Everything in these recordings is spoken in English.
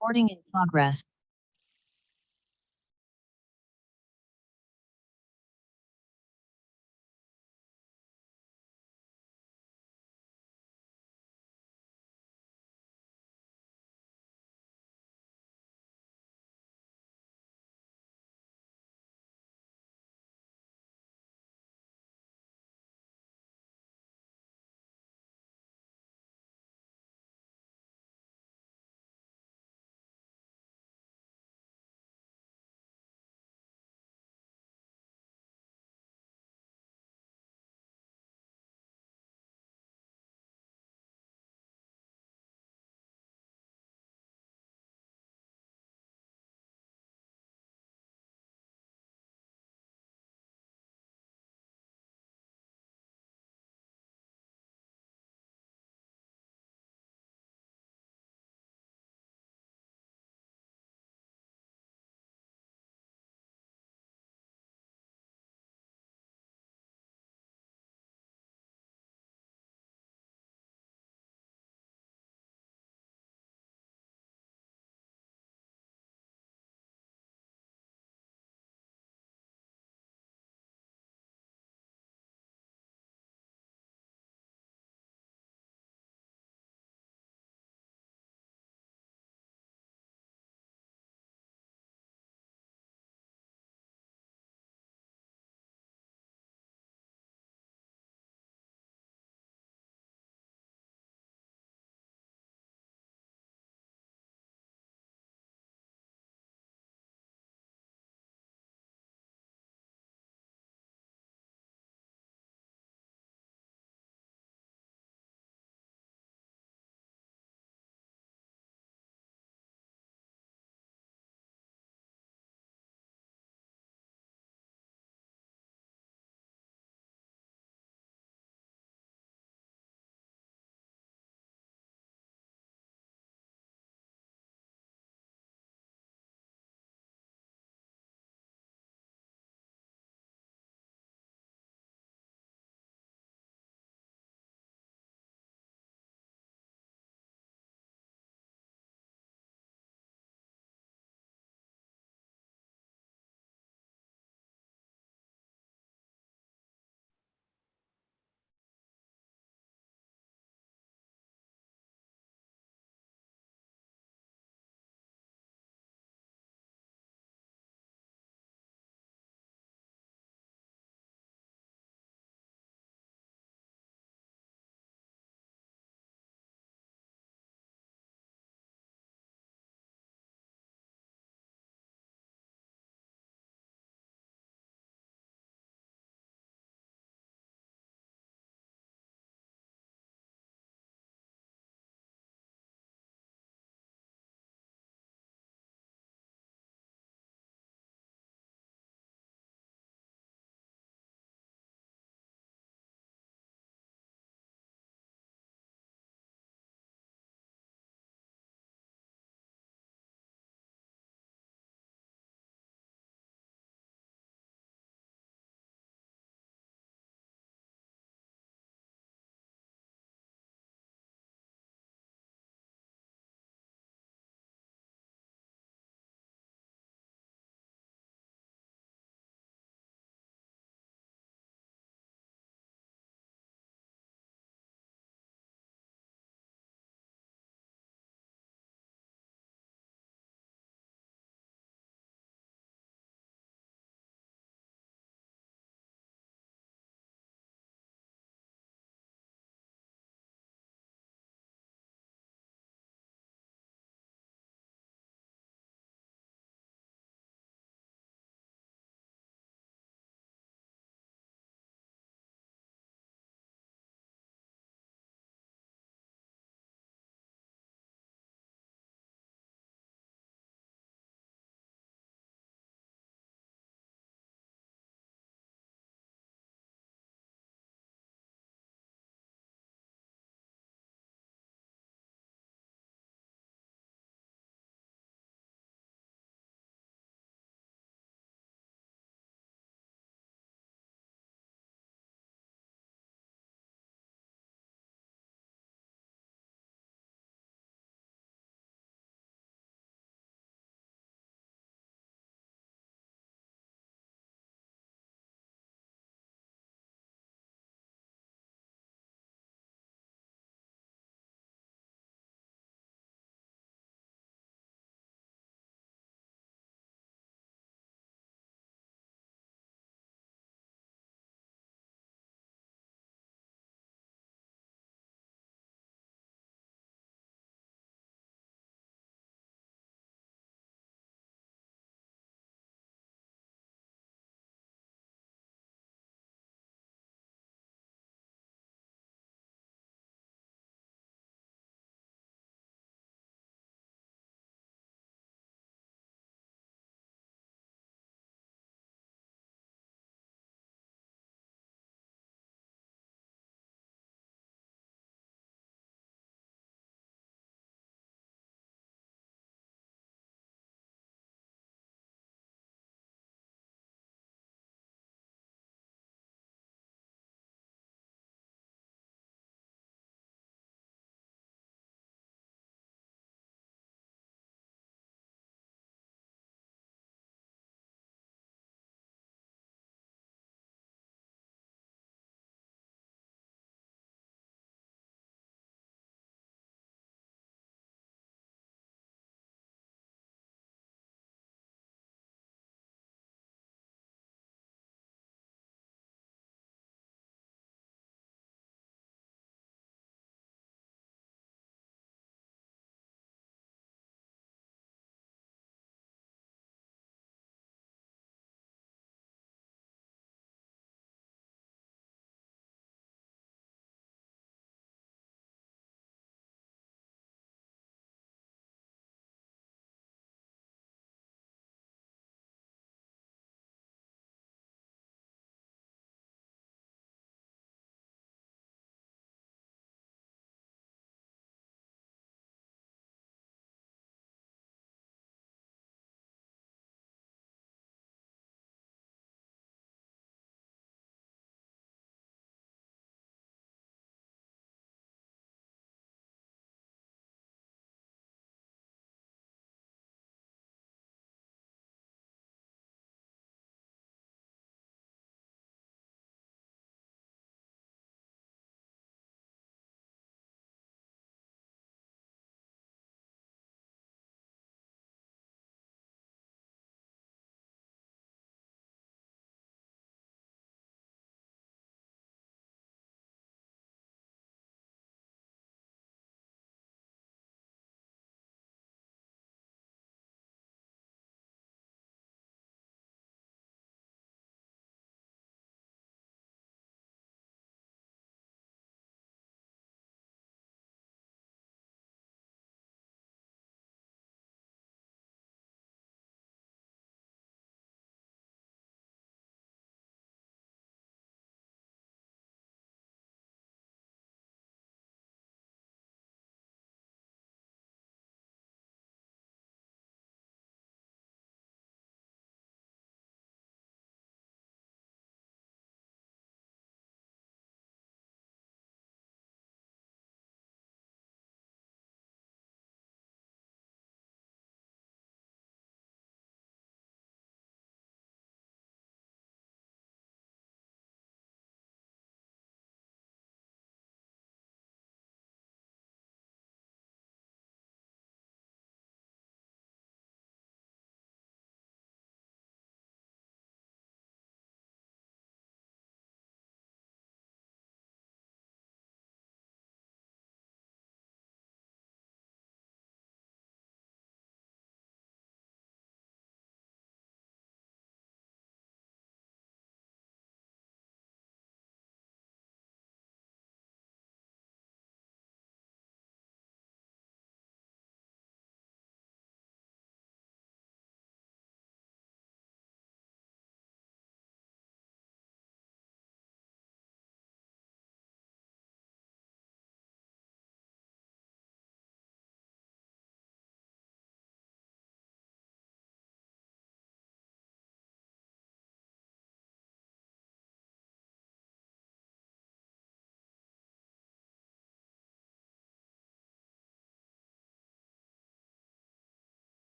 Recording in progress.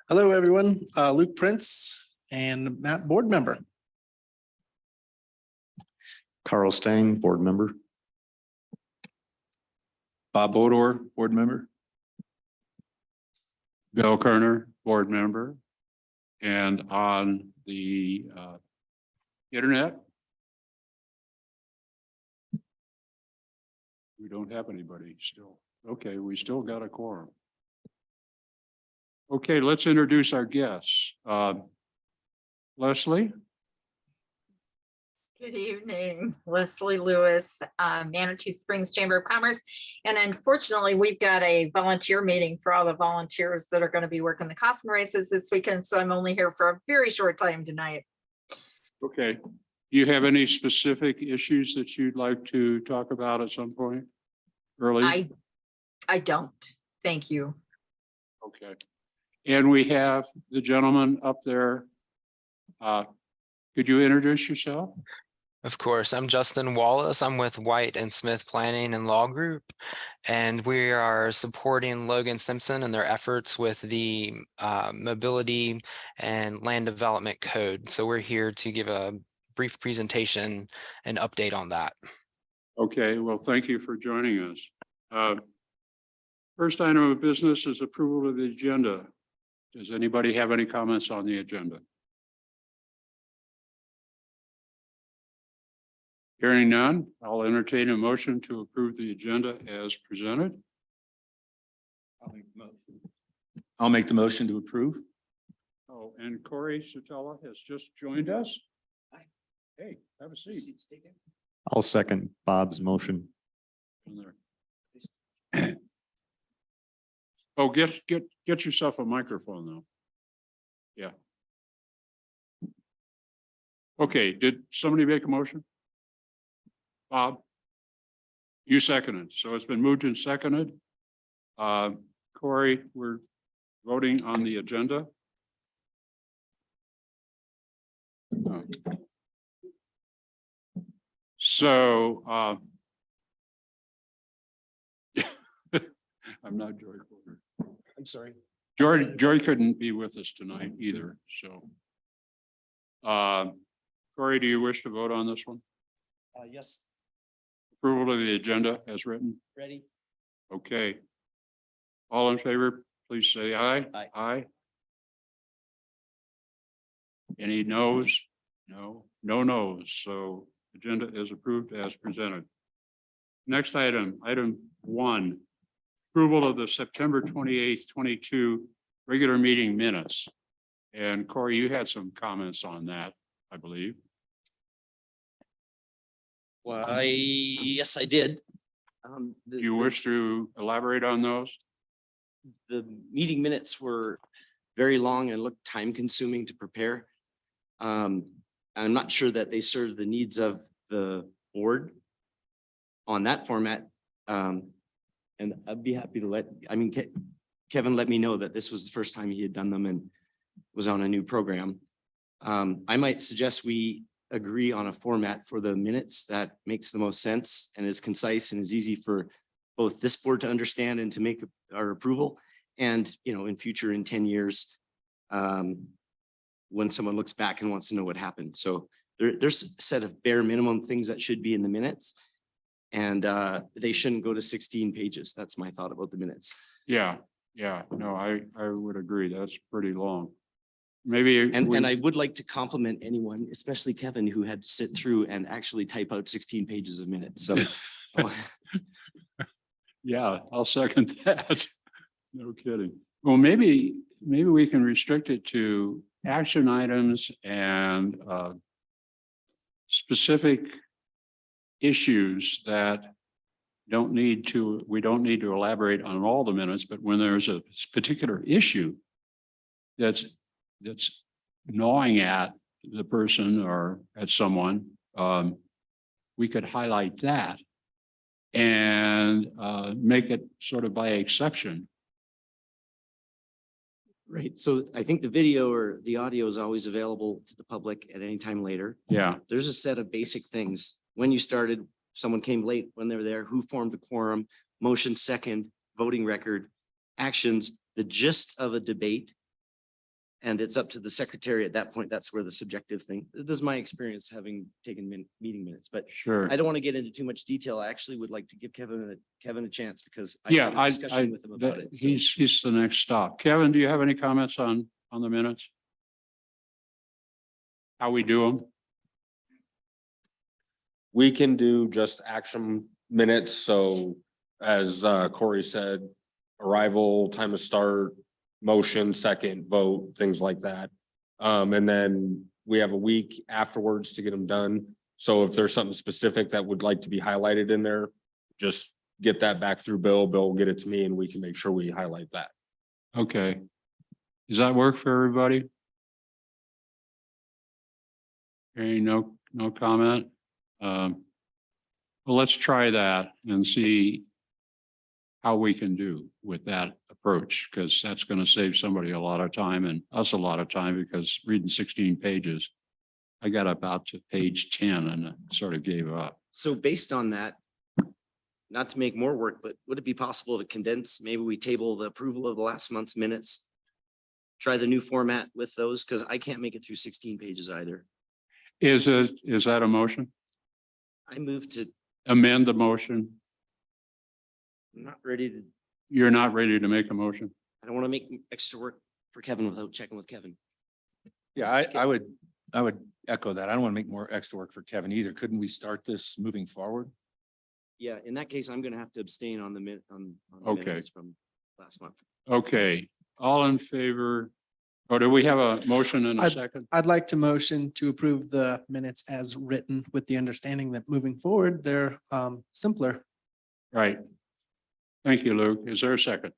Hello, everyone. Luke Prince and Matt, board member. Carl Stang, board member. Bob Bodor, board member. Bill Kerner, board member. And on the internet, we don't have anybody still. Okay, we still got a quorum. Okay, let's introduce our guests. Leslie? Good evening, Leslie Lewis, Manitou Springs Chamber of Commerce. And unfortunately, we've got a volunteer meeting for all the volunteers that are going to be working the coffin races this weekend. So I'm only here for a very short time tonight. Okay. Do you have any specific issues that you'd like to talk about at some point? Early? I don't. Thank you. Okay. And we have the gentleman up there. Could you introduce yourself? Of course, I'm Justin Wallace. I'm with White and Smith Planning and Law Group, and we are supporting Logan Simpson and their efforts with the mobility and land development code. So we're here to give a brief presentation and update on that. Okay, well, thank you for joining us. First item of business is approval of the agenda. Does anybody have any comments on the agenda? Hearing none, I'll entertain a motion to approve the agenda as presented. I'll make the motion to approve. Oh, and Corey Sotella has just joined us. Hey, have a seat. I'll second Bob's motion. In there. Oh, get yourself a microphone though. Yeah. Okay, did somebody make a motion? Bob? You seconded, so it's been moved and seconded. Corey, we're voting on the agenda. So I'm not Joy Porter. I'm sorry. Joy couldn't be with us tonight either, so. Corey, do you wish to vote on this one? Yes, Approval of the agenda as written? ready. Okay. All in favor, please say aye. Aye. Aye. Any noes? No, no noes. So agenda is approved as presented. Next item, item 1. Approval of the September 28th, 22 regular meeting minutes. And Corey, you had some comments on that, I believe. Well, yes, I did. Do you wish to elaborate on those? The meeting minutes were very long and looked time consuming to prepare. I'm not sure that they serve the needs of the board on that format. And I'd be happy to Kevin let me know that this was the first time he had done them and was on a new program. I might suggest we agree on a format for the minutes that makes the most sense and is concise and is easy for both this board to understand and to make our approval. And, in future, in 10 years, when someone looks back and wants to know what happened. So there's a set of bare minimum things that should be in the minutes. And they shouldn't go to 16 pages. That's my thought about the minutes. Yeah, no, I would agree. That's pretty long. Maybe. And I would like to compliment anyone, especially Kevin, who had to sit through and actually type out 16 pages of minutes. So Yeah, I'll second that. No kidding. Well, maybe we can restrict it to action items and specific issues that we don't need to elaborate on all the minutes, but when there's a particular issue that's gnawing at the person or at someone, we could highlight that and make it sort of by exception. Right. So I think the video or the audio is always available to the public at any time later. Yeah, There's a set of basic things. When you started, someone came late, when they were there, who formed the quorum, motion second, voting record, actions, the gist of a debate, And it's up to the secretary at that point. That's where the subjective thing, this is my experience having taken meeting minutes, but Sure. I don't want to get into too much detail. I actually would like to give Kevin a chance because I Yeah, had a discussion with him about it. so- he's the next stop. Kevin, do you have any comments on the minutes? How we do them? We can do just action minutes, so as Corey said, arrival, time to start, motion, second, vote, things like that. And then we have a week afterwards to get them done. So if there's something specific that would like to be highlighted in there, just get that back through Bill. Bill will get it to me and we can make sure we highlight that. Okay. Does that work for everybody? Okay, no comment. Well, let's try that and see how we can do with that approach, because that's going to save somebody a lot of time and us a lot of time, because reading 16 pages, I got about to page 10 and sort of gave up. So based on that, not to make more work, but would it be possible to condense? Maybe we table the approval of the last month's minutes. Try the new format with those, because I can't make it through 16 pages either. Is that a motion? I moved to, Amend the motion. I'm not ready to, You're not ready to make a motion? I don't want to make extra work for Kevin without checking with Kevin. Yeah, I would echo that. I don't want to make more extra work for Kevin either. Couldn't we start this moving forward? Yeah, in that case, I'm gonna have to abstain on the the Okay. minutes from last month. Okay, all in favor? Or do we have a motion and a second? I'd like to motion to approve the minutes as written with the understanding that moving forward, they're simpler. Right. Thank you, Luke. Is there a second?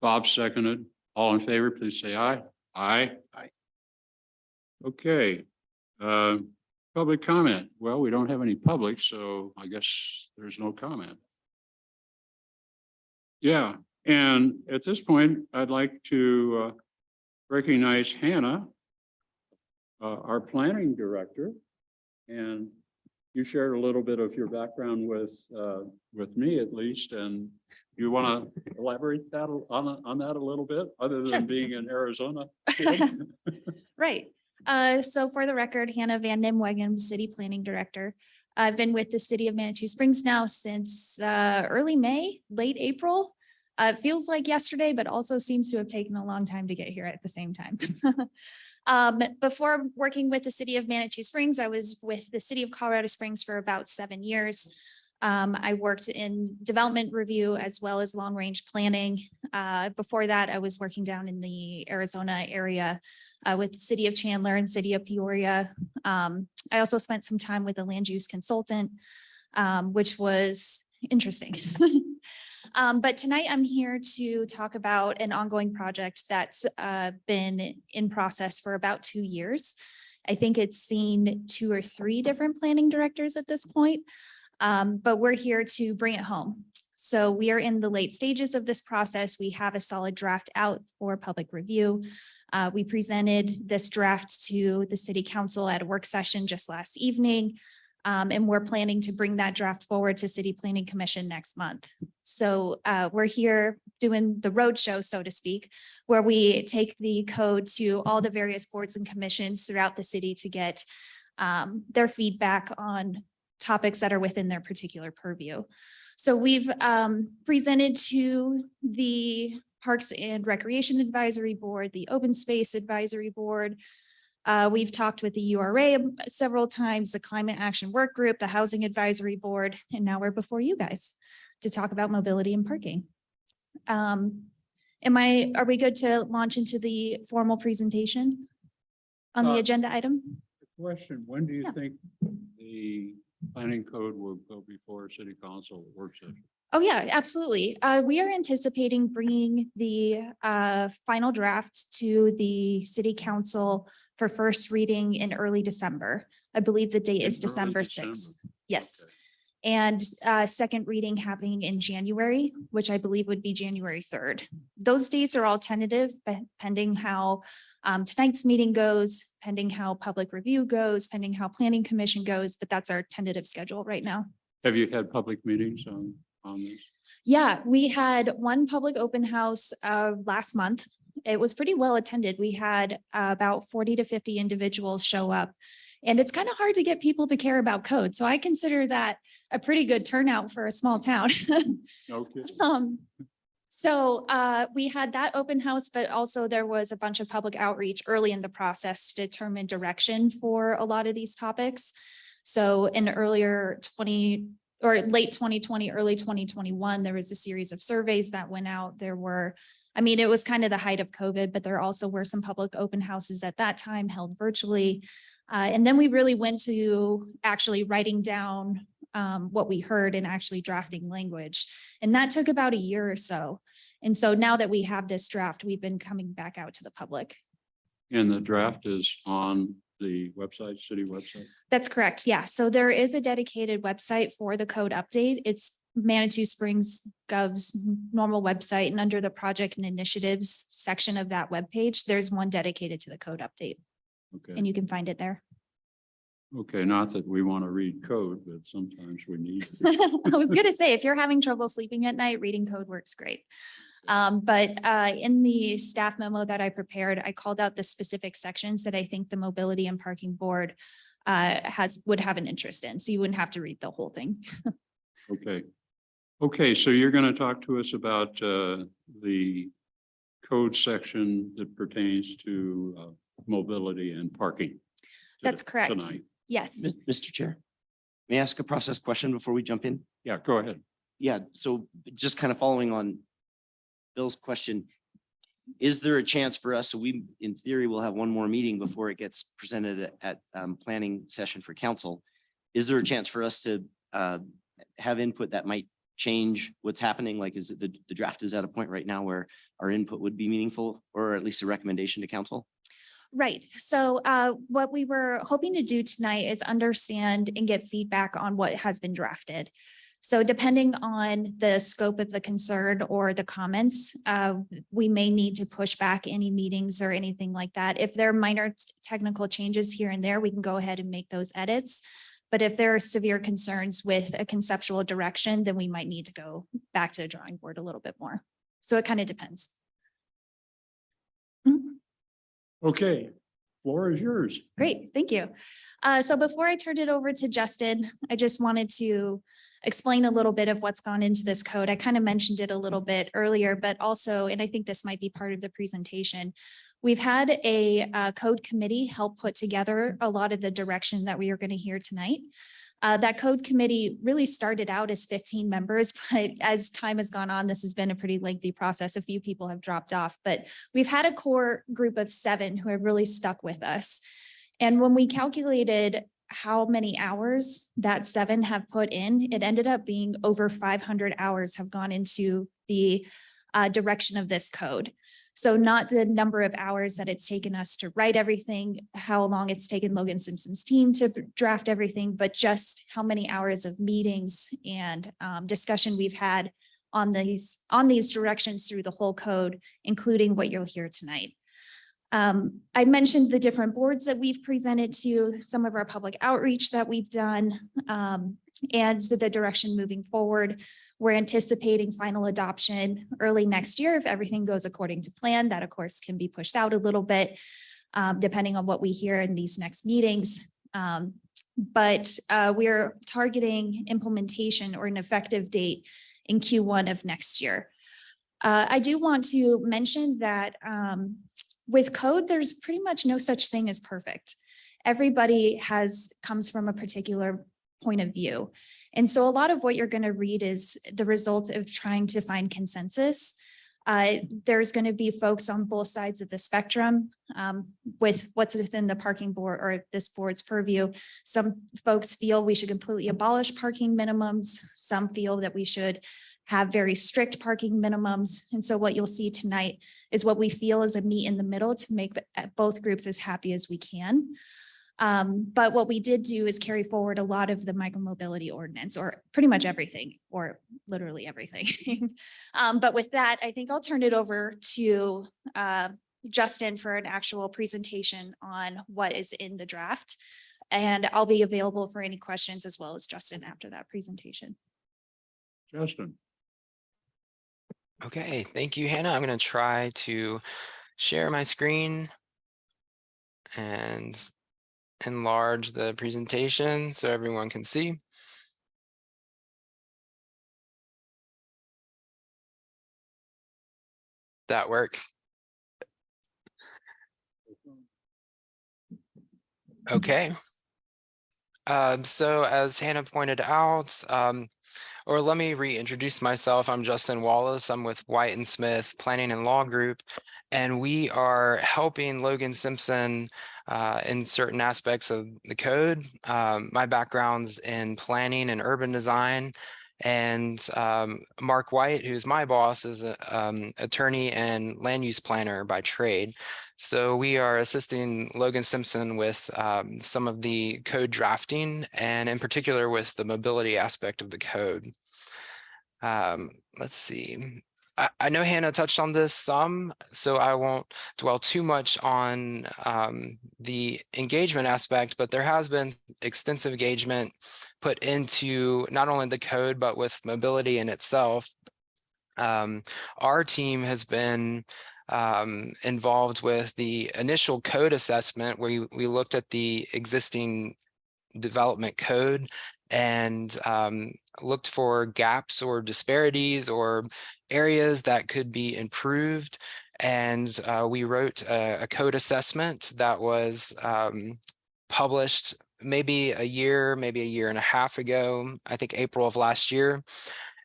Bob seconded. All in favor, please say aye. Aye. Aye. Okay. Public comment. Well, we don't have any public, so I guess there's no comment. Yeah, and at this point, I'd like to recognize Hannah, our planning director. And you shared a little bit of your background with me at least, and you want to elaborate that on that a little bit, other than Sure. being in Arizona? Right. So for the record, Hannah Van Nimwegen, City Planning Director. I've been with the City of Manitou Springs now since early May, late April. It feels like yesterday, but also seems to have taken a long time to get here at the same time. Before working with the City of Manitou Springs, I was with the City of Colorado Springs for about 7 years. I worked in development review as well as long-range planning. Before that, I was working down in the Arizona area with the City of Chandler and City of Peoria. I also spent some time with a land use consultant, which was interesting. But tonight I'm here to talk about an ongoing project that's been in process for about 2 years. I think it's seen 2 or 3 different planning directors at this point, but we're here to bring it home. So we are in the late stages of this process. We have a solid draft out for public review. We presented this draft to the City Council at a work session just last evening. And we're planning to bring that draft forward to City Planning Commission next month. So we're here doing the roadshow, so to speak, where we take the code to all the various boards and commissions throughout the city to get their feedback on topics that are within their particular purview. So we've presented to the Parks and Recreation Advisory Board, the Open Space Advisory Board. We've talked with the URA several times, the Climate Action Work Group, the Housing Advisory Board, and now we're before you guys to talk about mobility and parking. Are we good to launch into the formal presentation on the agenda item? Question, when do you Yeah. think the planning code will go before City Council work session? Oh, yeah, absolutely. We are anticipating bringing the final draft to the City Council for first reading in early December. I believe the date is In early December December. 6th. Yes. Okay. And second reading happening in January, which I believe would be January 3rd. Those dates are all tentative, pending how tonight's meeting goes, pending how public review goes, pending how planning commission goes, but that's our tentative schedule right now. Have you had public meetings on this? Yeah, we had one public open house last month. it was pretty well attended. We had about 40 to 50 individuals show up. And it's kind of hard to get people to care about code. So I consider that a pretty good turnout for a small town. Okay. So we had that open house, but also there was a bunch of public outreach early in the process to determine direction for a lot of these topics. So in earlier late 2020, early 2021, there was a series of surveys that went out. There were, I mean, it was kind of the height of COVID, but there also were some public open houses at that time held virtually. And then we really went to actually writing down what we heard and actually drafting language. And that took about a year or so. And so now that we have this draft, we've been coming back out to the public. And the draft is on the website, city website? That's correct. Yeah. So there is a dedicated website for the code update. It's Manitou Springs Gov's normal website, and under the project and initiatives section of that webpage, there's one dedicated to the code update, Okay. and you can find it there. Okay, not that we want to read code, but sometimes we need. I was gonna say, if you're having trouble sleeping at night, reading code works great. But in the staff memo that I prepared, I called out the specific sections that I think the Mobility and Parking Board would have an interest in, so you wouldn't have to read the whole thing. Okay. Okay, so you're going to talk to us about the code section that pertains to mobility and parking. That's correct. Tonight. Yes. Mr. Chair, may I ask a process question before we jump in? Yeah, go ahead. Yeah, so just kind of following on Bill's question, is there a chance for us, so we, in theory, will have one more meeting before it gets presented at planning session for council. Is there a chance for us to have input that might change what's happening? Like, is it the draft is at a point right now where our input would be meaningful, or at least a recommendation to council? Right. So what we were hoping to do tonight is understand and get feedback on what has been drafted. So depending on the scope of the concern or the comments, we may need to push back any meetings or anything like that. If there are minor technical changes here and there, we can go ahead and make those edits. But if there are severe concerns with a conceptual direction, then we might need to go back to the drawing board a little bit more. So it kind of depends. Okay, floor is yours. Great, thank you. So before I turn it over to Justin, I just wanted to explain a little bit of what's gone into this code. I kind of mentioned it a little bit earlier, but also, and I think this might be part of the presentation, we've had a code committee help put together a lot of the direction that we are going to hear tonight. That code committee really started out as 15 members, but as time has gone on, this has been a pretty lengthy process. A few people have dropped off, but we've had a core group of 7 who have really stuck with us. And when we calculated how many hours that 7 have put in, it ended up being over 500 hours have gone into the direction of this code. So not the number of hours that it's taken us to write everything, how long it's taken Logan Simpson's team to draft everything, but just how many hours of meetings and discussion we've had on these directions through the whole code, including what you'll hear tonight. I mentioned the different boards that we've presented to, some of our public outreach that we've done, and the direction moving forward. We're anticipating final adoption early next year if everything goes according to plan. That, of course, can be pushed out a little bit depending on what we hear in these next meetings. But we're targeting implementation or an effective date in Q1 of next year. I do want to mention that with code, there's pretty much no such thing as perfect. Everybody comes from a particular point of view. And so a lot of what you're going to read is the result of trying to find consensus. There's going to be folks on both sides of the spectrum with what's within the parking board or this board's purview. Some folks feel we should completely abolish parking minimums. Some feel that we should have very strict parking minimums. And so what you'll see tonight is what we feel is a meet in the middle to make both groups as happy as we can. But what we did do is carry forward a lot of the micromobility ordinance, or pretty much everything, or literally everything. But with that, I think I'll turn it over to Justin for an actual presentation on what is in the draft. And I'll be available for any questions as well as Justin after that presentation. Justin. Okay, thank you, Hannah. I'm going to try to share my screen and enlarge the presentation so everyone can see. That work? Okay. So as Hannah pointed out, or let me reintroduce myself. I'm Justin Wallace. I'm with White and Smith Planning and Law Group, and we are helping Logan Simpson in certain aspects of the code. My background's in planning and urban design, and Mark White, who's my boss, is an attorney and land use planner by trade. So we are assisting Logan Simpson with some of the code drafting, and in particular with the mobility aspect of the code. Let's see. I know Hannah touched on this some, so I won't dwell too much on the engagement aspect, but there has been extensive engagement put into not only the code, but with mobility in itself. Our team has been involved with the initial code assessment where we looked at the existing development code and looked for gaps or disparities or areas that could be improved. And we wrote a code assessment that was published maybe a year and a half ago, I think April of last year.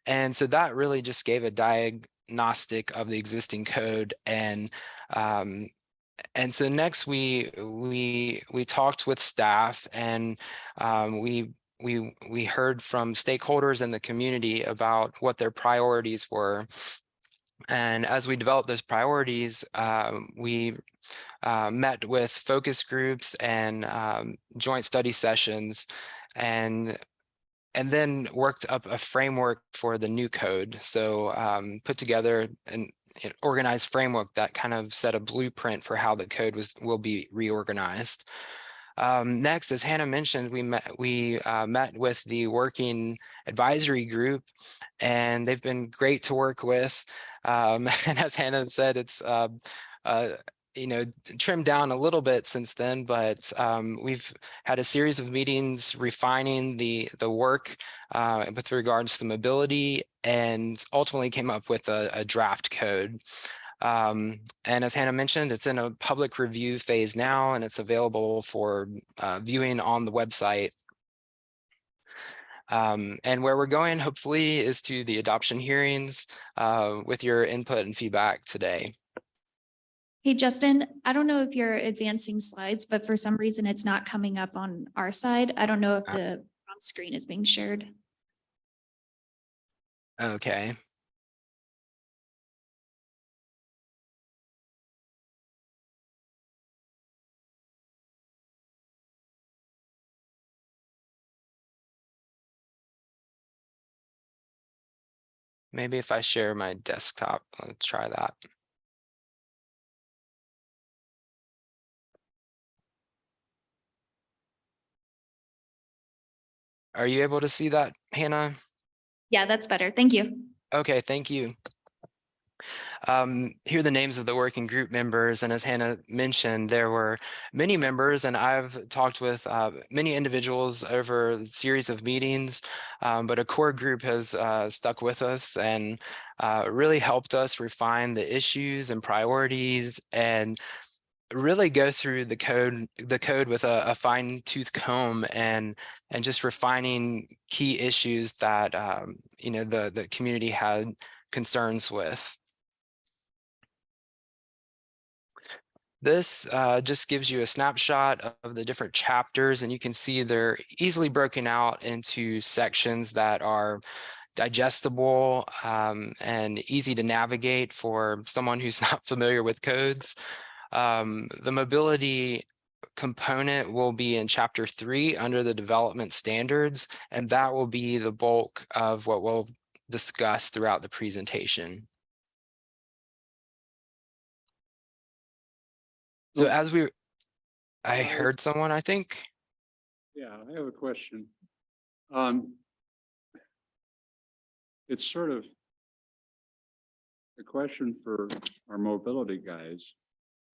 And so that really just gave a diagnostic of the existing code. And so next we talked with staff, and we heard from stakeholders in the community about what their priorities were. And as we developed those priorities, we met with focus groups and joint study sessions, and then worked up a framework for the new code. So put together an organized framework that kind of set a blueprint for how the code will be reorganized. Next, as Hannah mentioned, we met with the working advisory group, and they've been great to work with. And as Hannah said, it's trimmed down a little bit since then, but we've had a series of meetings refining the work with regards to mobility, and ultimately came up with a draft code. And as Hannah mentioned, it's in a public review phase now, and it's available for viewing on the website. And where we're going, hopefully, is to the adoption hearings with your input and feedback today. Hey, Justin, I don't know if you're advancing slides, but for some reason it's not coming up on our side. I don't know if the on screen is being shared. Okay. Maybe if I share my desktop, let's try that. Are you able to see that, Hannah? Yeah, that's better. Thank you. Okay, thank you. Here are the names of the working group members. And as Hannah mentioned, there were many members, and I've talked with many individuals over a series of meetings, but a core group has stuck with us and really helped us refine the issues and priorities, and really go through the code with a fine-tooth comb, and just refining key issues that the community had concerns with. This just gives you a snapshot of the different chapters, and you can see they're easily broken out into sections that are digestible and easy to navigate for someone who's not familiar with codes. The mobility component will be in chapter 3 under the development standards, and that will be the bulk of what we'll discuss throughout the presentation. So as I heard someone, I think. Yeah, I have a question. It's sort of a question for our mobility guys.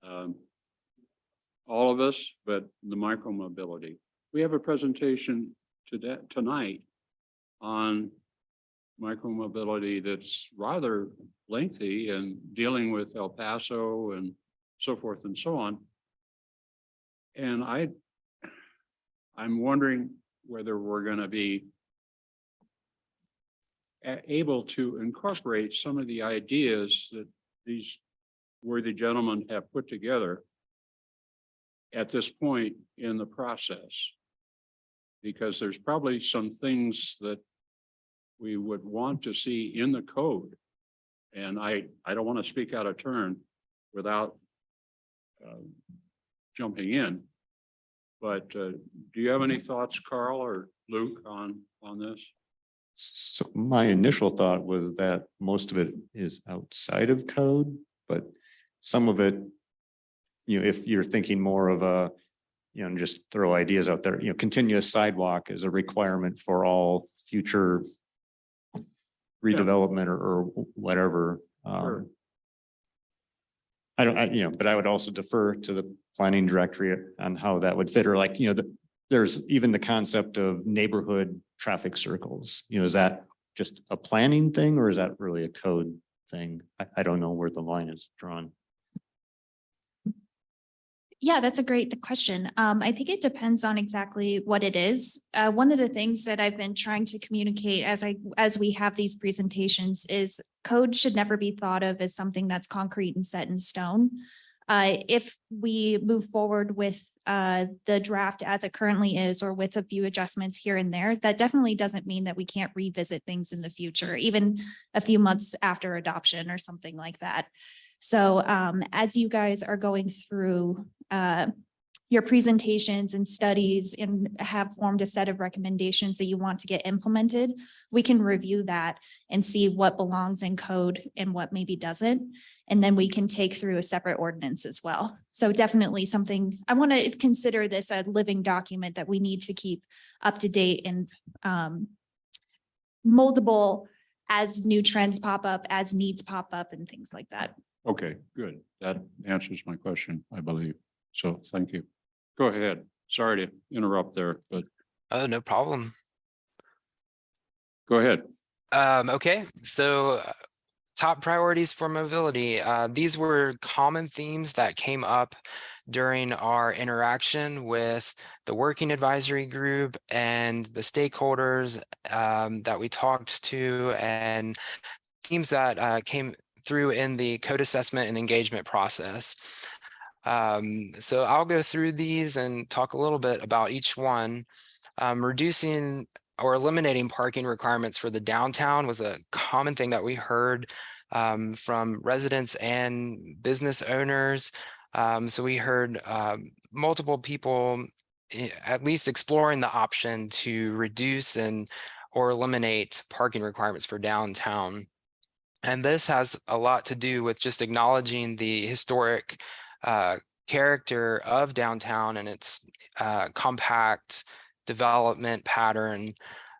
all of us, but the micromobility. We have a presentation tonight on micromobility that's rather lengthy and dealing with El Paso and so forth and so on. And I'm wondering whether we're going to be able to incorporate some of the ideas that these worthy gentlemen have put together at this point in the process. Because there's probably some things that we would want to see in the code. And I don't want to speak out of turn without jumping in. But do you have any thoughts, Carl or Luke, on this? So my initial thought was that most of it is outside of code, but some of it, if you're thinking more of a, just throw ideas out there, continuous sidewalk is a requirement for all future redevelopment or whatever. Sure. But I would also defer to the planning directorate on how that would fit, or like, there's even the concept of neighborhood traffic circles. Is that just a planning thing or is that really a code thing? I don't know where the line is drawn. Yeah, that's a great question. I think it depends on exactly what it is. One of the things that I've been trying to communicate as we have these presentations is code should never be thought of as something that's concrete and set in stone. If we move forward with the draft as it currently is, or with a few adjustments here and there, that definitely doesn't mean that we can't revisit things in the future, even a few months after adoption or something like that. So as you guys are going through your presentations and studies and have formed a set of recommendations that you want to get implemented, we can review that and see what belongs in code and what maybe doesn't. And then we can take through a separate ordinance as well. So definitely something, I want to consider this a living document that we need to keep up to date and moldable as new trends pop up, as needs pop up and things like that. Okay, good. That answers my question, I believe. So thank you. Go ahead. Sorry to interrupt there, but Oh, no problem. go ahead. Okay, so top priorities for mobility. These were common themes that came up during our interaction with the working advisory group and the stakeholders that we talked to, and themes that came through in the code assessment and engagement process. So I'll go through these and talk a little bit about each one. Reducing or eliminating parking requirements for the downtown was a common thing that we heard from residents and business owners. So we heard multiple people at least exploring the option to reduce or eliminate parking requirements for downtown. And this has a lot to do with just acknowledging the historic character of downtown and its compact development pattern,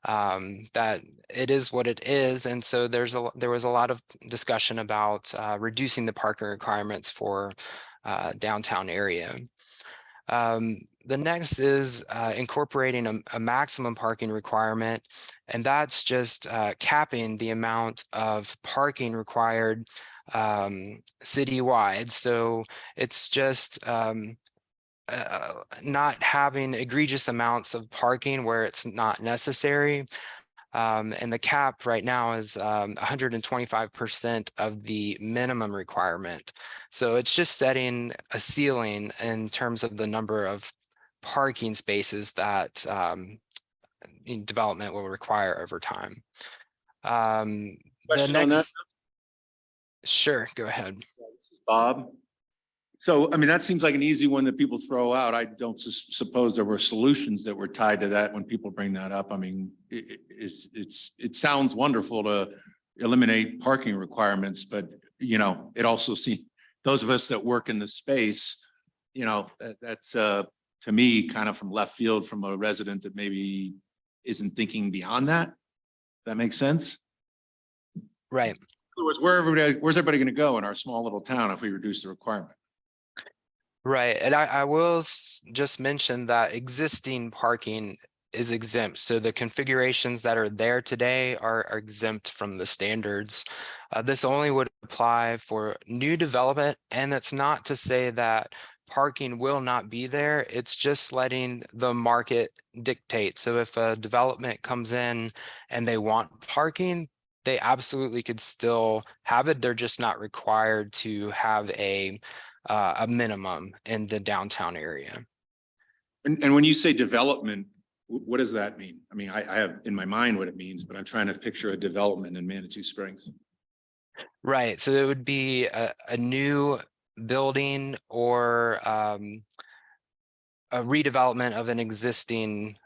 that it is what it is. And so there was a lot of discussion about reducing the parking requirements for downtown area. The next is incorporating a maximum parking requirement, and that's just capping the amount of parking required citywide. So it's just not having egregious amounts of parking where it's not necessary. And the cap right now is 125% of the minimum requirement. So it's just setting a ceiling in terms of the number of parking spaces that development will require over time. The Question on that? next, sure, go ahead. This is Bob. So, I mean, that seems like an easy one that people throw out. I don't suppose there were solutions that were tied to that when people bring that up. I mean, it sounds wonderful to eliminate parking requirements, but it also seems those of us that work in the space, that's to me kind of from left field from a resident that maybe isn't thinking beyond that. That makes sense? Right. In other words, where's everybody going to go in our small little town if we reduce the requirement? Right, and I will just mention that existing parking is exempt, so the configurations that are there today are exempt from the standards. This only would apply for new development, and that's not to say that parking will not be there. It's just letting the market dictate. So if a development comes in and they want parking, they absolutely could still have it. They're just not required to have a minimum in the downtown area. And when you say development, what does that mean? I mean, I have in my mind what it means, but I'm trying to picture a development in Manitou Springs. Right, so it would be a new building or a redevelopment of an existing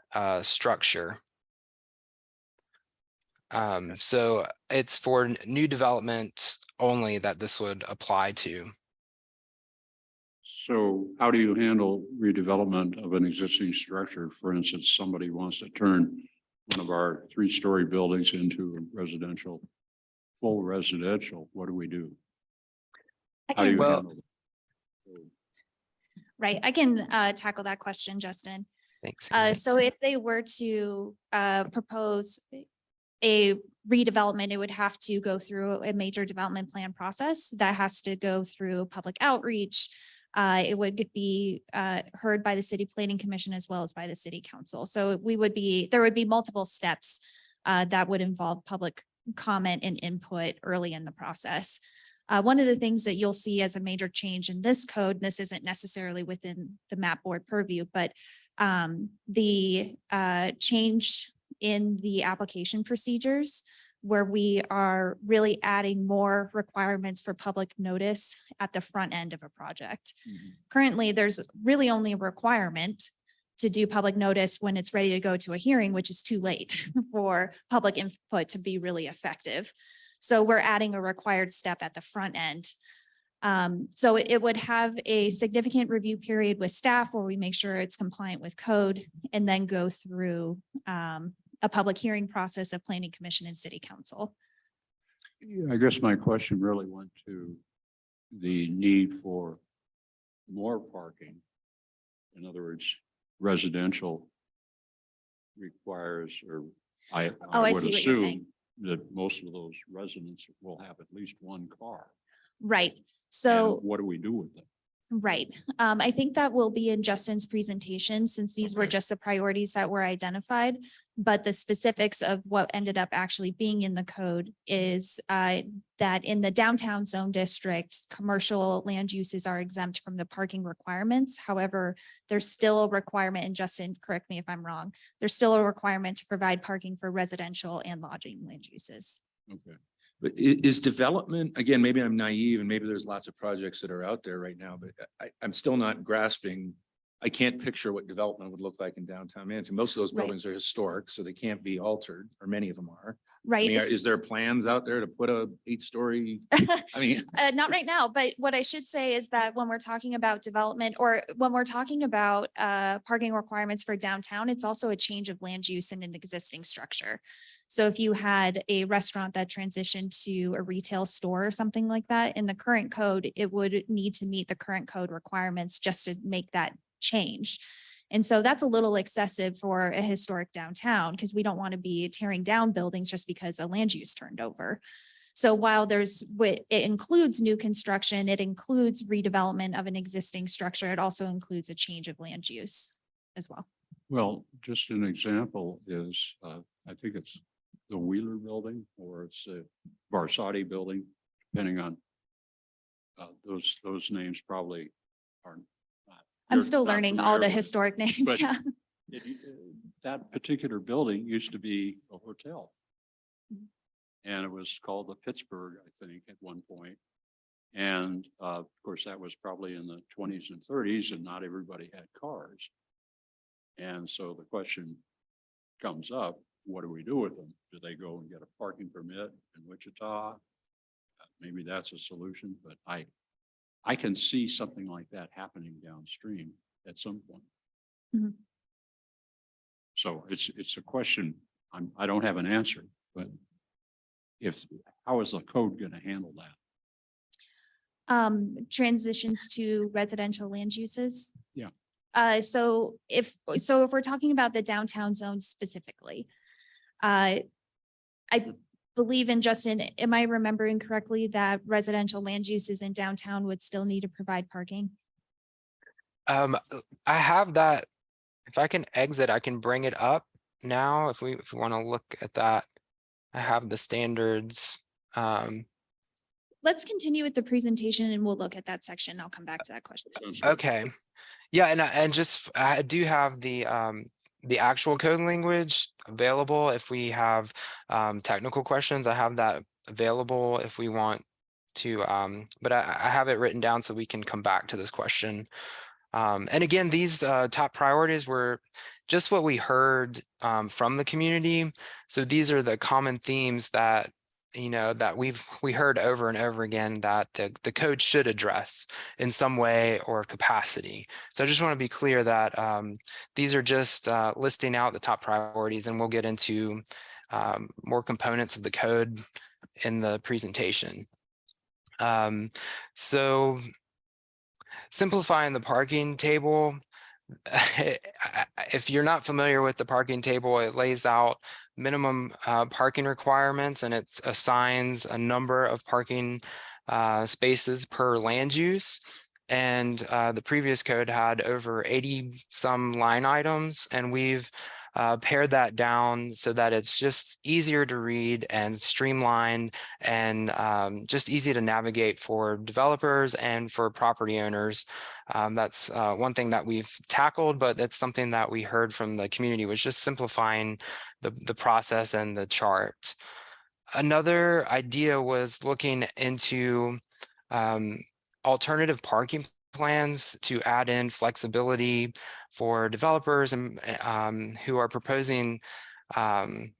structure. So it's for new development only that this would apply to. So how do you handle redevelopment of an existing structure? For instance, somebody wants to turn one of our 3-story buildings into a residential, full residential. What do we do? How do you Well- handle it? Right, I can tackle that question, Justin. Thanks. So if they were to propose a redevelopment, it would have to go through a major development plan process that has to go through public outreach. It would be heard by the City Planning Commission as well as by the City Council. So there would be multiple steps that would involve public comment and input early in the process. One of the things that you'll see as a major change in this code, this isn't necessarily within the map board purview, but the change in the application procedures where we are really adding more requirements for public notice at the front end of a project. Currently, there's really only a requirement to do public notice when it's ready to go to a hearing, which is too late for public input to be really effective. So we're adding a required step at the front end. So it would have a significant review period with staff where we make sure it's compliant with code and then go through a public hearing process of Planning Commission and City Council. I guess my question really went to the need for more parking. In other words, residential requires, or I I would see what you're saying. assume that most of those residents will have at least one car. Right. And So, what do we do with them? right. I think that will be in Justin's presentation since these were Okay. just the priorities that were identified. But the specifics of what ended up actually being in the code is that in the downtown zone district, commercial land uses are exempt from the parking requirements. However, there's still a requirement, and Justin, correct me if I'm wrong, there's still a requirement to provide parking for residential and lodging land uses. Okay. But is development, again, maybe I'm naive and maybe there's lots of projects that are out there right now, but I'm still not grasping. I can't picture what development would look like in downtown Manatee. Most of those Right. buildings are historic, so they can't be altered, or many of them are. I Right. mean, is there plans out there to put a 8-story? I mean, Not right now, but what I should say is that when we're talking about development or when we're talking about parking requirements for downtown, it's also a change of land use in an existing structure. So if you had a restaurant that transitioned to a retail store or something like that, in the current code, it would need to meet the current code requirements just to make that change. And so that's a little excessive for a historic downtown because we don't want to be tearing down buildings just because a land use turned over. So while it includes new construction, it includes redevelopment of an existing structure. It also includes a change of land use as well. Well, just an example is, I think it's the Wheeler Building or it's a Barsati Building, depending on those names probably aren't. I'm you're still not learning all familiar the with it. historic names. But- Yeah. That particular building used to be a hotel. Mhm. And it was called the Pittsburgh, I think, at one point. And of course, that was probably in the 20s and 30s and not everybody had cars. And so the question comes up, what do we do with them? Do they go and get a parking permit in Wichita? Maybe that's a solution, but I can see something like that happening downstream at some point. Mhm. So it's a question, I don't have an answer, but how is the code going to handle that? transitions to residential land uses. Yeah. So if we're talking about the downtown zone specifically, I believe in Justin, am I remembering correctly that residential land uses in downtown would still need to provide parking? I have that. If I can exit, I can bring it up now. If we want to look at that, I have the standards. Let's continue with the presentation and we'll look at that section. I'll come back to that question. Okay. Yeah, and just I do have the actual code language available. If we have technical questions, I have that available if we want to. But I have it written down so we can come back to this question. And again, these top priorities were just what we heard from the community. So these are the common themes that that we heard over and over again that the code should address in some way or capacity. So I just want to be clear that these are just listing out the top priorities, and we'll get into more components of the code in the presentation. So simplifying the parking table. If you're not familiar with the parking table, it lays out minimum parking requirements, and it assigns a number of parking spaces per land use. And the previous code had over 80 some line items, and we've pared that down so that it's just easier to read and streamlined and just easy to navigate for developers and for property owners. That's one thing that we've tackled, but that's something that we heard from the community was just simplifying the process and the chart. Another idea was looking into alternative parking plans to add in flexibility for developers and who are proposing land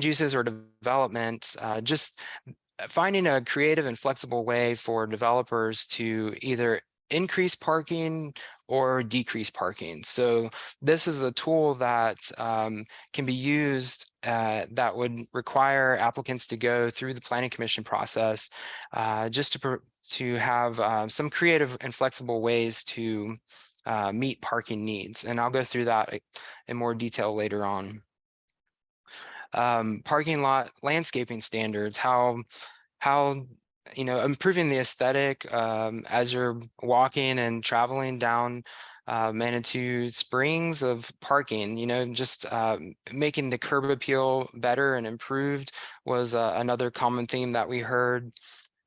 uses or development, just finding a creative and flexible way for developers to either increase parking or decrease parking. So this is a tool that can be used that would require applicants to go through the planning commission process just to have some creative and flexible ways to meet parking needs. And I'll go through that in more detail later on. Parking lot landscaping standards, how improving the aesthetic as you're walking and traveling down Manitou Springs of parking, just making the curb appeal better and improved was another common theme that we heard.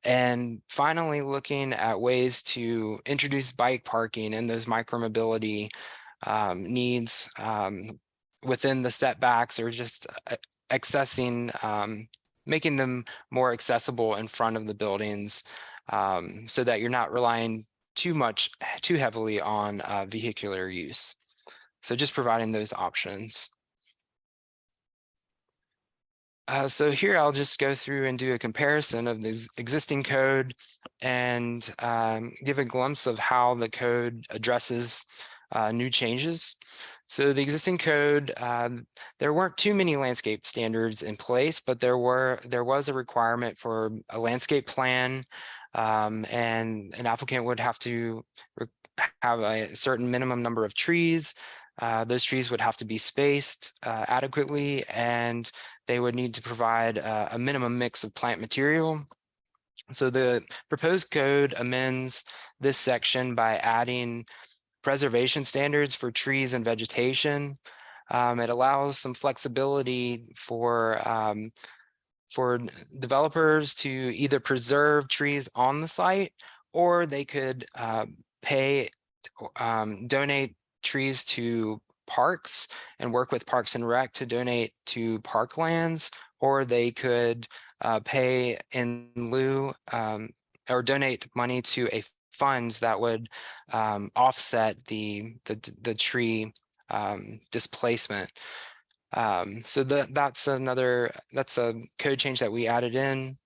And finally, looking at ways to introduce bike parking and those micromobility needs within the setbacks, or just accessing, making them more accessible in front of the buildings so that you're not relying too heavily on vehicular use. So just providing those options. So here I'll just go through and do a comparison of this existing code and give a glimpse of how the code addresses new changes. So the existing code, there weren't too many landscape standards in place, but there was a requirement for a landscape plan, and an applicant would have to have a certain minimum number of trees. Those trees would have to be spaced adequately, and they would need to provide a minimum mix of plant material. So the proposed code amends this section by adding preservation standards for trees and vegetation. It allows some flexibility for developers to either preserve trees on the site, or they could donate trees to parks and work with Parks and Rec to donate to parklands, or they could pay in lieu or donate money to a fund that would offset the tree displacement. So that's a code change that we added in.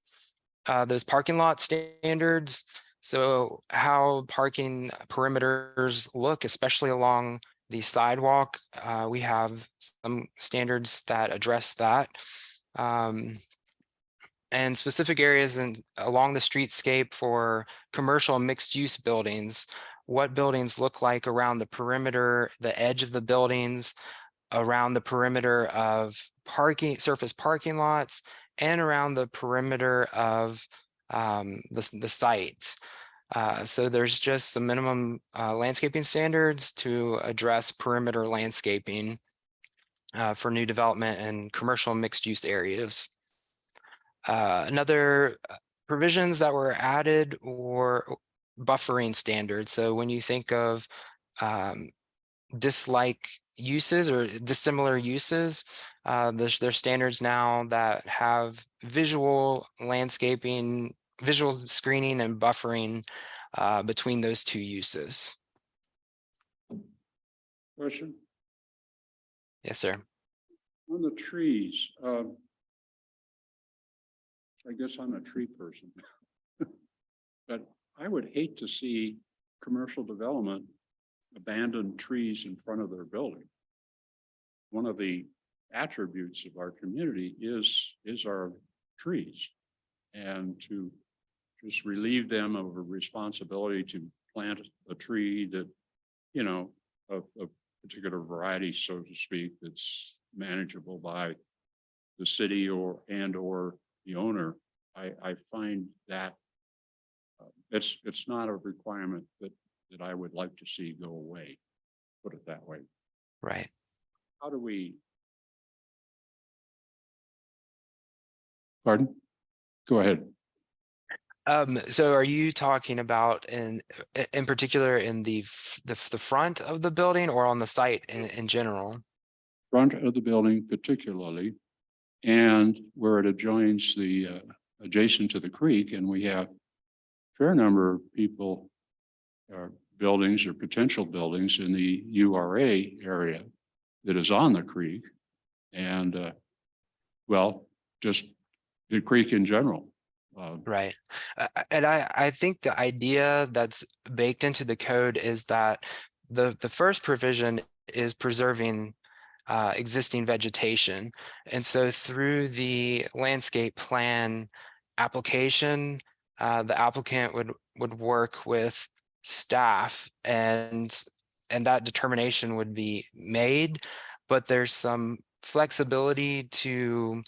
Those parking lot standards. So how parking perimeters look, especially along the sidewalk, we have some standards that address that. and specific areas along the streetscape for commercial and mixed use buildings, what buildings look like around the perimeter, the edge of the buildings, around the perimeter of surface parking lots, and around the perimeter of the site. So there's just some minimum landscaping standards to address perimeter landscaping for new development and commercial mixed use areas. Another provisions that were added were buffering standards. So when you think of dislike uses or dissimilar uses, there's standards now that have visual landscaping, visual screening and buffering between those two uses. Question Yes, sir. on the trees. I guess I'm a tree person. But I would hate to see commercial development abandon trees in front of their building. One of the attributes of our community is our trees. And to just relieve them of a responsibility to plant a tree that, you know, of particular variety, so to speak, that's manageable by the city or the owner. I find that it's not a requirement that I would like to see go away, put it that way. Right. How do we? Pardon? Go ahead. So are you talking about in particular in the front of the building or on the site in general? Front of the building particularly, and where it adjoins the adjacent to the creek, and we have a fair number of people buildings or potential buildings in the URA area that is on the creek, and well, just the creek in general. Right. And I think the idea that's baked into the code is that the first provision is preserving existing vegetation. And so through the landscape plan application, the applicant would work with staff and that determination would be made, but there's some flexibility to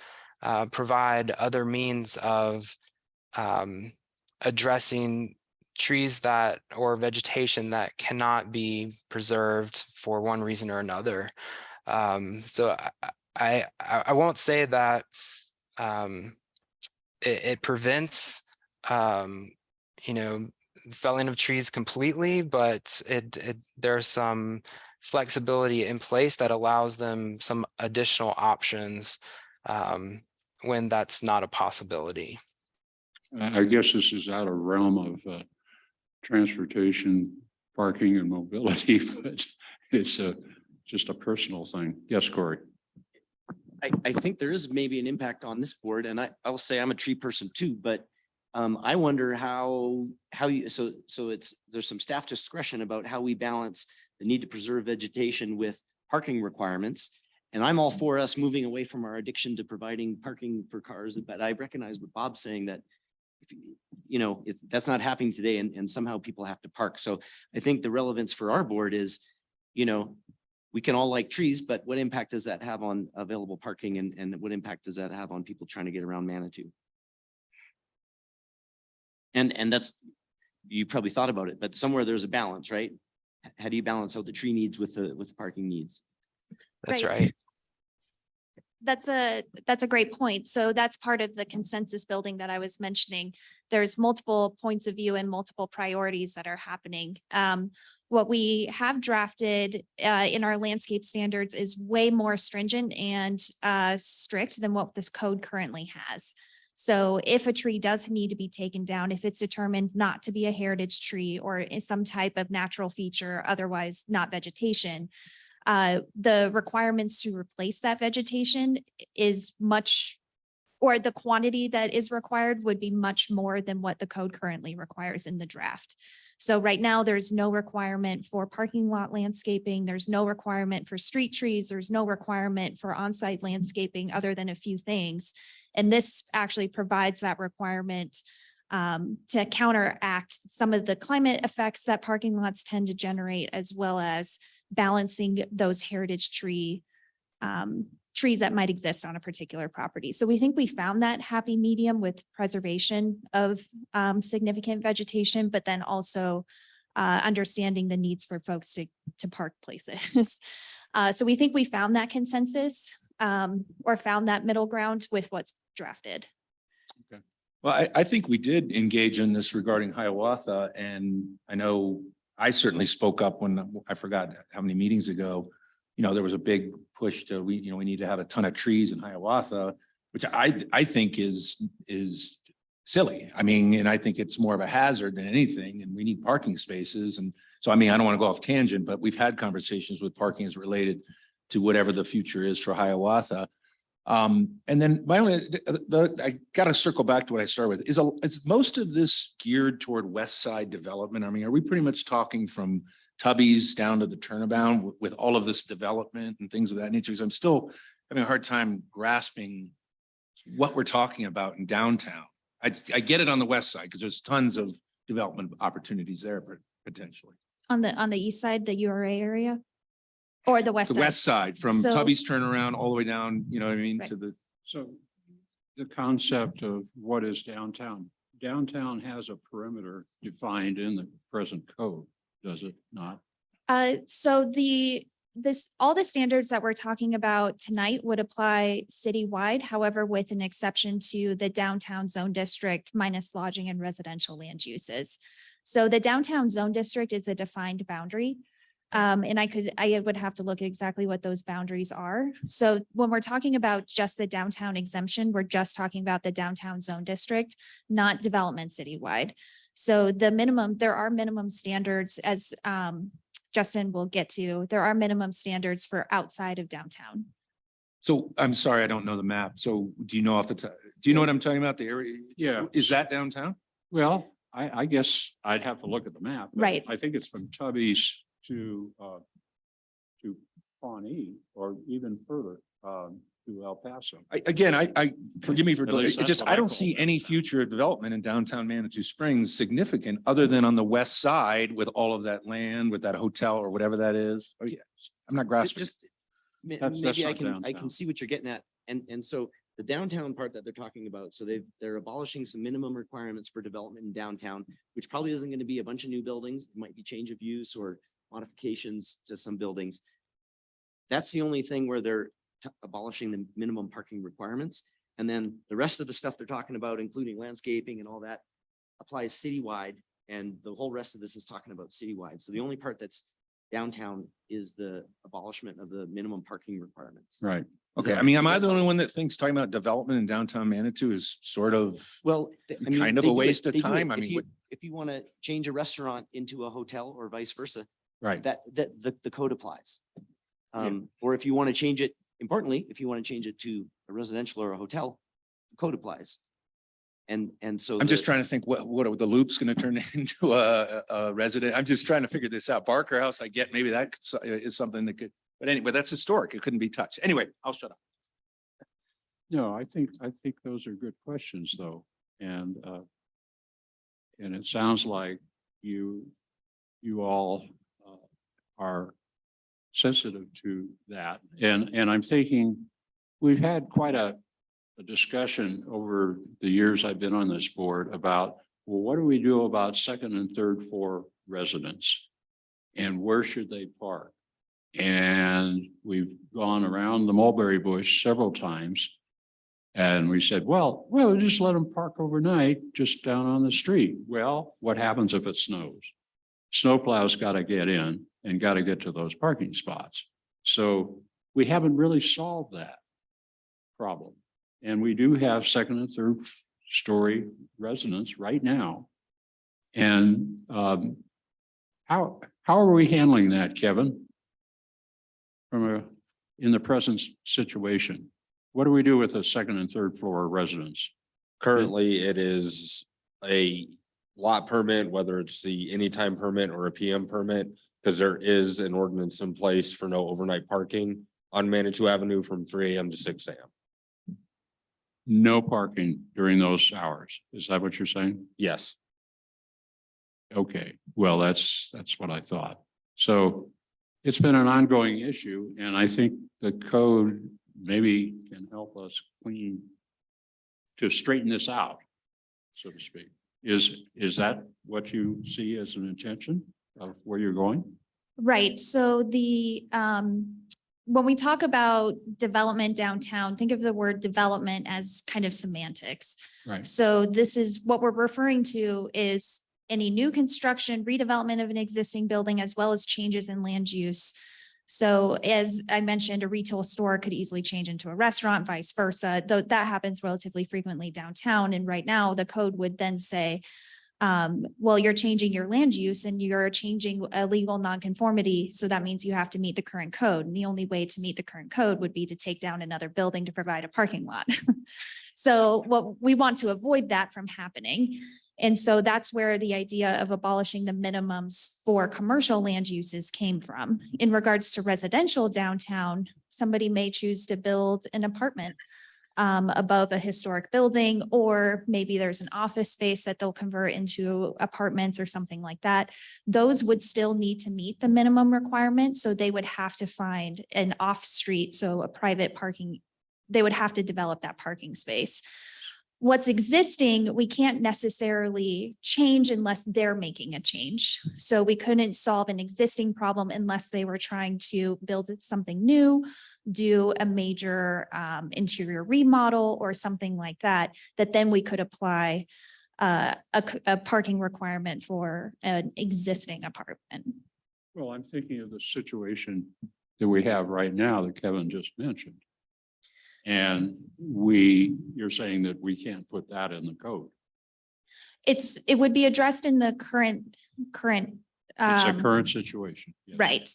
provide other means of addressing trees that or vegetation that cannot be preserved for one reason or another. So I won't say that it prevents you know, felling of trees completely, but there's some flexibility in place that allows them some additional options when that's not a possibility. I guess this is out of realm of transportation, parking and mobility, but it's just a personal thing. Yes, Corey. I think there is maybe an impact on this board, and I will say I'm a tree person too, but I wonder how you, so there's some staff discretion about how we balance the need to preserve vegetation with parking requirements. And I'm all for us moving away from our addiction to providing parking for cars, but I recognize what Bob's saying that if you know, that's not happening today, and somehow people have to park. So I think the relevance for our board is, you know, we can all like trees, but what impact does that have on available parking, and what impact does that have on people trying to get around Manitou? And that's, you probably thought about it, but somewhere there's a balance, right? How do you balance out the tree needs with the parking needs? That's Right. right. That's a great point. So that's part of the consensus building that I was mentioning. There's multiple points of view and multiple priorities that are happening. What we have drafted in our landscape standards is way more stringent and strict than what this code currently has. So if a tree does need to be taken down, if it's determined not to be a heritage tree or is some type of natural feature, otherwise not vegetation, the requirements to replace that vegetation is much or the quantity that is required would be much more than what the code currently requires in the draft. So right now, there's no requirement for parking lot landscaping. There's no requirement for street trees. There's no requirement for on-site landscaping other than a few things. And this actually provides that requirement to counteract some of the climate effects that parking lots tend to generate, as well as balancing those heritage trees that might exist on a particular property. So we think we found that happy medium with preservation of significant vegetation, but then also understanding the needs for folks to park places. So we think we found that consensus or found that middle ground with what's drafted. Well, I think we did engage in this regarding Hiawatha, and I know I certainly spoke up when I forgot how many meetings ago. You know, there was a big push to, we need to have a ton of trees in Hiawatha, which I think is silly. I mean, and I think it's more of a hazard than anything, and we need parking spaces. And so, I mean, I don't want to go off tangent, but we've had conversations with parking as related to whatever the future is for Hiawatha. And then my only, I got to circle back to what I started with. Is most of this geared toward West Side development? I mean, are we pretty much talking from Tubby's down to the Turnabout with all of this development and things of that nature? Because I'm still having a hard time grasping what we're talking about in downtown. I get it on the west side because there's tons of development opportunities there potentially. On the east side, the URA area? Or the west The side? west side from So- Tubby's turnaround all the way down, you know what I mean, Right. to the. So the concept of what is downtown? Downtown has a perimeter defined in the present code, does it not? So all the standards that we're talking about tonight would apply citywide, however, with an exception to the downtown zone district minus lodging and residential land uses. So the downtown zone district is a defined boundary. And I would have to look at exactly what those boundaries are. So when we're talking about just the downtown exemption, we're just talking about the downtown zone district, not development citywide. So there are minimum standards, as Justin will get to, there are minimum standards for outside of downtown. So I'm sorry, I don't know the map. So do you know do you know what I'm talking about? The area? Yeah. Is that downtown? Well, I guess I'd have to look at the map. but Right. I think it's from Tubby's to Pawnee or even further to El Paso. I forgive me for, At least it's just, that's what I I don't call see any downtown. future development in downtown Manitou Springs significant other than on the west side with all of that land, with that hotel or whatever that is. Oh, yeah. I'm not grasping. Just, That's maybe I not can downtown. see what you're getting at. And so the downtown part that they're talking about, so they're abolishing some minimum requirements for development in downtown, which probably isn't going to be a bunch of new buildings. It might be change of use or modifications to some buildings. That's the only thing where they're abolishing the minimum parking requirements. And then the rest of the stuff they're talking about, including landscaping and all that, applies citywide. And the whole rest of this is talking about citywide. So the only part that's downtown is the abolishment of the minimum parking requirements. Right. Okay, I mean, am I the only one that thinks talking about development in downtown Manitou is sort of, Well, Kind of a waste of time. I If mean, you, if you want to change a restaurant into a hotel or vice versa, right? that the code applies. Or if you want to change it, importantly, if you want to change it to a residential or a hotel, the code applies. And so. I'm just trying to think what are the loop's going to turn into a resident. I'm just trying to figure this out. Barker House, I get maybe that is something that could, but anyway, that's historic. It couldn't be touched. Anyway, I'll shut up. No, I think those are good questions though. And it sounds like you all are sensitive to that. And I'm thinking we've had quite a discussion over the years I've been on this board about, well, what do we do about second and third floor residents? And where should they park? And we've gone around the mulberry bush several times. And we said, well, just let them park overnight just down on the street. Well, what happens if it snows? Snowplow's got to get in and got to get to those parking spots. So we haven't really solved that problem. And we do have second and third story residents right now. And how are we handling that, Kevin? In the present situation? What do we do with the second and third floor residents? Currently, it is a lot permit, whether it's the anytime permit or a PM permit, because there is an ordinance in place for no overnight parking on Manitou Avenue from 3 AM to 6 AM. No parking during those hours. Is that what you're saying? Yes, Okay, well, that's what I thought. So it's been an ongoing issue, and I think the code maybe can help us to straighten this out, so to speak. Is that what you see as an intention of where you're going? Right, so when we talk about development downtown, think of the word development as kind of semantics. Right. So this is what we're referring to is any new construction, redevelopment of an existing building, as well as changes in land use. So as I mentioned, a retail store could easily change into a restaurant, vice versa, though that happens relatively frequently downtown. And right now the code would then say, well, you're changing your land use and you're changing a legal nonconformity. So that means you have to meet the current code. And the only way to meet the current code would be to take down another building to provide a parking lot. So what we want to avoid that from happening. And so that's where the idea of abolishing the minimums for commercial land uses came from. In regards to residential downtown, somebody may choose to build an apartment above a historic building, or maybe there's an office space that they'll convert into apartments or something like that. Those would still need to meet the minimum requirement. So they would have to find an off-street, so a private parking, they would have to develop that parking space. What's existing, we can't necessarily change unless they're making a change. So we couldn't solve an existing problem unless they were trying to build something new, do a major interior remodel or something like that, that then we could apply a parking requirement for an existing apartment. Well, I'm thinking of the situation that we have right now that Kevin just mentioned. And you're saying that we can't put that in the code. It would be addressed in the current. It's a current situation. Yes. Right.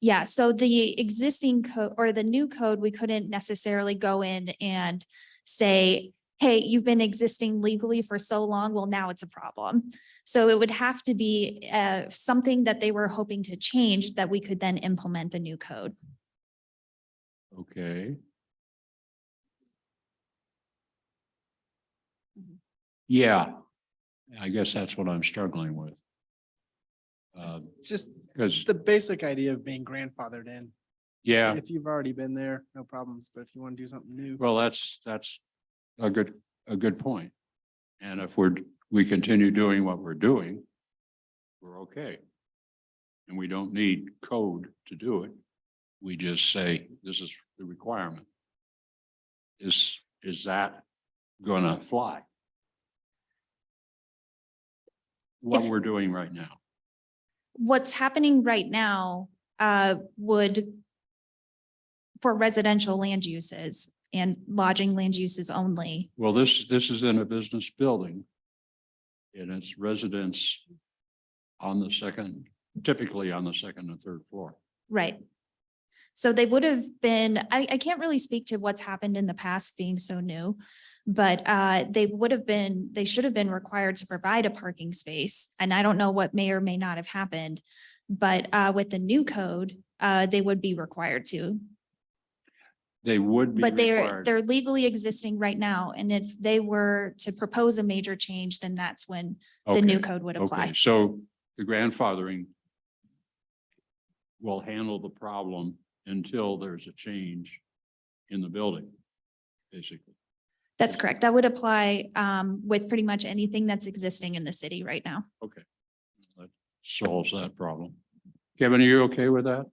Yeah. So the existing code or the new code, we couldn't necessarily go in and say, hey, you've been existing legally for so long. Well, now it's a problem. So it would have to be something that they were hoping to change that we could then implement the new code. Okay. Yeah, I guess that's what I'm struggling with. Just Because, the basic idea of being grandfathered in. yeah, If you've already been there, no problems, but if you want to do something new. well, that's a good point. And if we continue doing what we're doing, we're okay. And we don't need code to do it. We just say, this is the requirement. Is that gonna fly? What If- we're doing right now. What's happening right now would for residential land uses and lodging land uses only. Well, this is in a business building. And it's residents typically on the second and third floor. Right. So they would have been, I can't really speak to what's happened in the past being so new, but they should have been required to provide a parking space. And I don't know what may or may not have happened, but with the new code, they would be required to. They would be But required. they're legally existing right now. And if they were to propose a major change, then that's when the new Okay, code would okay. apply. So the grandfathering will handle the problem until there's a change in the building, basically. That's correct. That would apply with pretty much anything that's existing in the city right now. Okay. That solves that problem. Kevin, are you okay with that?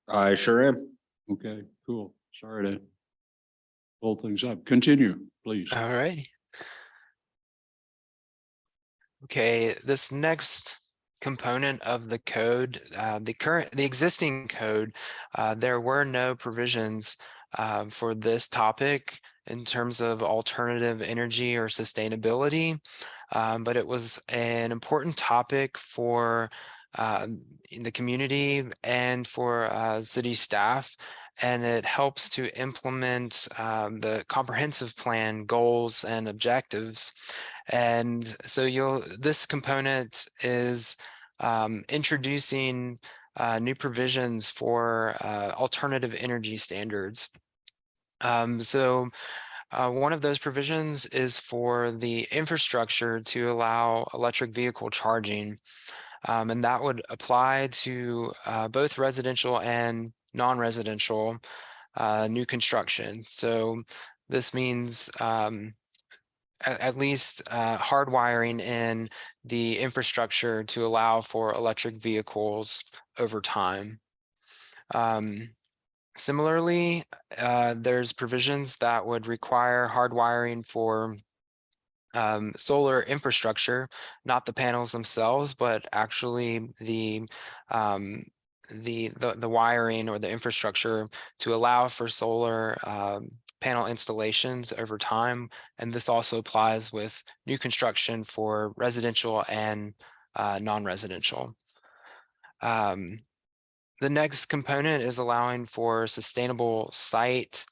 I sure am. Okay, cool. Sorry to pull things up. Continue, please. All right. Okay, this next component of the code, the existing code, there were no provisions for this topic in terms of alternative energy or sustainability, but it was an important topic for in the community and for city staff. And it helps to implement the comprehensive plan goals and objectives. And so this component is introducing new provisions for alternative energy standards. One of those provisions is for the infrastructure to allow electric vehicle charging. And that would apply to both residential and non-residential new construction. So this means at least hardwiring in the infrastructure to allow for electric vehicles over time. Similarly, there's provisions that would require hardwiring for solar infrastructure, not the panels themselves, but actually the wiring or the infrastructure to allow for solar panel installations over time. And this also applies with new construction for residential and non-residential. The next component is allowing for sustainable site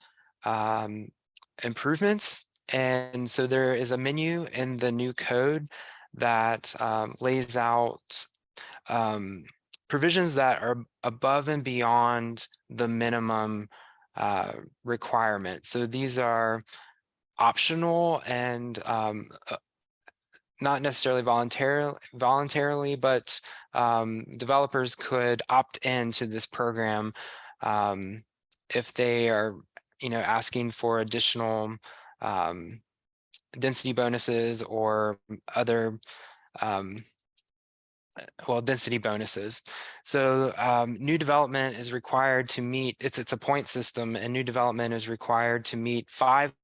improvements. And so there is a menu in the new code that lays out provisions that are above and beyond the minimum requirement. So these are optional and not necessarily voluntarily, but developers could opt into this program if they are, asking for additional density bonuses or other density bonuses. So new development is required to meet, it's a point system, and new development is required to meet 5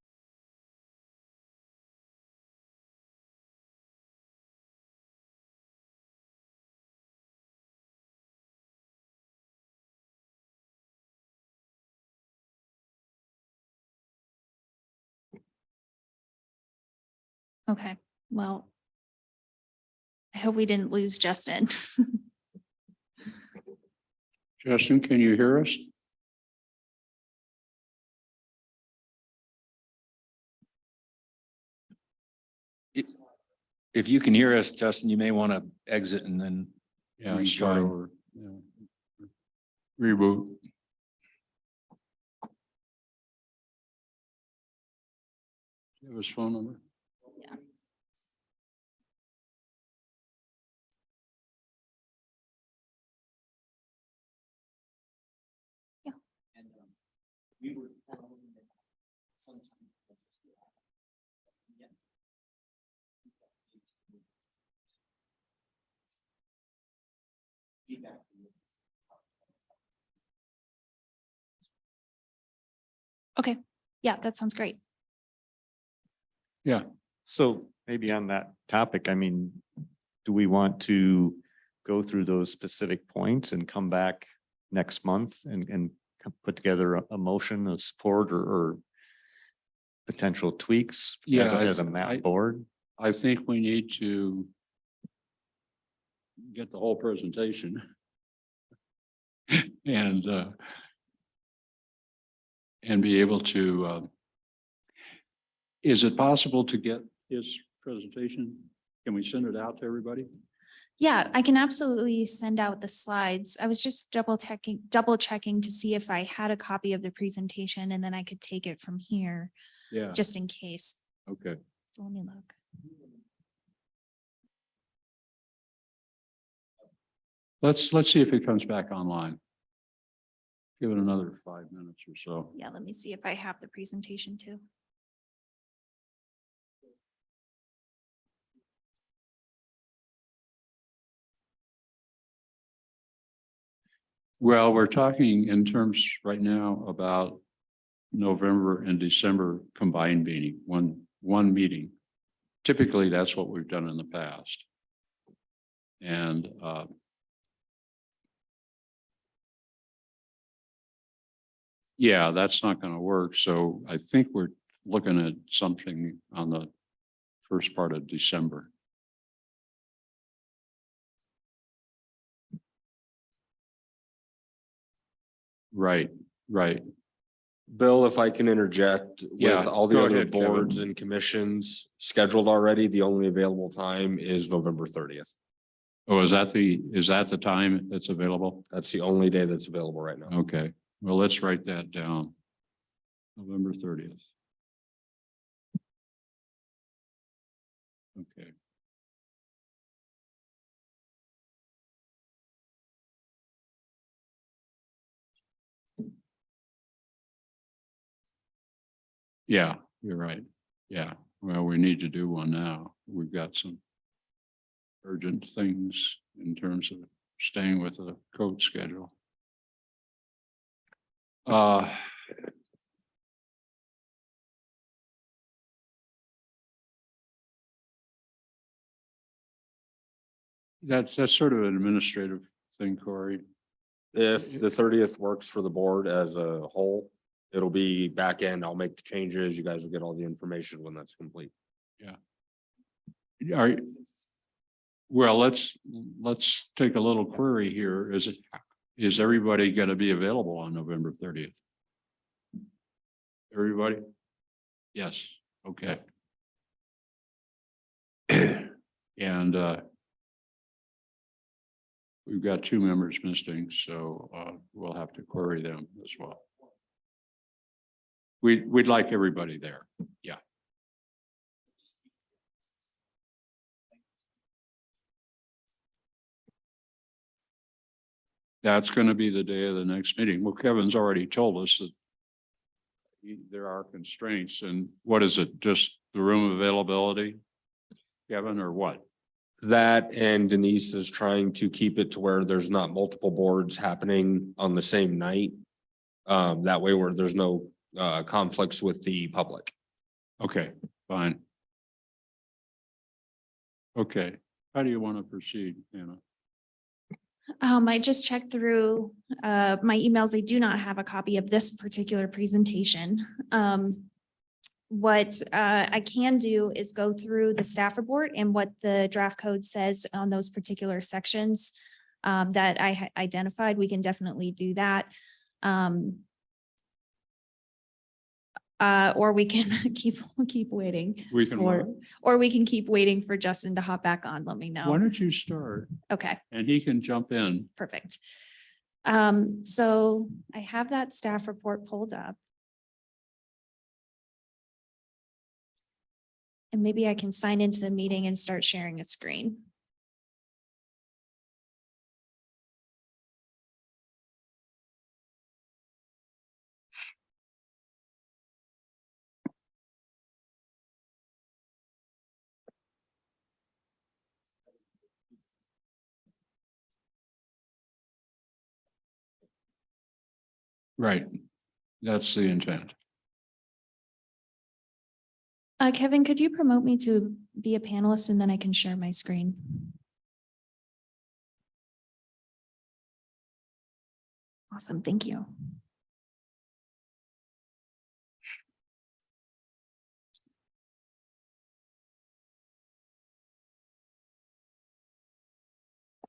Okay, well, I hope we didn't lose Justin. Justin, can you hear us? If you can hear us, Justin, you may want to exit and then Yeah, start rejoin. over. Yeah. Reboot. Do you have his phone number? Yeah. Yeah. We were sometime. Feedback. Okay, yeah, that sounds great. Yeah. So maybe on that topic, I mean, do we want to go through those specific points and come back next month and put together a motion of support or potential tweaks Yeah, as a map board? I think we need to get the whole presentation. And be able to, is it possible to get his presentation? Can we send it out to everybody? Yeah, I can absolutely send out the slides. I was just double checking to see if I had a copy of the presentation, and then I could take it from here Yeah, just in case. okay. So let me look. Let's see if it comes back online. Give it another 5 minutes or so. Yeah, let me see if I have the presentation too. Well, we're talking in terms right now about November and December combined meeting, one meeting. Typically, that's what we've done in the past. And yeah, that's not going to work. So I think we're looking at something on the first part of December. Right, right. Bill, if I can interject, Yeah, with all the go other ahead, Kevin. boards and commissions scheduled already, the only available time is November 30th. Oh, is that the time that's available? That's the only day that's available right now. Okay, well, let's write that down. November 30th. Okay. Yeah, you're right. Yeah, well, we need to do one now. We've got some urgent things in terms of staying with the code schedule. That's sort of an administrative thing, Corey. If the 30th works for the board as a whole, it'll be back end. I'll make the changes. You guys will get all the information when that's complete. All right. Well, let's take a little query here. Is everybody gonna be available on November 30th? Everybody? Yes, okay. And we've got 2 members missing, so we'll have to query them as well. We'd like everybody there. Yeah. That's going to be the day of the next meeting. Well, Kevin's already told us that there are constraints, and what is it? Just the room availability? Kevin, or what? That and Denise is trying to keep it to where there's not multiple boards happening on the same night. That way where there's no conflicts with the public. Okay, fine. Okay, how do you want to proceed, Anna? I just checked through my emails. I do not have a copy of this particular presentation. What I can do is go through the staff report and what the draft code says on those particular sections that I identified. We can definitely do that. Or we can keep waiting. We can, Or we can keep waiting for Justin to hop back on. Let me why know. don't you start Okay, and he can jump in? perfect. So I have that staff report pulled up. And maybe I can sign into the meeting and start sharing a screen. Right. That's the intent. Kevin, could you promote me to be a panelist and then I can share my screen? Awesome, thank you.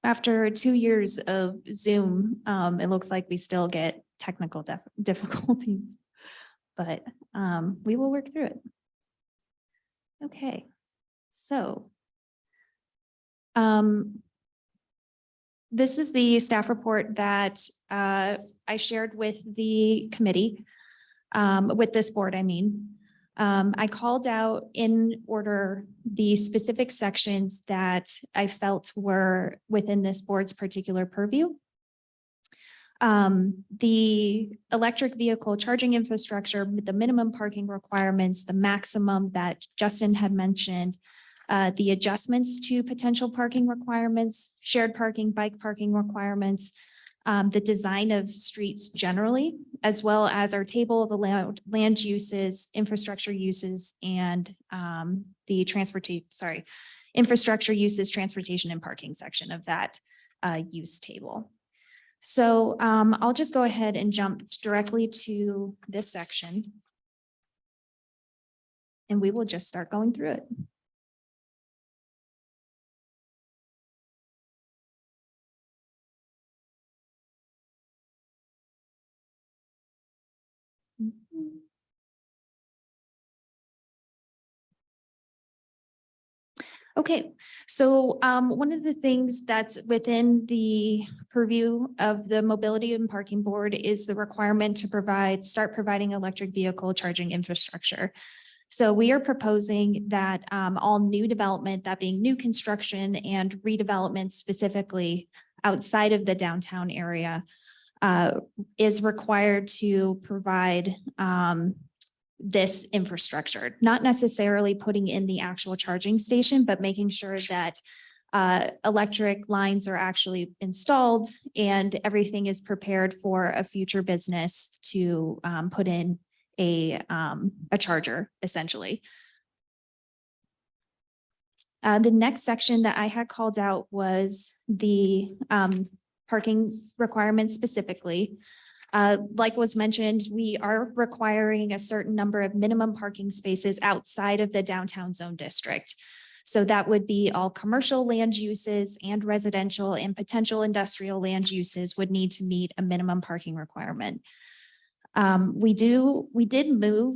After 2 years of Zoom, it looks like we still get technical difficulties, but we will work through it. Okay, so this is the staff report that I shared with the committee, with this board, I mean. I called out in order the specific sections that I felt were within this board's particular purview. The electric vehicle charging infrastructure, the minimum parking requirements, the maximum that Justin had mentioned, the adjustments to potential parking requirements, shared parking, bike parking requirements, the design of streets generally, as well as our table of allowed land uses, infrastructure uses, and the infrastructure uses, transportation and parking section of that use table. So I'll just go ahead and jump directly to this section. And we will just start going through it. Okay, so one of the things that's within the purview of the Mobility and Parking Board is the requirement to start providing electric vehicle charging infrastructure. So we are proposing that all new development, that being new construction and redevelopment specifically outside of the downtown area, is required to provide this infrastructure, not necessarily putting in the actual charging station, but making sure that electric lines are actually installed and everything is prepared for a future business to put in a charger, essentially. The next section that I had called out was the parking requirements specifically. Like was mentioned, we are requiring a certain number of minimum parking spaces outside of the downtown zone district. So that would be all commercial land uses and residential and potential industrial land uses would need to meet a minimum parking requirement. We did move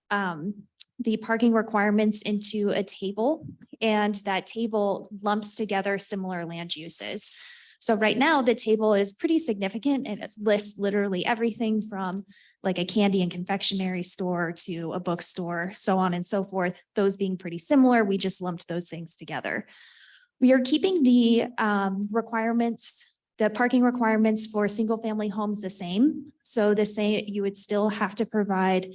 the parking requirements into a table, and that table lumps together similar land uses. So right now the table is pretty significant and it lists literally everything from like a candy and confectionery store to a bookstore, so on and so forth. Those being pretty similar, we just lumped those things together. We are keeping the parking requirements for single family homes the same. So you would still have to provide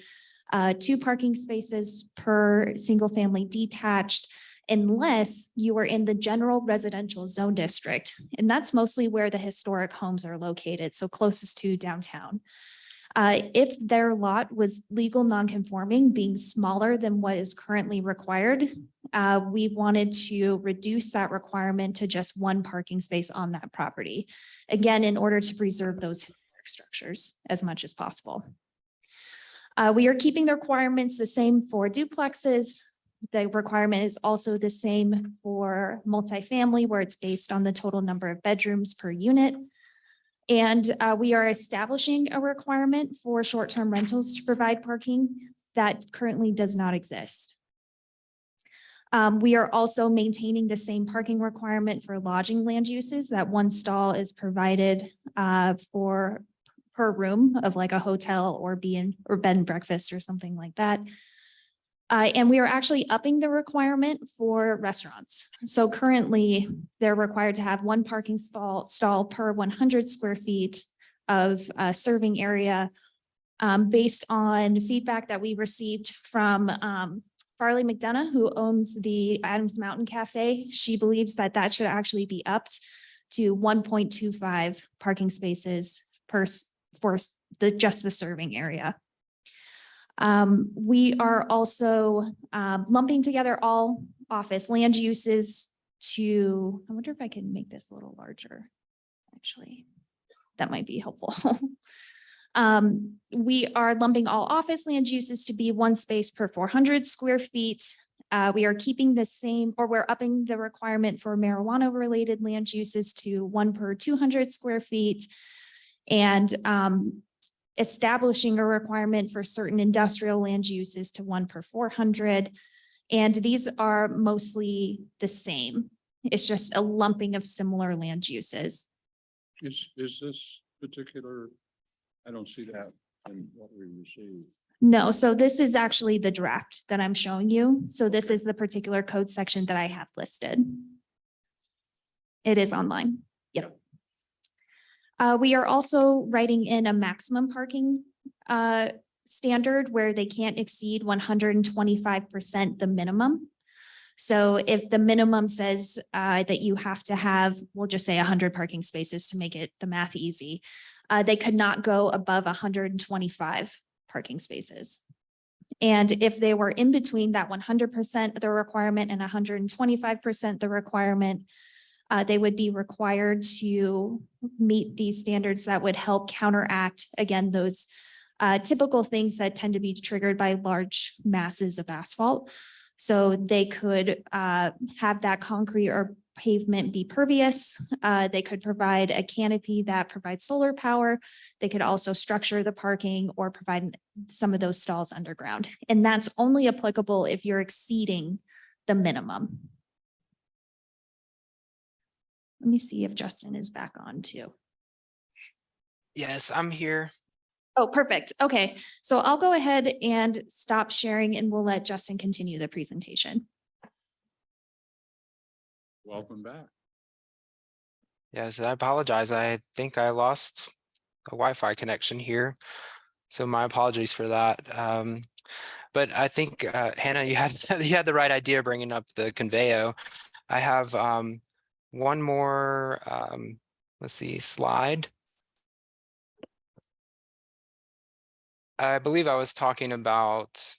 2 parking spaces per single family detached, unless you are in the general residential zone district. And that's mostly where the historic homes are located, so closest to downtown. If their lot was legal non-conforming, being smaller than what is currently required, we wanted to reduce that requirement to just 1 parking space on that property. Again, in order to preserve those historic structures as much as possible. We are keeping the requirements the same for duplexes. The requirement is also the same for multifamily, where it's based on the total number of bedrooms per unit. And we are establishing a requirement for short-term rentals to provide parking that currently does not exist. We are also maintaining the same parking requirement for lodging land uses, that 1 stall is provided for per room of like a hotel or bed and breakfast or something like that. And we are actually upping the requirement for restaurants. So currently they're required to have 1 parking stall per 100 square feet of serving area. Based on feedback that we received from Farley McDonough, who owns the Adams Mountain Cafe, she believes that that should actually be upped to 1.25 parking spaces for just the serving area. We are also lumping together all office land uses to, I wonder if I can make this a little larger. Actually, that might be helpful. We are lumping all office land uses to be 1 space per 400 square feet. We are keeping the same, or we're upping the requirement for marijuana related land uses to 1 per 200 square feet. And establishing a requirement for certain industrial land uses to 1 per 400. And these are mostly the same. It's just a lumping of similar land uses. Is this particular, I don't see that in what we received. No, so this is actually the draft that I'm showing you. So this is the particular code section that I have listed. It is online. Yep. We are also writing in a maximum parking standard where they can't exceed 125% the minimum. So if the minimum says that you have to have, we'll just say 100 parking spaces to make it the math easy, they could not go above 125 parking spaces. And if they were in between that 100% of the requirement and 125% the requirement, they would be required to meet these standards that would help counteract, again, those typical things that tend to be triggered by large masses of asphalt. So they could have that concrete or pavement be pervious. They could provide a canopy that provides solar power. They could also structure the parking or provide some of those stalls underground. And that's only applicable if you're exceeding the minimum. Let me see if Justin is back on too. Yes, I'm here. Oh, perfect. Okay, so I'll go ahead and stop sharing and we'll let Justin continue the presentation. Welcome back. Yes, I apologize. I think I lost a Wi-Fi connection here. So my apologies for that. But I think, Hannah, you had you had the right idea bringing up the Conveo. I have one more, let's see, slide. I believe I was talking about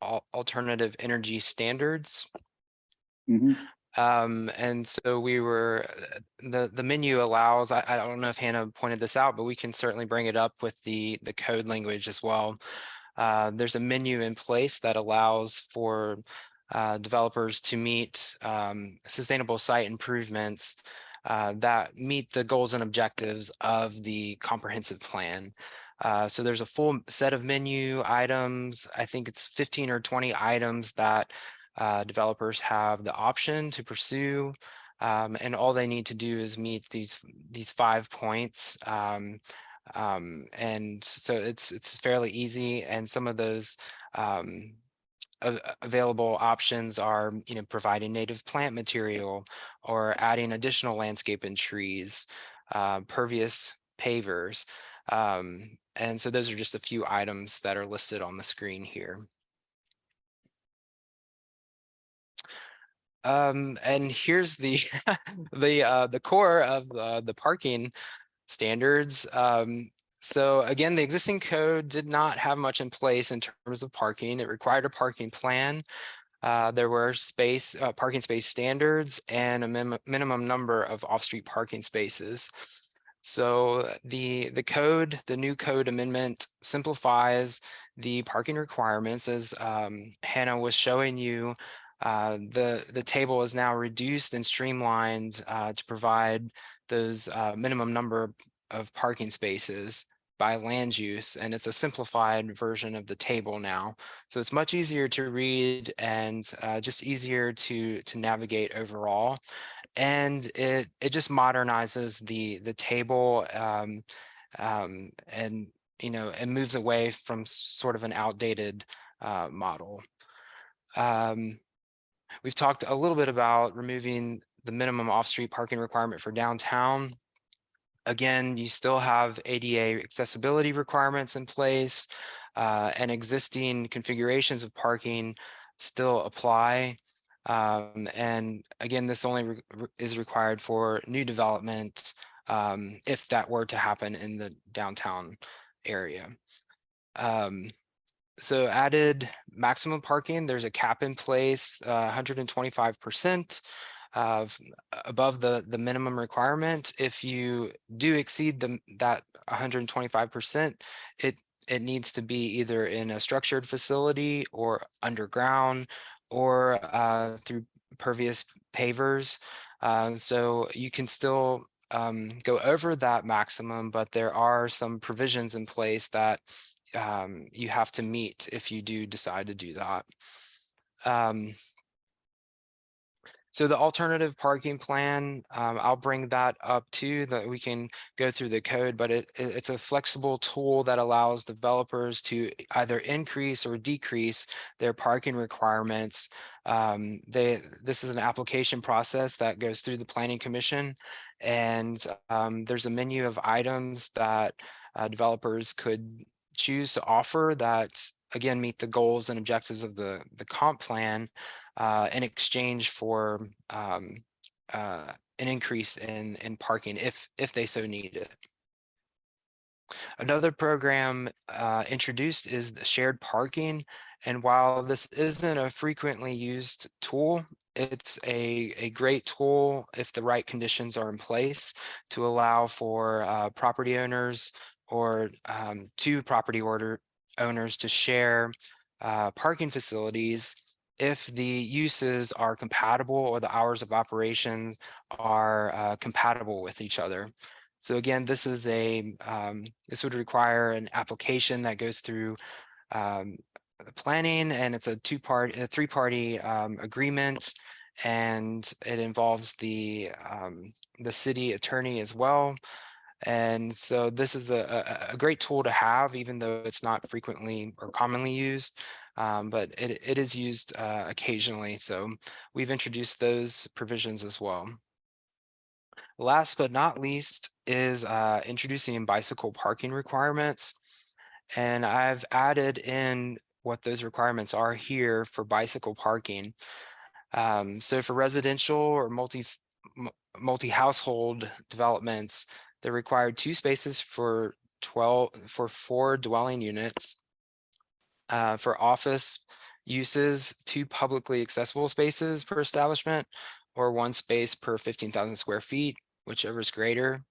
alternative energy standards. And so we were, the menu allows, I don't know if Hannah pointed this out, but we can certainly bring it up with the code language as well. There's a menu in place that allows for developers to meet sustainable site improvements that meet the goals and objectives of the comprehensive plan. So there's a full set of menu items. I think it's 15 or 20 items that developers have the option to pursue. And all they need to do is meet these 5 points. And so it's fairly easy. And some of those available options are, providing native plant material or adding additional landscape and trees, pervious pavers. And so those are just a few items that are listed on the screen here. And here's the the core of the parking standards. So again, the existing code did not have much in place in terms of parking. It required a parking plan. There were parking space standards and a minimum number of off-street parking spaces. So the new code amendment simplifies the parking requirements, as Hannah was showing you. The table is now reduced and streamlined to provide those minimum number of parking spaces by land use, and it's a simplified version of the table now. So it's much easier to read and just easier to navigate overall. And it just modernizes the table and it moves away from sort of an outdated model. We've talked a little bit about removing the minimum off-street parking requirement for downtown. Again, you still have ADA accessibility requirements in place, and existing configurations of parking still apply. And again, this only is required for new development if that were to happen in the downtown area. So added maximum parking, there's a cap in place, 125% above the minimum requirement. If you do exceed that 125%, it needs to be either in a structured facility or underground or through pervious pavers. So you can still go over that maximum, but there are some provisions in place that you have to meet if you do decide to do that. So the alternative parking plan, I'll bring that up too, that we can go through the code, but it's a flexible tool that allows developers to either increase or decrease their parking requirements. This is an application process that goes through the Planning Commission, and there's a menu of items that developers could choose to offer that again meet the goals and objectives of the comp plan in exchange for an increase in parking if they so need it. Another program introduced is the shared parking, and while this isn't a frequently used tool, it's a great tool if the right conditions are in place to allow for property owners or two property owners to share parking facilities if the uses are compatible or the hours of operations are compatible with each other. So again, this would require an application that goes through planning, and it's a three-party agreement. and it involves the city attorney as well. And so this is a great tool to have, even though it's not frequently or commonly used, but it is used occasionally. So we've introduced those provisions as well. Last but not least is introducing bicycle parking requirements. And I've added in what those requirements are here for bicycle parking. So for residential or multi-household developments, they're required 2 spaces for 4 dwelling units. For office uses, 2 publicly accessible spaces per establishment, or 1 space per 15,000 square feet, whichever is greater.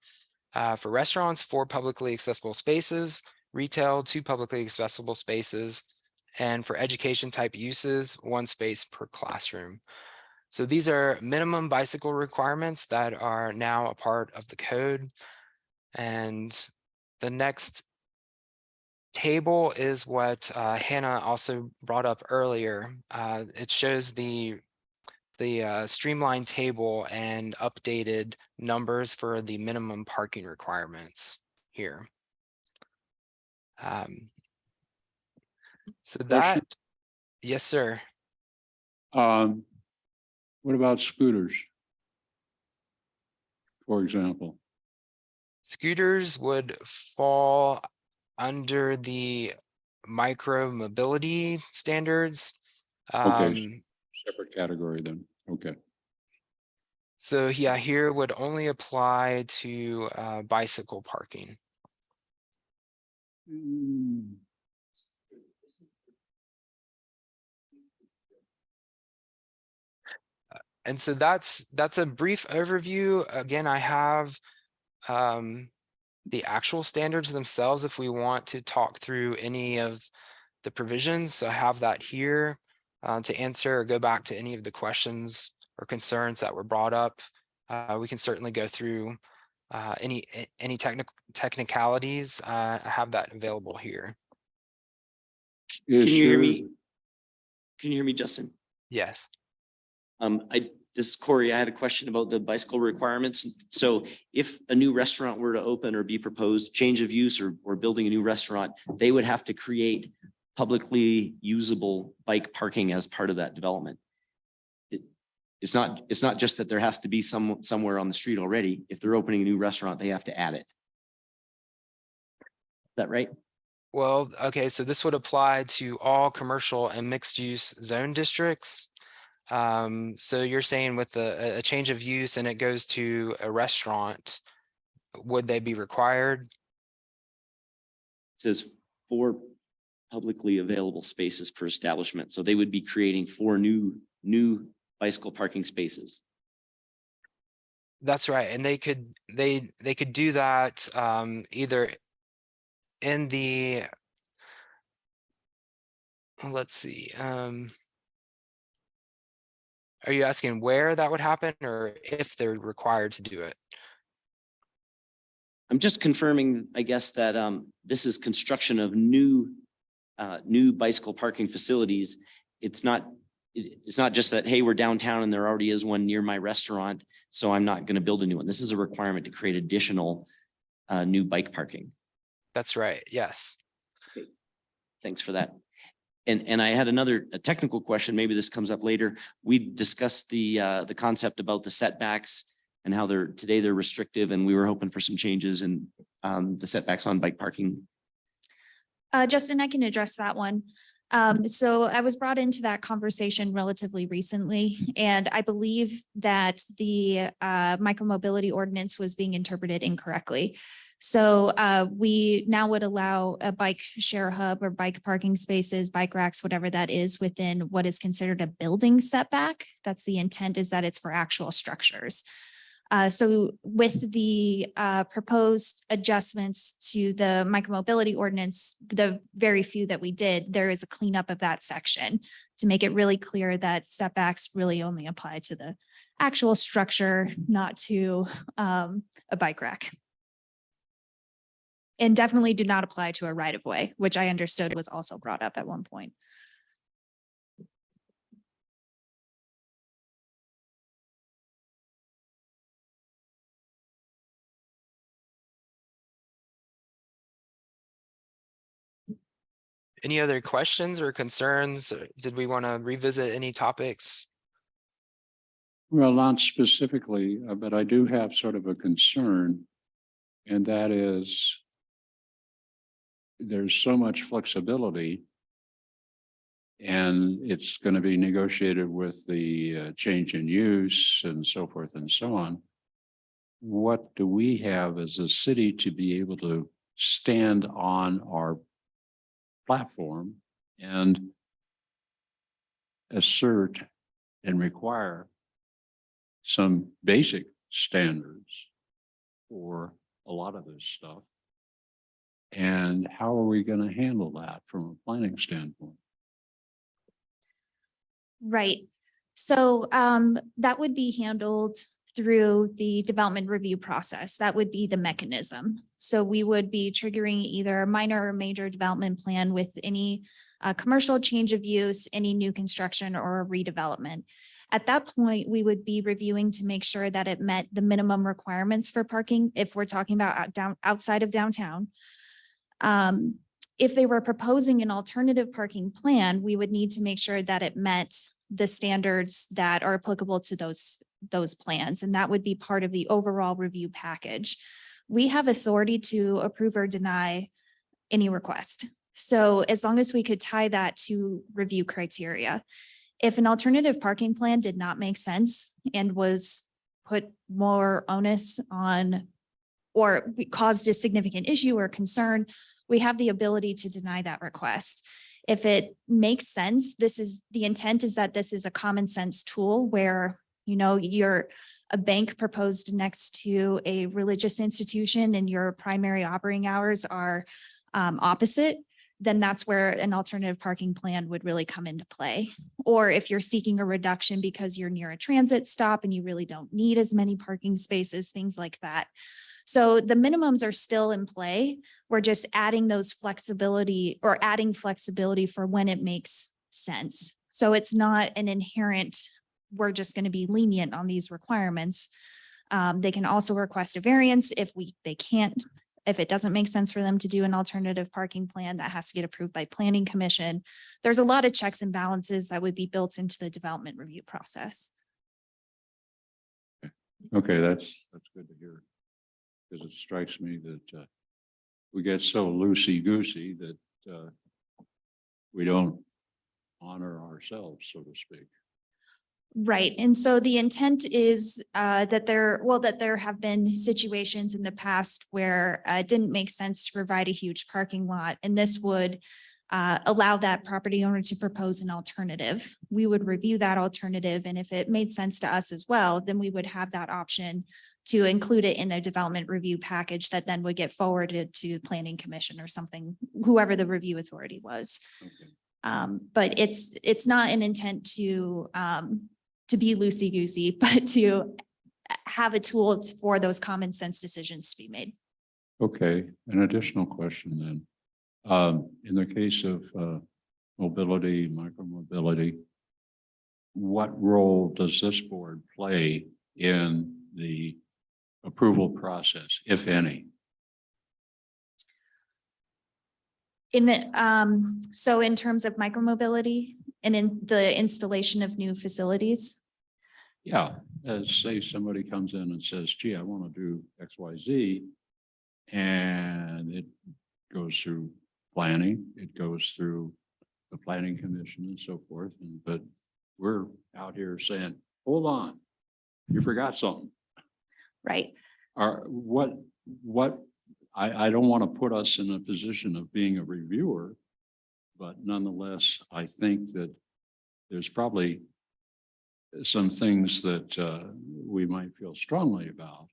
For restaurants, 4 publicly accessible spaces, retail, 2 publicly accessible spaces, and for education type uses, 1 space per classroom. So these are minimum bicycle requirements that are now a part of the code. And the next table is what Hannah also brought up earlier. It shows the streamlined table and updated numbers for the minimum parking requirements here. So that, Question? yes, sir. What about scooters? For example, Scooters would fall under the micro mobility standards. Okay. Separate category then, okay. So yeah, here would only apply to bicycle parking. And so that's a brief overview. Again, I have the actual standards themselves if we want to talk through any of the provisions. So I have that here to answer or go back to any of the questions or concerns that were brought up. We can certainly go through any technicalities. I have that available here. Can you hear me? Can you hear me, Justin? Yes. This is Corey. I had a question about the bicycle requirements. So if a new restaurant were to open or be proposed, change of use or building a new restaurant, they would have to create publicly usable bike parking as part of that development. It's not just that there has to be somewhere on the street already. If they're opening a new restaurant, they have to add it. Is that right? Well, okay, so this would apply to all commercial and mixed use zone districts. So you're saying with a change of use and it goes to a restaurant, would they be required? It says 4 publicly available spaces per establishment. So they would be creating 4 new bicycle parking spaces. That's right. And they could do that either in the, let's see, are you asking where that would happen or if they're required to do it? I'm just confirming, I guess, that this is construction of new bicycle parking facilities. It's not just that, hey, we're downtown and there already is one near my restaurant, so I'm not going to build a new one. This is a requirement to create additional new bike parking. That's right. Yes. Okay. Thanks for that. And I had a technical question. Maybe this comes up later. We discussed the concept about the setbacks and how today they're restrictive, and we were hoping for some changes in the setbacks on bike parking. Justin, I can address that one. So I was brought into that conversation relatively recently, and I believe that the micromobility ordinance was being interpreted incorrectly. So we now would allow a bike share hub or bike parking spaces, bike racks, whatever that is, within what is considered a building setback. That's the intent, is that it's for actual structures. So with the proposed adjustments to the micromobility ordinance, the very few that we did, there is a cleanup of that section to make it really clear that setbacks really only apply to the actual structure, not to a bike rack. And definitely do not apply to a right of way, which I understood was also brought up at one point. Any other questions or concerns? Did we want to revisit any topics? Well, not specifically, but I do have sort of a concern. And that is there's so much flexibility. And it's going to be negotiated with the change in use and so forth and so on. What do we have as a city to be able to stand on our platform and assert and require some basic standards for a lot of this stuff? And how are we going to handle that from a planning standpoint? Right. So that would be handled through the development review process. That would be the mechanism. So we would be triggering either a minor or major development plan with any commercial change of use, any new construction or redevelopment. At that point, we would be reviewing to make sure that it met the minimum requirements for parking if we're talking about outside of downtown. If they were proposing an alternative parking plan, we would need to make sure that it met the standards that are applicable to those plans, and that would be part of the overall review package. We have authority to approve or deny any request. So as long as we could tie that to review criteria. If an alternative parking plan did not make sense and was put more onus on or caused a significant issue or concern, we have the ability to deny that request. If it makes sense, the intent is that this is a common sense tool where, you're a bank proposed next to a religious institution and your primary operating hours are opposite, then that's where an alternative parking plan would really come into play. Or if you're seeking a reduction because you're near a transit stop and you really don't need as many parking spaces, things like that. So the minimums are still in play. We're just adding those flexibility or adding flexibility for when it makes sense. So it's not an inherent, we're just going to be lenient on these requirements. They can also request a variance if it doesn't make sense for them to do an alternative parking plan that has to get approved by Planning Commission. There's a lot of checks and balances that would be built into the development review process. Okay, that's good to hear. Because it strikes me that we get so loosey-goosey that we don't honor ourselves, so to speak. Right. And so the intent is that there have been situations in the past where it didn't make sense to provide a huge parking lot. And this would allow that property owner to propose an alternative. We would review that alternative. And if it made sense to us as well, then we would have that option to include it in a development review package that then would get forwarded to Planning Commission or something, whoever the review authority was. Okay. But it's not an intent to be loosey-goosey, but to have a tool for those common sense decisions to be made. Okay, an additional question then. In the case of mobility, micromobility, what role does this board play in the approval process, if any? So in terms of micromobility and in the installation of new facilities? Yeah, as say somebody comes in and says, gee, I want to do X, Y, Z. And it goes through planning, it goes through the Planning Commission and so forth. But we're out here saying, hold on, you forgot something. Right. I don't want to put us in a position of being a reviewer, but nonetheless, I think that there's probably some things that we might feel strongly about.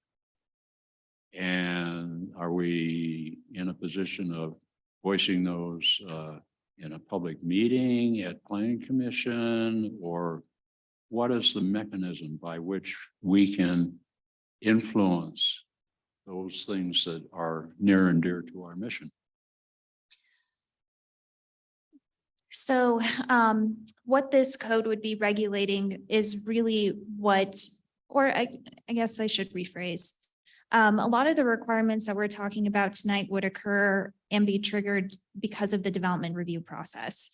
And are we in a position of voicing those in a public meeting at Planning Commission? Or what is the mechanism by which we can influence those things that are near and dear to our mission? So what this code would be regulating is really I guess I should rephrase. A lot of the requirements that we're talking about tonight would occur and be triggered because of the development review process.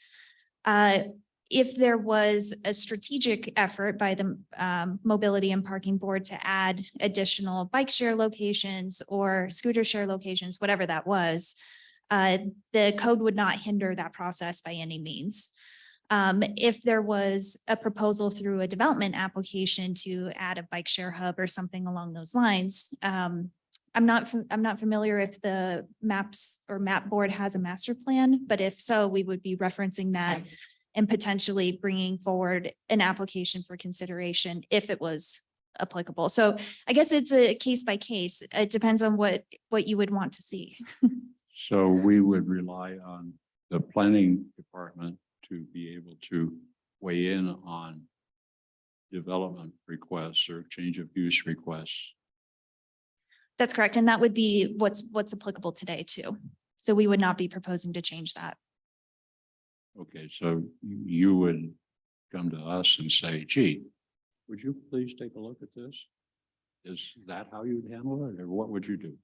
If there was a strategic effort by the Mobility and Parking Board to add additional bike share locations or scooter share locations, whatever that was, the code would not hinder that process by any means. If there was a proposal through a development application to add a bike share hub or something along those lines, I'm not familiar if the maps or map board has a master plan, but if so, we would be referencing that and potentially bringing forward an application for consideration if it was applicable. So I guess it's a case by case. It depends on what you would want to see. So we would rely on the planning department to be able to weigh in on development requests or change of use requests. That's correct. And that would be what's applicable today too. So we would not be proposing to change that. Okay, so you would come to us and say, gee, would you please take a look at this? Is that how you'd handle it, or what would you do?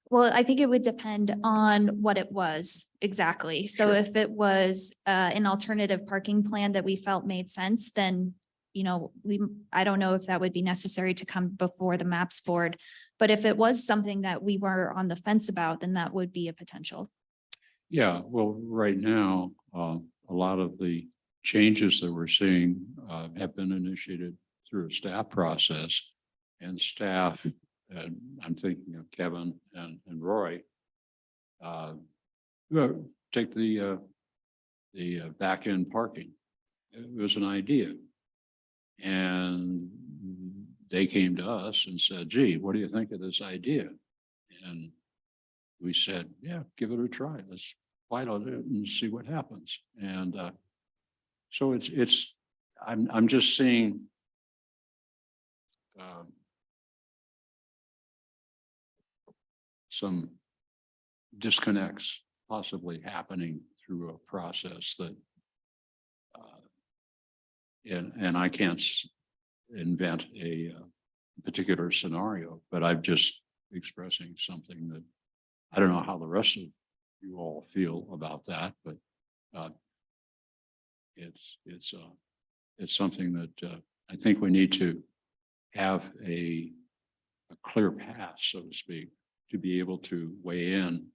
Well, I think it would depend on what it was exactly. So Sure. if it was an alternative parking plan that we felt made sense, then, I don't know if that would be necessary to come before the maps board. But if it was something that we were on the fence about, then that would be a potential. Yeah, well, right now, a lot of the changes that we're seeing have been initiated through a staff process, and staff, and I'm thinking of Kevin and Roy, take the back end parking. It was an idea. And they came to us and said, gee, what do you think of this idea? And we said, yeah, give it a try. Let's pilot it and see what happens. And so I'm just seeing some disconnects possibly happening through a process that and I can't invent a particular scenario, but I'm just expressing something that I don't know how the rest of you all feel about that, but it's something that I think we need to have a clear path, so to speak, to be able to weigh in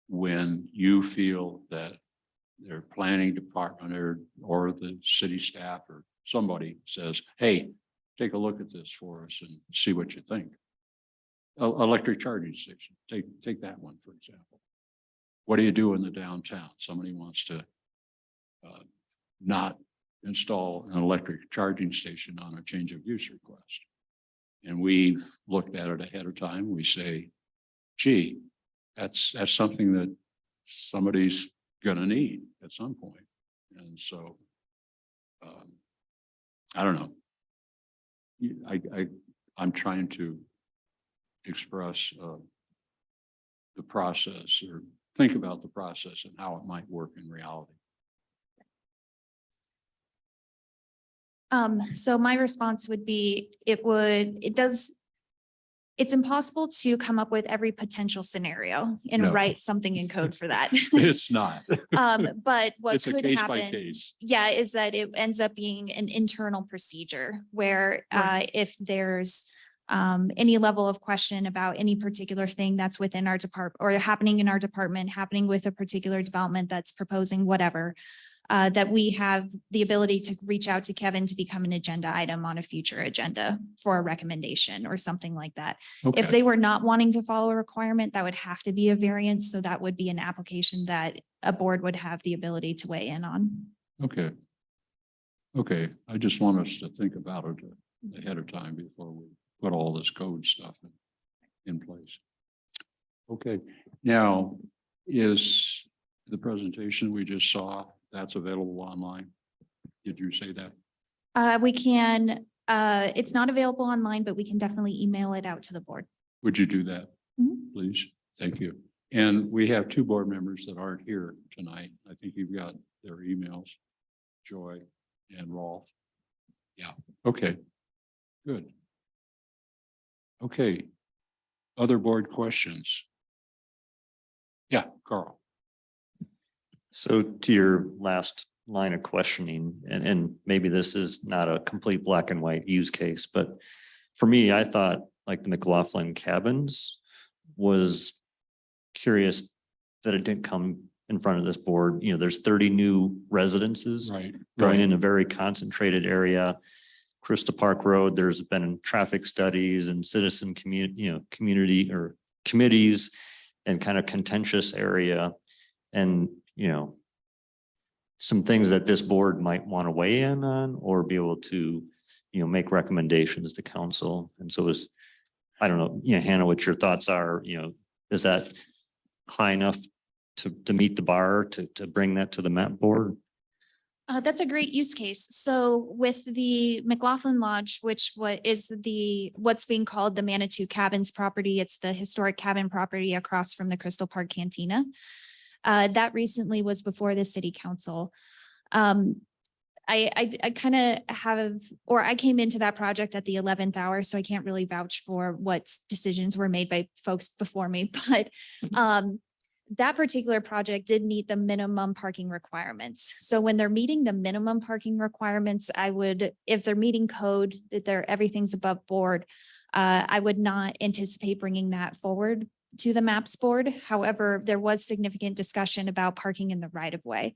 when you feel that their planning department or the city staff or somebody says, hey, take a look at this for us and see what you think. Electric charging station, take that one, for example. What do you do in the downtown? Somebody wants to not install an electric charging station on a change of use request. And we've looked at it ahead of time. We say, gee, that's something that somebody's gonna need at some point. And so I don't know. I'm trying to express the process or think about the process and how it might work in reality. So my response would be, it's impossible to come up with every potential scenario and No. write something in code for that. It's not. But what It's a could case by happen, case. yeah, is that it ends up being an internal procedure where if there's any level of question about any particular thing that's within our department or happening in our department, happening with a particular development that's proposing whatever, that we have the ability to reach out to Kevin to become an agenda item on a future agenda for a recommendation or something like that. If Okay, they were not wanting to follow a requirement, that would have to be a variance. So that would be an application that a board would have the ability to weigh in on. okay. Okay, I just want us to think about it ahead of time before we put all this code stuff in place. Okay, now is the presentation we just saw, that's available online? Did you say that? We can, it's not available online, but we can definitely email it out to the board. Would you do that, Mhm. please? Thank you. And we have two board members that aren't here tonight. I think you've got their emails, Joy and Rolf. Yeah, okay, good. Okay, Other board questions? Yeah, Carl. So to your last line of questioning, and maybe this is not a complete black and white use case, but for me, I thought like the McLaughlin cabins was curious that it didn't come in front of this board. You know, there's 30 new residences Right. going in a very concentrated area. Crystal Park Road, there's been traffic studies and citizen community or committees and kind of contentious area. And, you know, some things that this board might want to weigh in on or be able to, you know, make recommendations to council. And so I don't know, you know, Hannah, what your thoughts are, you know, is that high enough to meet the bar to bring that to the map board? That's a great use case. So with the McLaughlin Lodge, what's being called the Manitou Cabins property, it's the historic cabin property across from the Crystal Park Cantina. That recently was before the city council. I kind of I came into that project at the 11th hour, so I can't really vouch for what decisions were made by folks before me, but that particular project did meet the minimum parking requirements. So when they're meeting the minimum parking requirements, if they're meeting code, that everything's above board, I would not anticipate bringing that forward to the MAPS board. However, there was significant discussion about parking in the right of way.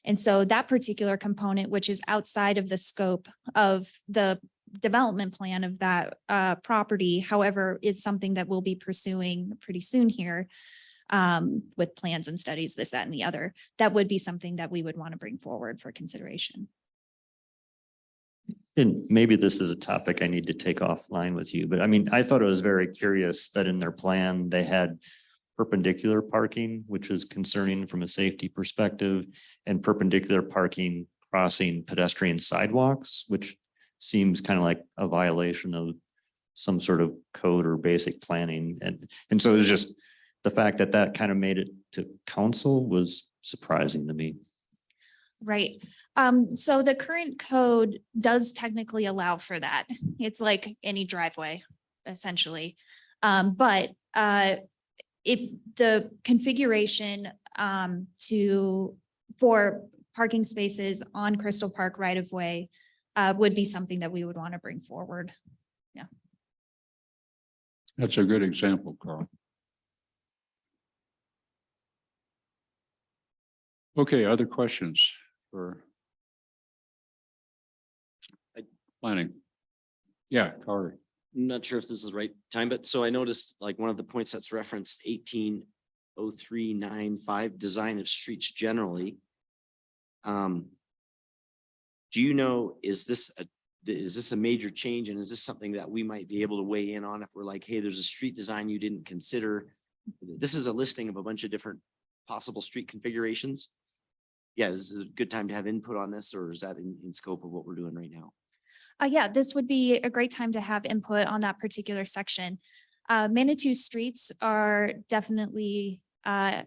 And so that particular component, which is outside of the scope of the development plan of that property, however, is something that we'll be pursuing pretty soon here with plans and studies, this, that, and the other. That would be something that we would want to bring forward for consideration. And maybe this is a topic I need to take offline with you, but I mean, I thought it was very curious that in their plan, they had perpendicular parking, which is concerning from a safety perspective, and perpendicular parking crossing pedestrian sidewalks, which seems kind of like a violation of some sort of code or basic planning. And so it was just the fact that that kind of made it to council was surprising to me. Right. So the current code does technically allow for that. It's like any driveway, essentially. But the configuration for parking spaces on Crystal Park right of way would be something that we would want to bring forward. Yeah. That's a good example, Carl. Okay, other questions for planning? Yeah, Carl. I'm not sure if this is the right time, but so I noticed like one of the points that's referenced 180395, design of streets generally. Do you know, is this a major change, and is this something that we might be able to weigh in on if we're like, hey, there's a street design you didn't consider? This is a listing of a bunch of different possible street configurations. Yeah, this is a good time to have input on this, or is that in scope of what we're doing right now? Yeah, this would be a great time to have input on that particular section. Manitou streets are definitely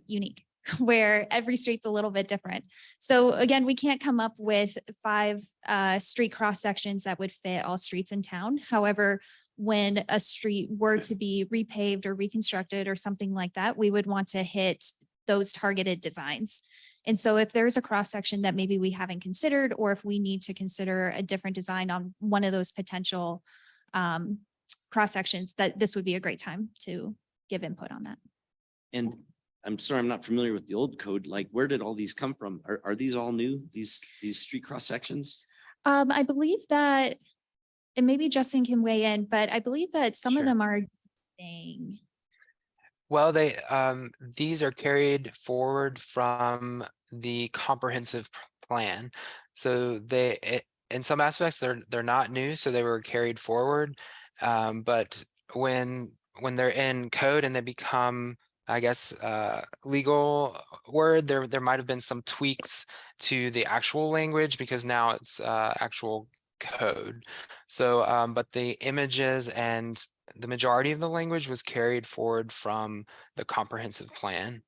unique, where every street's a little bit different. So again, we can't come up with 5 street cross sections that would fit all streets in town. However, when a street were to be repaved or reconstructed or something like that, we would want to hit those targeted designs. And so if there's a cross section that maybe we haven't considered, or if we need to consider a different design on one of those potential cross sections, that this would be a great time to give input on that. And I'm sorry, I'm not familiar with the old code. Like, where did all these come from? Are these all new? These street cross sections? I believe that, and maybe Justin can weigh in, but I believe that some of Sure. them are existing. Well, these are carried forward from the comprehensive plan. So in some aspects, they're not new, so they were carried forward. But when they're in code and they become, I guess, legal word, there might have been some tweaks to the actual language, because now it's actual code. So, but the images and the majority of the language was carried forward from the comprehensive plan.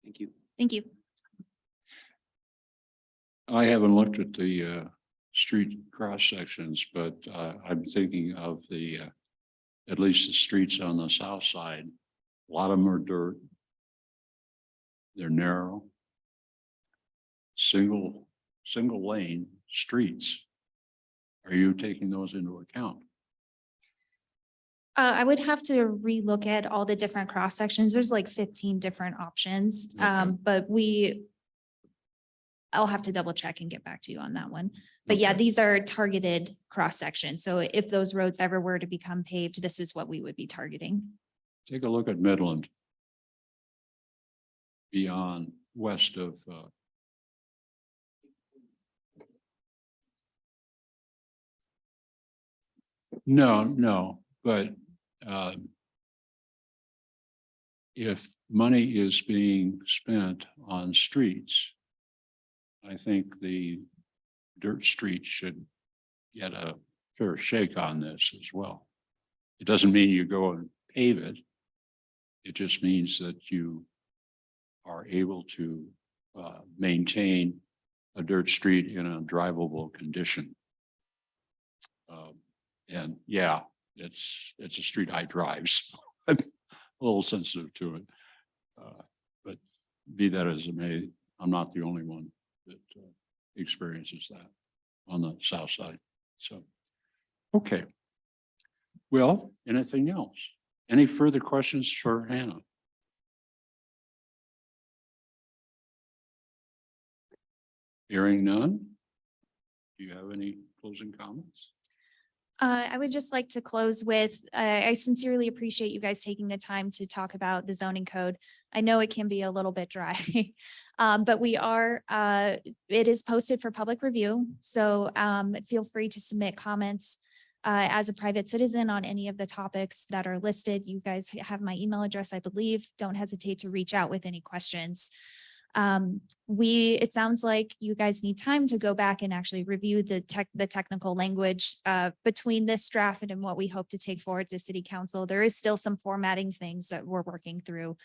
Thank you. Thank you. I haven't looked at the street cross sections, but I'm thinking of the at least the streets on the south side, a lot of them are dirt. They're narrow. Single lane streets. Are you taking those into account? I would have to relook at all the different cross sections. There's like 15 different options. Okay. But I'll have to double check and get back to you on that one. But yeah, Okay. these are targeted cross sections. So if those roads ever were to become paved, this is what we would be targeting. Take a look at Midland. Beyond west of no, but if money is being spent on streets, I think the dirt streets should get a fair shake on this as well. It doesn't mean you go and pave it. It just means that you are able to maintain a dirt street in a drivable condition. And yeah, it's a street I drive, so I'm a little sensitive to it. But be that as it may, I'm not the only one that experiences that on the south side. So, okay. Well, anything else? Any further questions for Hannah? Hearing none. Do you have any closing comments? I would just like to close with, I sincerely appreciate you guys taking the time to talk about the zoning code. I know it can be a little bit dry, but it is posted for public review. So feel free to submit comments as a private citizen on any of the topics that are listed. You guys have my email address, I believe. Don't hesitate to reach out with any questions. It sounds like you guys need time to go back and actually review the technical language between this draft and what we hope to take forward to city council. There is still some formatting things that we're working through.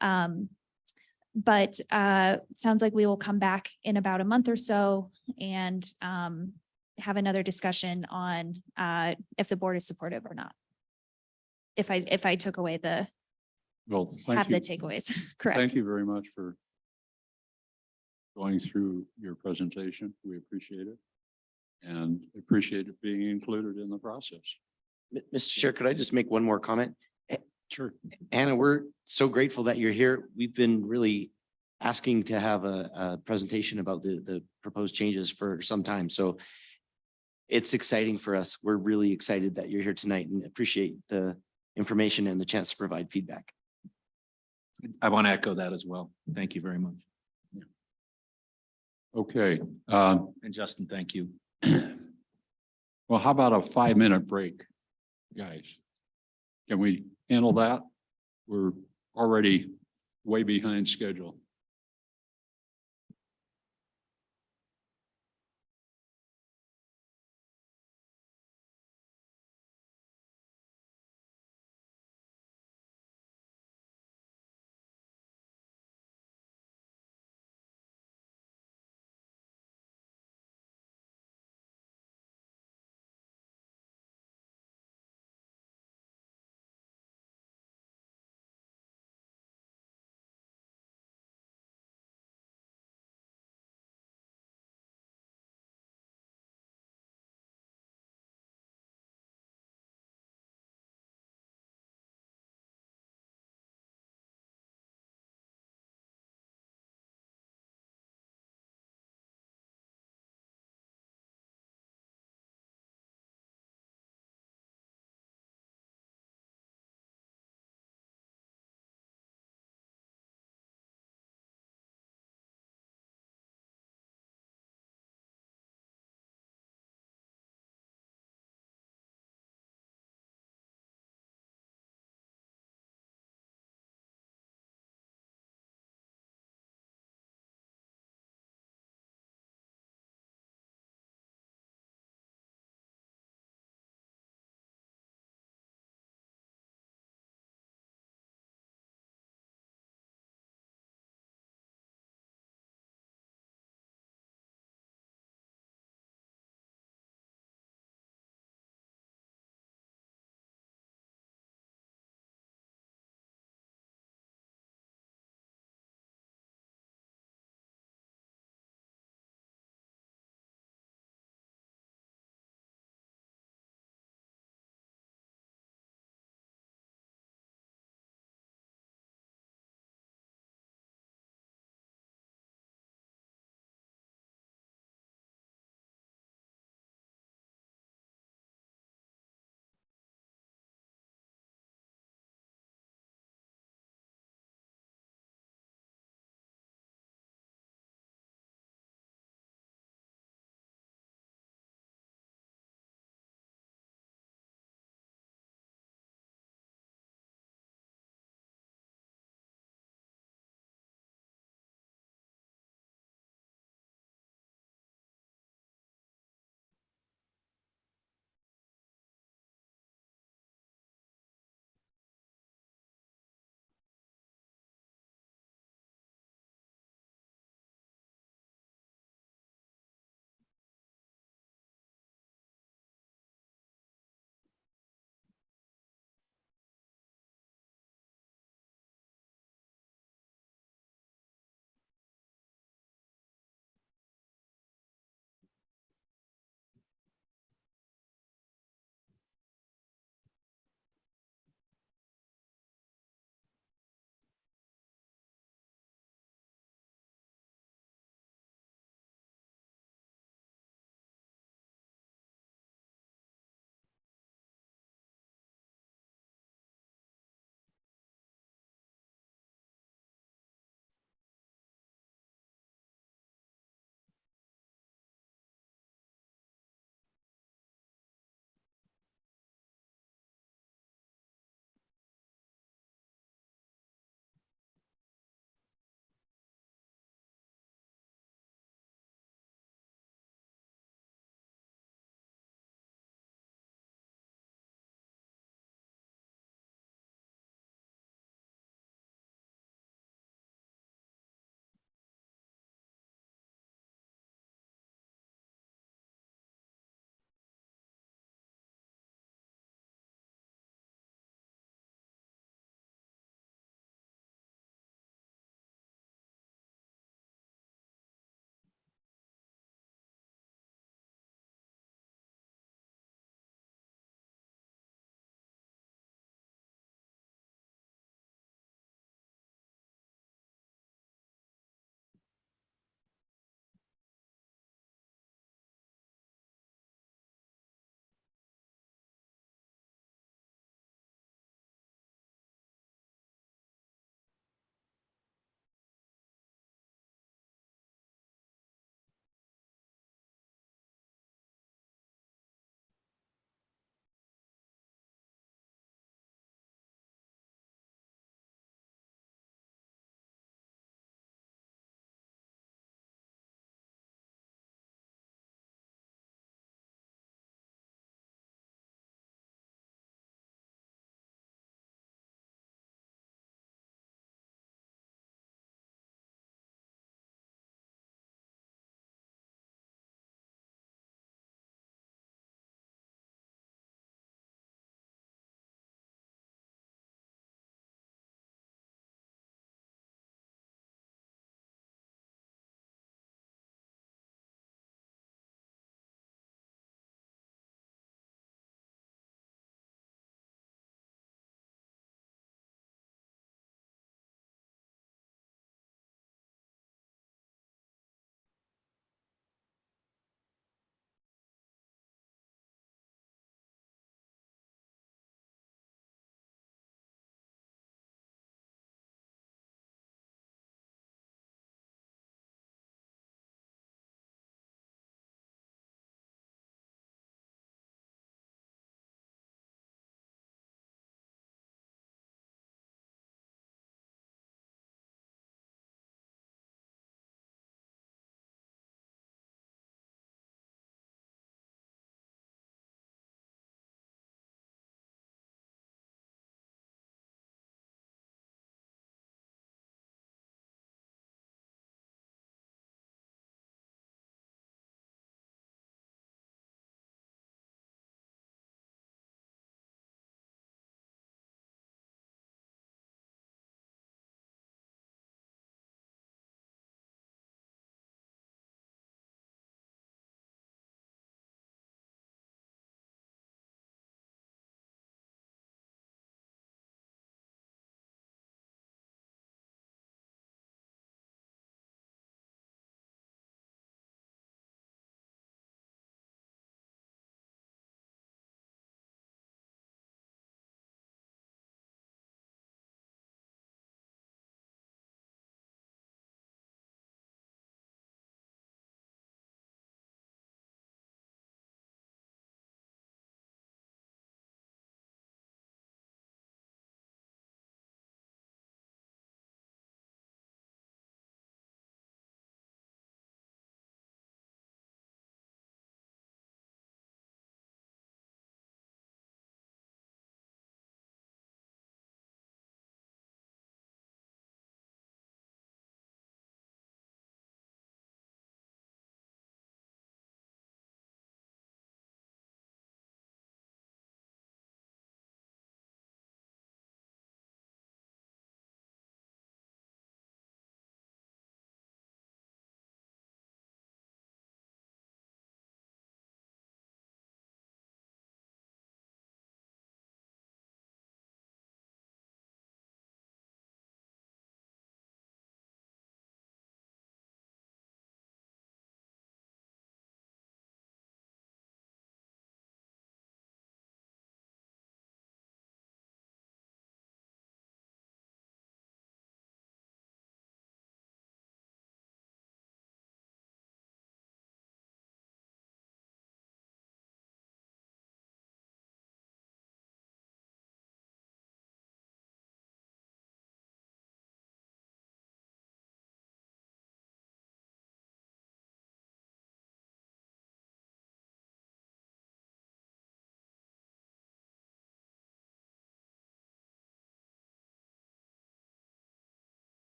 But it sounds like we will come back in about a month or so and have another discussion on if the board is supportive or not. If I took away Well, have thank you. the takeaways, correct? Thank you very much for going through your presentation. We appreciate it. And appreciate it being included in the process. Mr. Chair, could I just make one more comment? Sure. Anna, we're so grateful that you're here. We've been really asking to have a presentation about the proposed changes for some time. So it's exciting for us. We're really excited that you're here tonight and appreciate the information and the chance to provide feedback. I want to echo that as well. Thank you very much. Okay. And Justin, thank you. Well, how about a 5-minute break, guys? Can we handle that? We're already way behind schedule.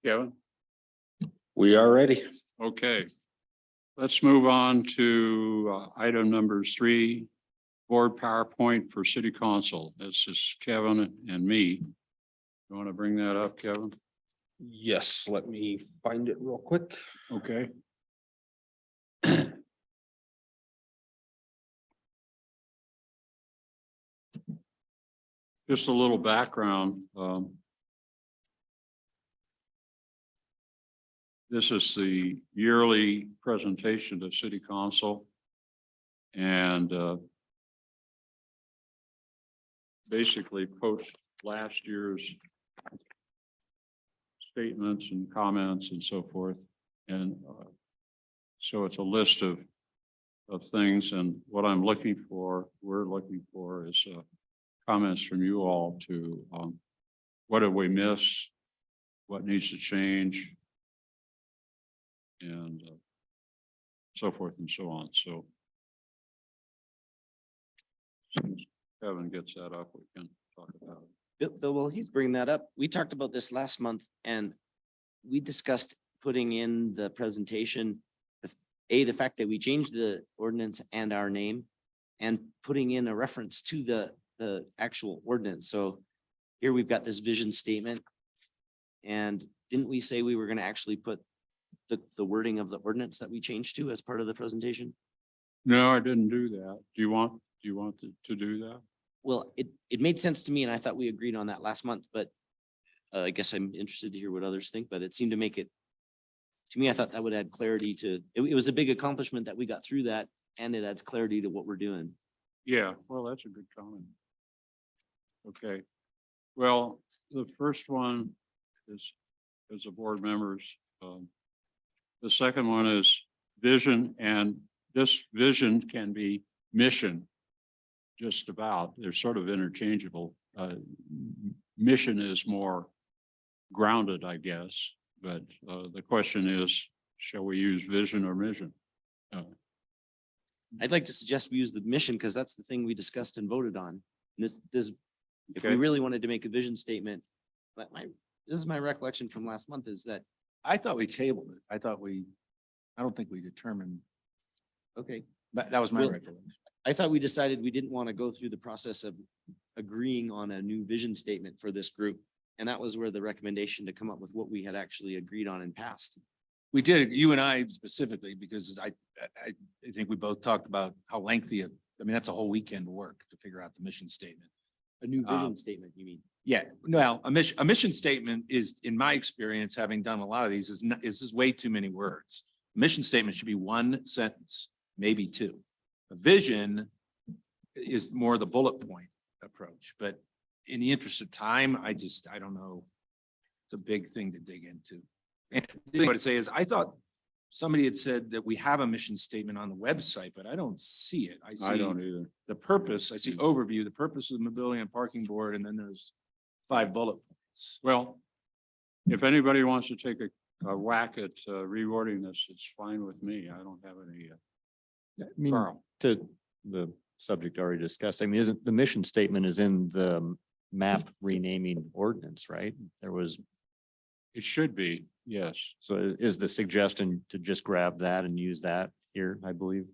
Kevin? We are ready. Okay. Let's move on to item number 3, board PowerPoint for city council. This is Kevin and me. You want to bring that up, Kevin? Yes, let me find it real quick. Okay. Just a little background. This is the yearly presentation to city council. And basically post last year's statements and comments and so forth. And so it's a list of things, and what I'm looking for, we're looking for is comments from you all to what did we miss? What needs to change? And so forth and so on. So since Kevin gets that up, we can talk about it. Bill, while he's bringing that up, we talked about this last month and we discussed putting in the presentation, the fact that we changed the ordinance and our name and putting in a reference to the actual ordinance. So here we've got this vision statement. And didn't we say we were going to actually put the wording of the ordinance that we changed to as part of the presentation? No, I didn't do that. Do you want to do that? Well, it made sense to me and I thought we agreed on that last month, but I guess I'm interested to hear what others think, but it seemed to make it, to me, I thought that would add clarity to, it was a big accomplishment that we got through that and it adds clarity to what we're doing. Yeah, well, that's a good comment. Okay. Well, the first one is the board members. The second one is vision, and this vision can be mission. Just about, they're sort of interchangeable. Mission is more grounded, I guess, but the question is, shall we use vision or mission? I'd like to suggest we use the mission because that's the thing we discussed and voted on. And this, if we Okay. really wanted to make a vision statement, but this is my recollection from last month is that, I thought we tabled it. I don't think we determined, okay, but that was my Well, recollection. I thought we decided we didn't want to go through the process of agreeing on a new vision statement for this group. And that was where the recommendation to come up with what we had actually agreed on and passed. We did, you and I specifically, because I think we both talked about how lengthy, that's a whole weekend work to figure out the mission statement. A new vision statement, you mean? Yeah, no, a mission statement is, in my experience, having done a lot of these, is way too many words. A mission statement should be one sentence, maybe two. A vision is more the bullet point approach, but in the interest of time, I don't know. It's a big thing to dig into. And the thing I would say is, I thought somebody had said that we have a mission statement on the website, but I don't see it. I I see don't either. the purpose, I see overview, the purpose of the mobility and parking board, and then there's 5 bullet points. Well, if anybody wants to take a whack at rewording this, it's fine with me. I don't have any. I mean, Carl. to the subject already discussed, I mean, isn't the mission statement is in the map renaming ordinance, right? There was, It should be, yes. so is the suggestion to just grab that and use that here, I believe,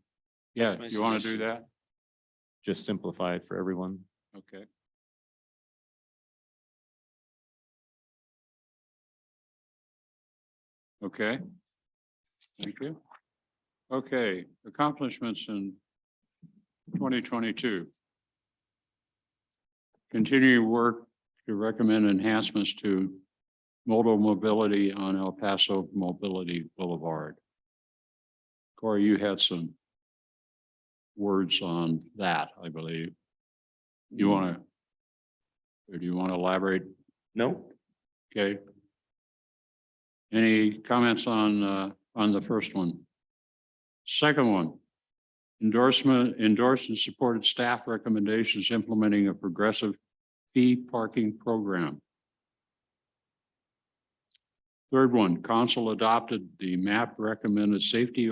Yeah, That's my you want to do suggestion. that? just simplify it for everyone. Okay. Okay. Thank you. Okay, accomplishments in 2022. Continue work to recommend enhancements to modal mobility on El Paso Mobility Boulevard. Corey, you had some words on that, I believe. You want to, or do you want to elaborate? No. Okay. Any comments on the first one? Second one, endorsed and supported staff recommendations implementing a progressive fee parking program. Third one, council adopted the MAP recommended safety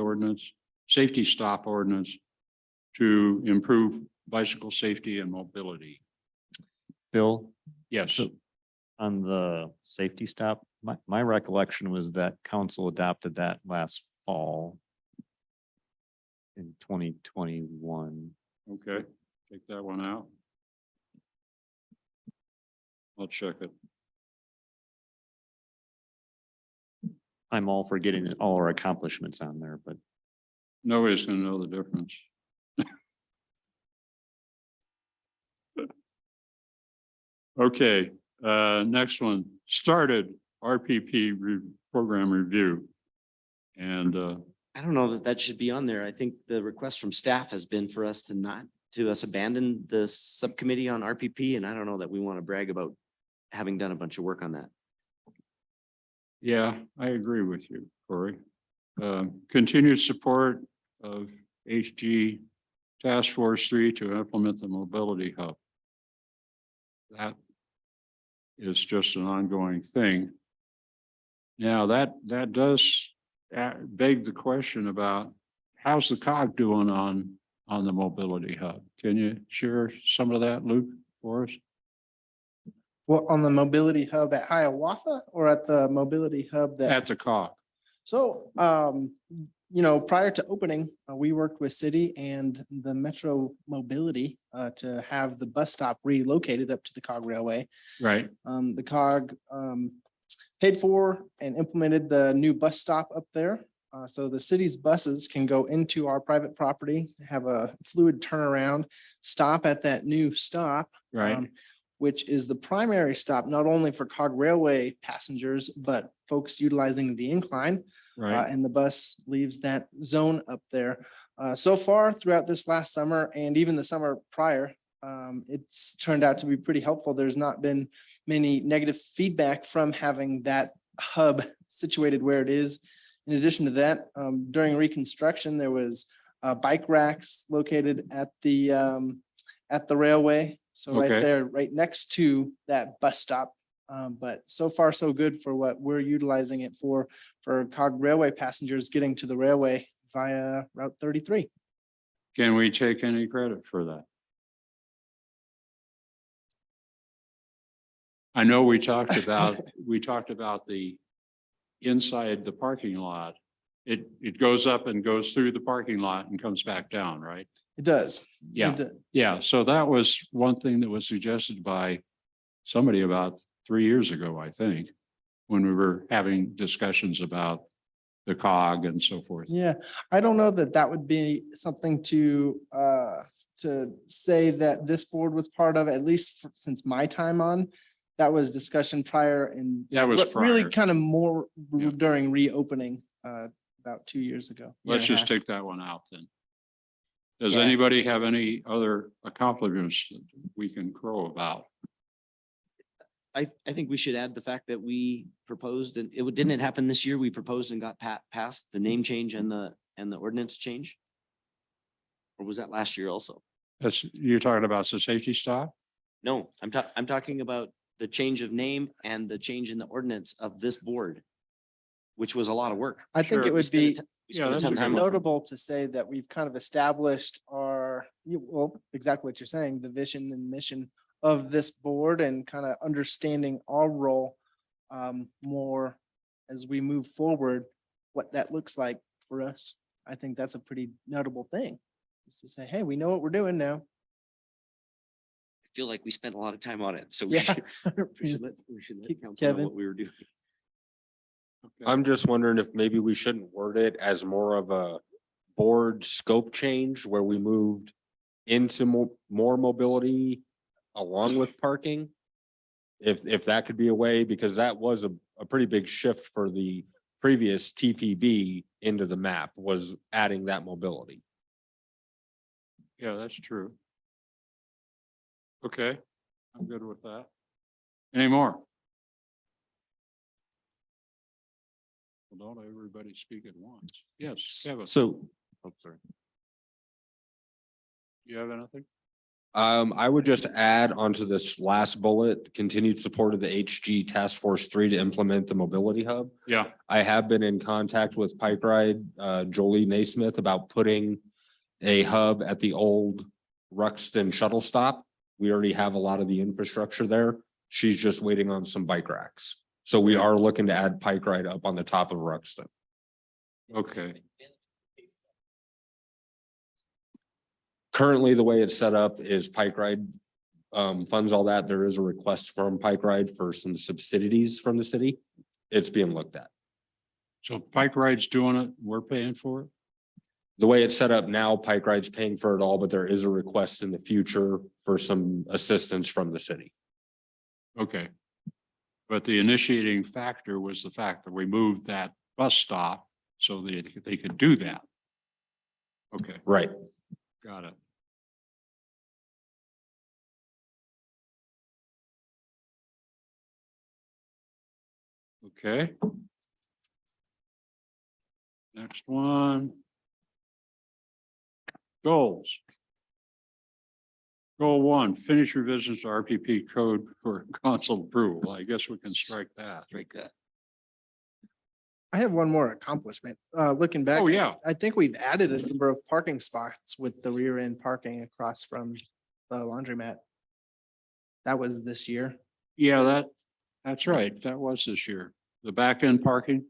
stop ordinance to improve bicycle safety and mobility. Bill, Yes, so on the safety stop, My recollection was that council adopted that last fall in 2021. Okay, take that one out. I'll check it. I'm all for getting all our accomplishments on there, but Nobody's gonna know the difference. Okay, next one, started RPP program review. And I don't know that that should be on there. I think the request from staff has been for us to abandon the subcommittee on RPP, and I don't know that we want to brag about having done a bunch of work on that. yeah, I agree with you, Corey. Continued support of HG Task Force 3 to implement the mobility hub. That is just an ongoing thing. Now, that does beg the question about how's the COG doing on the mobility hub? Can you share some of that, Luke, for us? Well, on the mobility hub at Hiawatha or at the mobility hub that? At the COG. So, prior to opening, we worked with city and the Metro Mobility to have the bus stop relocated up to the COG Railway. Right, The COG paid for and implemented the new bus stop up there. So the city's buses can go into our private property, have a fluid turnaround, stop at that new stop. right. Which is the primary stop, not only for COG Railway passengers, but folks utilizing the incline. Right. And the bus leaves that zone up there. So far throughout this last summer and even the summer prior, it's turned out to be pretty helpful. There's not been many negative feedback from having that hub situated where it is. In addition to that, during reconstruction, there was bike racks located at the railway. So right Okay. there, right next to that bus stop. But so far, so good for what we're utilizing it for COG Railway passengers getting to the railway via Route 33. Can we take any credit for that? I know we talked about the inside the parking lot. It goes up and goes through the parking lot and comes back down, right? It does. Yeah. It does. Yeah, so that was one thing that was suggested by somebody about 3 years ago, I think, when we were having discussions about the COG and so forth. Yeah, I don't know that that would be something to say that this board was part of, at least since my time on. That was discussion prior and That was really prior. kind of more Yeah. during reopening about 2 years ago. Let's year and a just half. take that one out then. Does Yeah. anybody have any other accomplishments that we can crow about? I think we should add the fact that we proposed, and didn't it happen this year? We proposed and got passed the name change and the ordinance change? Or was that last year also? That's, you're talking about the safety stop? No, I'm talking about the change of name and the change in the ordinance of this board, which was a lot of work. I think Sure. it would be We spent a that's ton of a good time one. on it. notable to say that we've kind of established well, exactly what you're saying, the vision and mission of this board and kind of understanding our role more as we move forward, what that looks like for us. I think that's a pretty notable thing. Is to say, hey, we know what we're doing now. I feel like we spent a lot of time on it, so Yeah. we should let council know Kevin? what we were doing. Okay. I'm just wondering if maybe we shouldn't word it as more of a board scope change where we moved into more mobility along with parking. If that could be a way, because that was a pretty big shift for the previous TPB into the map, was adding that mobility. Yeah, that's true. Okay, I'm good with that. Any more? Well, don't everybody speak at once. Yes, Kevin, so, oh, sorry. you have anything? I would just add onto this last bullet, continued support of the HG Task Force 3 to implement the mobility hub. Yeah, I have been in contact with Pike Ride, Jolie Naismith about putting a hub at the old Ruxton shuttle stop. We already have a lot of the infrastructure there. She's just waiting on some bike racks. So we are looking to add Pike Ride up on the top of Ruxton. Okay, Currently, the way it's set up is Pike Ride funds all that. There is a request from Pike Ride for some subsidies from the city. It's being looked at. so Pike Ride's doing it, we're paying for it? The way it's set up now, Pike Ride's paying for it all, but there is a request in the future for some assistance from the city. Okay. But the initiating factor was the fact that we moved that bus stop so that they could do that. Okay, Right. got it. Okay. Next one. Goals. Goal 1, finish revisions to RPP code for council approval. I guess we can strike that. Strike that. I have one more accomplishment. Looking back. Oh, yeah. I think we've added a number of parking spots with the rear end parking across from the laundromat. That was this year. Yeah, that's right. That was this year. The back end parking.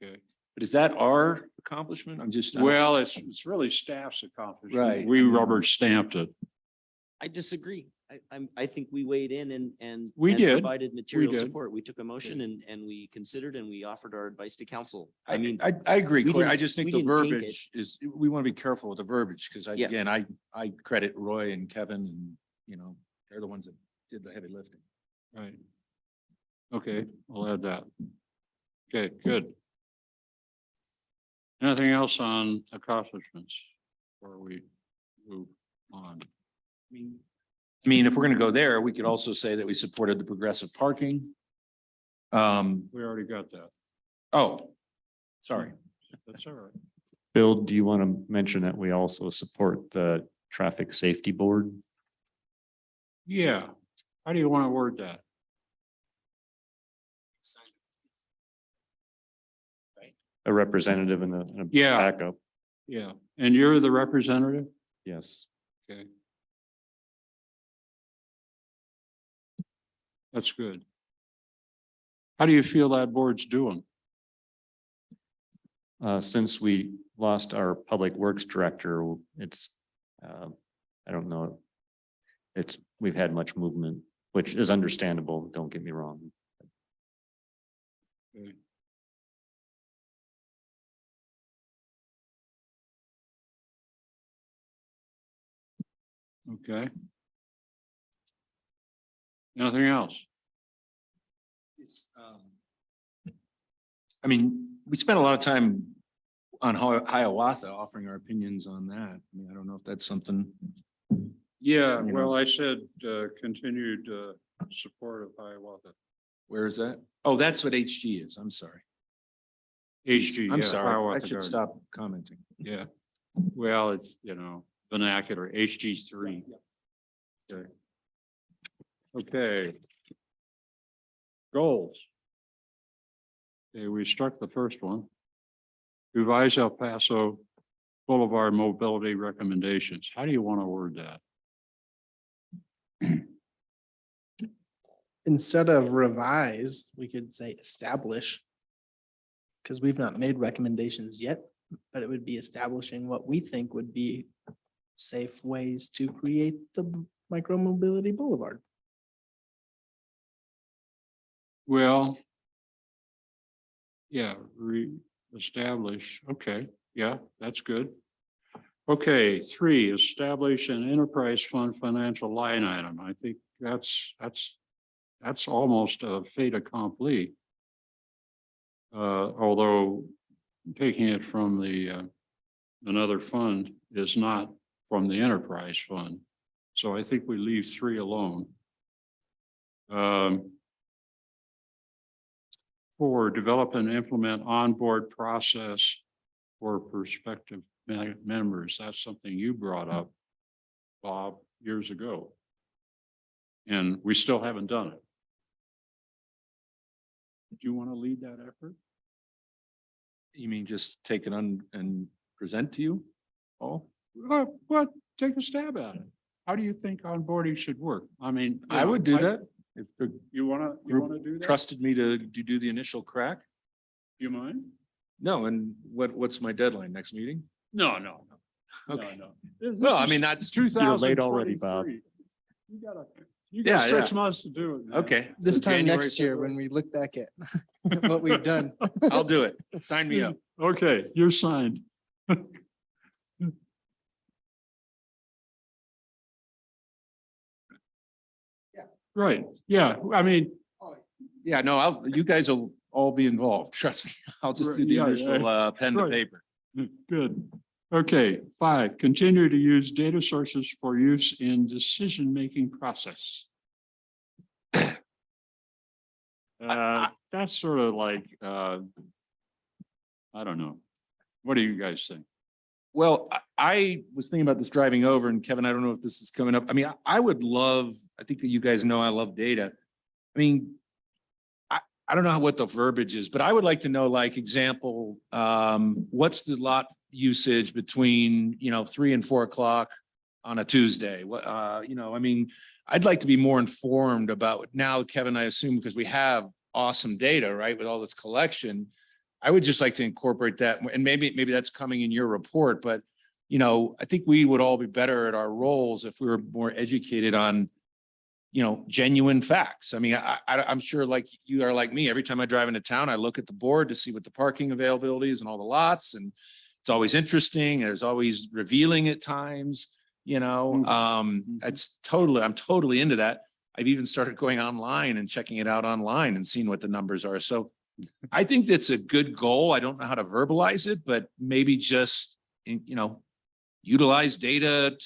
Okay, But is that our accomplishment? I'm just. well, it's really staff's accomplishment. Right. We rubber stamped it. I disagree. I think we weighed in and. We and did. Provided material did. support. We took a motion and we considered and we offered our advice to council. I mean, I agree, we Corey. I didn't- just think we the didn't think it. verbiage is, we want to be careful with the verbiage because Yeah. again, I credit Roy and Kevin and, you know, they're the ones that did the heavy lifting. Right. Okay, I'll add that. Okay, good. Anything else on accomplishments before we move on? I mean, if we're gonna go there, we could also say that we supported the progressive parking. We already got that. Oh, sorry. That's all right. Bill, do you want to mention that we also support the traffic safety board? Yeah. How do you want to word that? A representative and a Yeah. backup, Yeah, and you're the representative? yes. Okay. That's good. How do you feel that board's doing? Since we lost our public works director, it's, I don't know. We've had much movement, which is understandable, don't get me wrong. Okay. Okay. Nothing else? I mean, we spent a lot of time on Hiawatha offering our opinions on that. I mean, I don't know if that's something. Yeah, You well, know. I said continued support of Hiawatha. Where is that? Oh, that's what HG is. I'm sorry. HG. I'm yeah, sorry. I Hiawatha should Garden. stop commenting. Yeah, well, it's, vernacular, HG3. Okay. Okay. Goals. Okay, we struck the first one. Revise El Paso Boulevard mobility recommendations. How do you want to word that? Instead of revise, we could say establish. Because we've not made recommendations yet, but it would be establishing what we think would be safe ways to create the micro mobility boulevard. Well, yeah, re-establish, okay, yeah, that's good. Okay, 3, establish an enterprise fund financial line item. I think that's almost a fait accompli. Although taking it from the another fund is not from the enterprise fund. So I think we leave 3 alone. 4, develop and implement onboard process for prospective members. That's something you brought up, Bob, years ago. And we still haven't done it. Do you want to lead that effort? You mean just take it on and present to you? Oh, What? Take a stab at it. How do you think onboarding should work? I mean. I would do that. If the You wanna group do that? trusted me to do the initial crack? You mind? No, and what's my deadline? Next meeting? No, no. Okay. No. Well, I mean, that's You're late already, Bob. You got Yeah, 6 months to do it. man. okay. This so time January, next year, February. when we look back at what we've done. I'll do it. Sign me up. Okay, you're signed. Right, yeah, I mean, Yeah, no, you guys will all be involved. Trust me. I'll just do the Yeah, initial pen to right. paper. good. Okay, 5, continue to use data sources for use in decision-making process. That's sort of like, I don't know. What do you guys think? Well, I was thinking about this driving over, and Kevin, I don't know if this is coming up. I mean, I would love, I think that you guys know I love data. I mean, I don't know what the verbiage is, but I would like to know, like, example, what's the lot usage between, 3 and 4 o'clock on a Tuesday? What, I mean, I'd like to be more informed about now, Kevin, I assume, because we have awesome data, right, with all this collection. I would just like to incorporate that, and maybe that's coming in your report, but I think we would all be better at our roles if we were more educated on, genuine facts. I mean, I'm sure, like you are like me, every time I drive into town, I look at the board to see what the parking availability is and all the lots, and it's always interesting. There's always revealing at times, I'm totally into that. I've even started going online and checking it out online and seeing what the numbers are. So I think that's a good goal. I don't know how to verbalize it, but maybe just, utilize data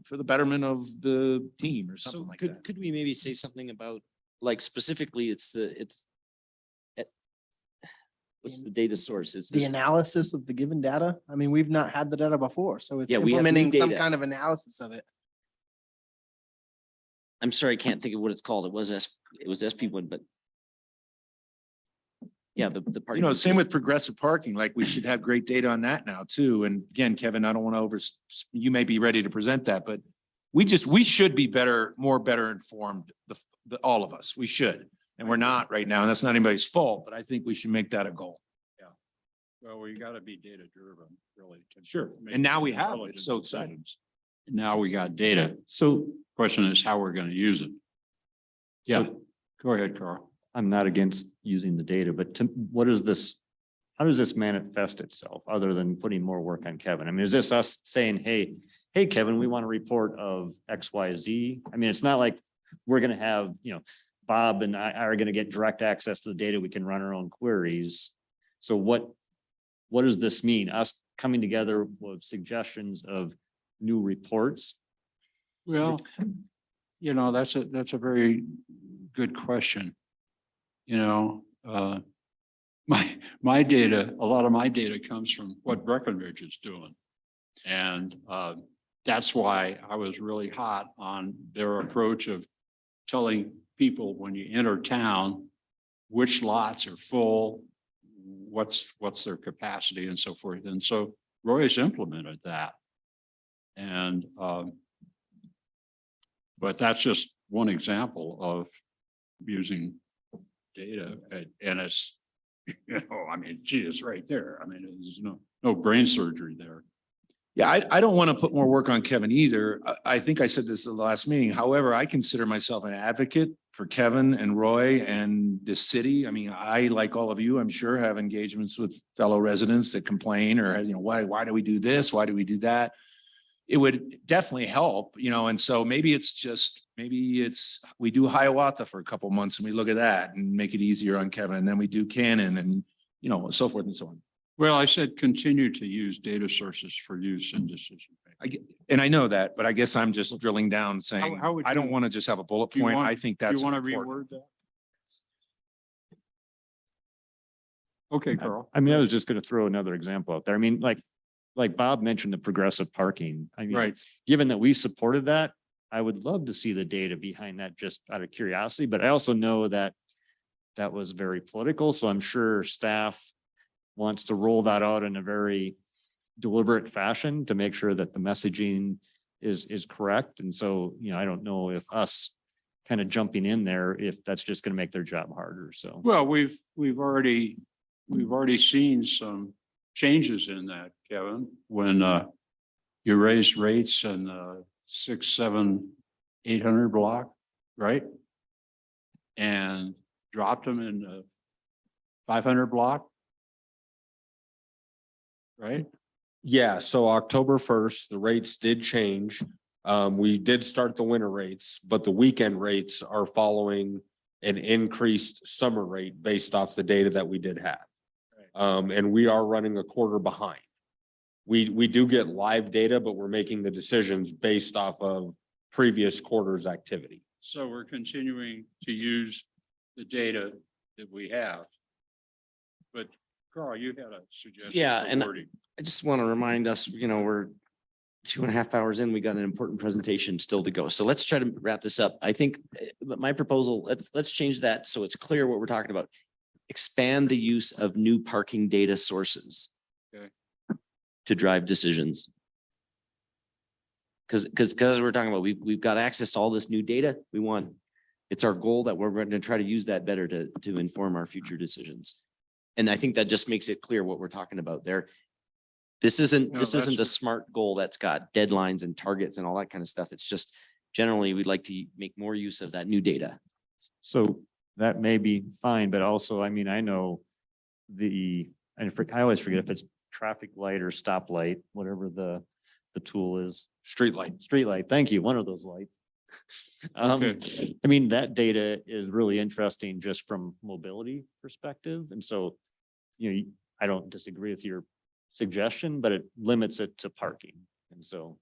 for the betterment of the team or So something like that. could we maybe say something about, like, specifically, what's the data source? It's The analysis of the given data. I mean, we've not had the data before, so it's Yeah, we have new implementing some data. kind of analysis of it. I'm sorry, I can't think of what it's called. It was SP1, but yeah, the parking. Same with progressive parking, like we should have great data on that now too. And again, Kevin, I don't want to you may be ready to present that, but we should be better informed, all of us, we should. And we're not right now, and that's not anybody's fault, but I think we should make that a goal. Well, we gotta be data driven, really. to Sure. make And now we have it. intelligent It's so exciting. decisions. Now we got data. So Question is how we're gonna use it. Yeah. So, go ahead, Carl. I'm not against using the data, but how does this manifest itself other than putting more work on Kevin? I mean, is this us saying, hey, Kevin, we want a report of X, Y, Z? I mean, it's not like we're gonna have, Bob and I are gonna get direct access to the data. We can run our own queries. So what does this mean? Us coming together with suggestions of new reports? Well, that's a very good question. My data, a lot of my data comes from what Breckenridge is doing. And that's why I was really hot on their approach of telling people when you enter town, which lots are full, what's their capacity and so forth. And so Roy's implemented that. And but that's just one example of using data, and it's, I mean, gee, it's right there. I mean, there's no brain surgery there. Yeah, I don't want to put more work on Kevin either. I think I said this at the last meeting. However, I consider myself an advocate for Kevin and Roy and this city. I mean, I, like all of you, I'm sure, have engagements with fellow residents that complain or, why do we do this? Why do we do that? It would definitely help, and so maybe we do Hiawatha for a couple months and we look at that and make it easier on Kevin. And then we do Cannon and, so forth and so on. Well, I said continue to use data sources for use in decision making. And I know that, but I guess I'm just drilling down saying, how would I don't you- want to just have a bullet do you point. want- I think Do that's you want to important. reword that? Okay, Carl. I mean, I was just gonna throw another example out there. I mean, like Bob mentioned, the progressive parking. I mean, Right. given that we supported that, I would love to see the data behind that just out of curiosity, but I also know that that was very political, so I'm sure staff wants to roll that out in a very deliberate fashion to make sure that the messaging is correct. And so, I don't know if us kind of jumping in there if that's just going to make their job harder. So. Well, we've already seen some changes in that, Kevin, when you raised rates in the 600, 700, 800 block, right? And dropped them in the 500 block. Right? Yeah, so October first, the rates did change. We did start the winter rates, but the weekend rates are following an increased summer rate based off the data that we did have. And we are running a quarter behind. We do get live data, but we're making the decisions based off of previous quarter's activity. So we're continuing to use the data that we have. But Carl, you had a suggestion. Yeah, for and wording. I just want to remind us, we're 2.5 hours in, we got an important presentation still to go. So let's try to wrap this up. I think my proposal, let's change that so it's clear what we're talking about. Expand the use of new parking data sources. Okay. To drive decisions. Because we're talking about, we've got access to all this new data. It's our goal that we're going to try to use that better to inform our future decisions. And I think that just makes it clear what we're talking about there. This isn't No, a that's- smart goal that's got deadlines and targets and all that kind of stuff. It's just generally we'd like to make more use of that new data. So that may be fine, but also, I mean, I know I always forget if it's traffic light or stoplight, whatever the tool is. Street light. Street light, thank you, one of those lights. I mean, that data is really interesting just from mobility perspective. And so, I don't disagree with your suggestion, but it limits it to parking. And so.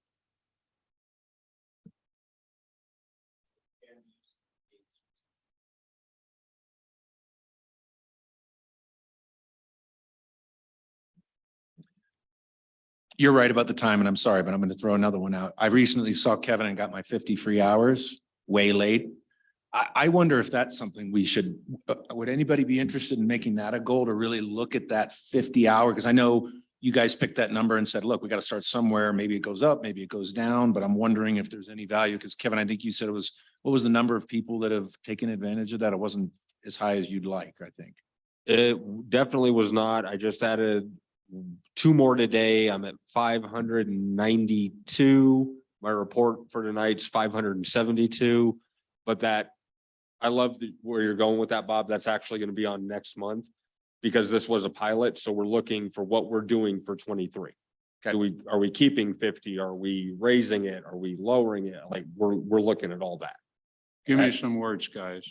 You're right about the time, and I'm sorry, but I'm going to throw another one out. I recently saw Kevin and got my 50 free hours, way late. I wonder if that's something we should, would anybody be interested in making that a goal to really look at that 50 hour? Because I know you guys picked that number and said, look, we got to start somewhere. Maybe it goes up, maybe it goes down, but I'm wondering if there's any value because Kevin, I think you said what was the number of people that have taken advantage of that? It wasn't as high as you'd like, I think. It definitely was not. I just added 2 more today. I'm at 592. My report for tonight's 572, but I love where you're going with that, Bob. That's actually going to be on next month because this was a pilot. So we're looking for what we're doing for 23. Okay. Are we keeping 50? Are we raising it? Are we lowering it? Like we're looking at all that. Give me some words, guys.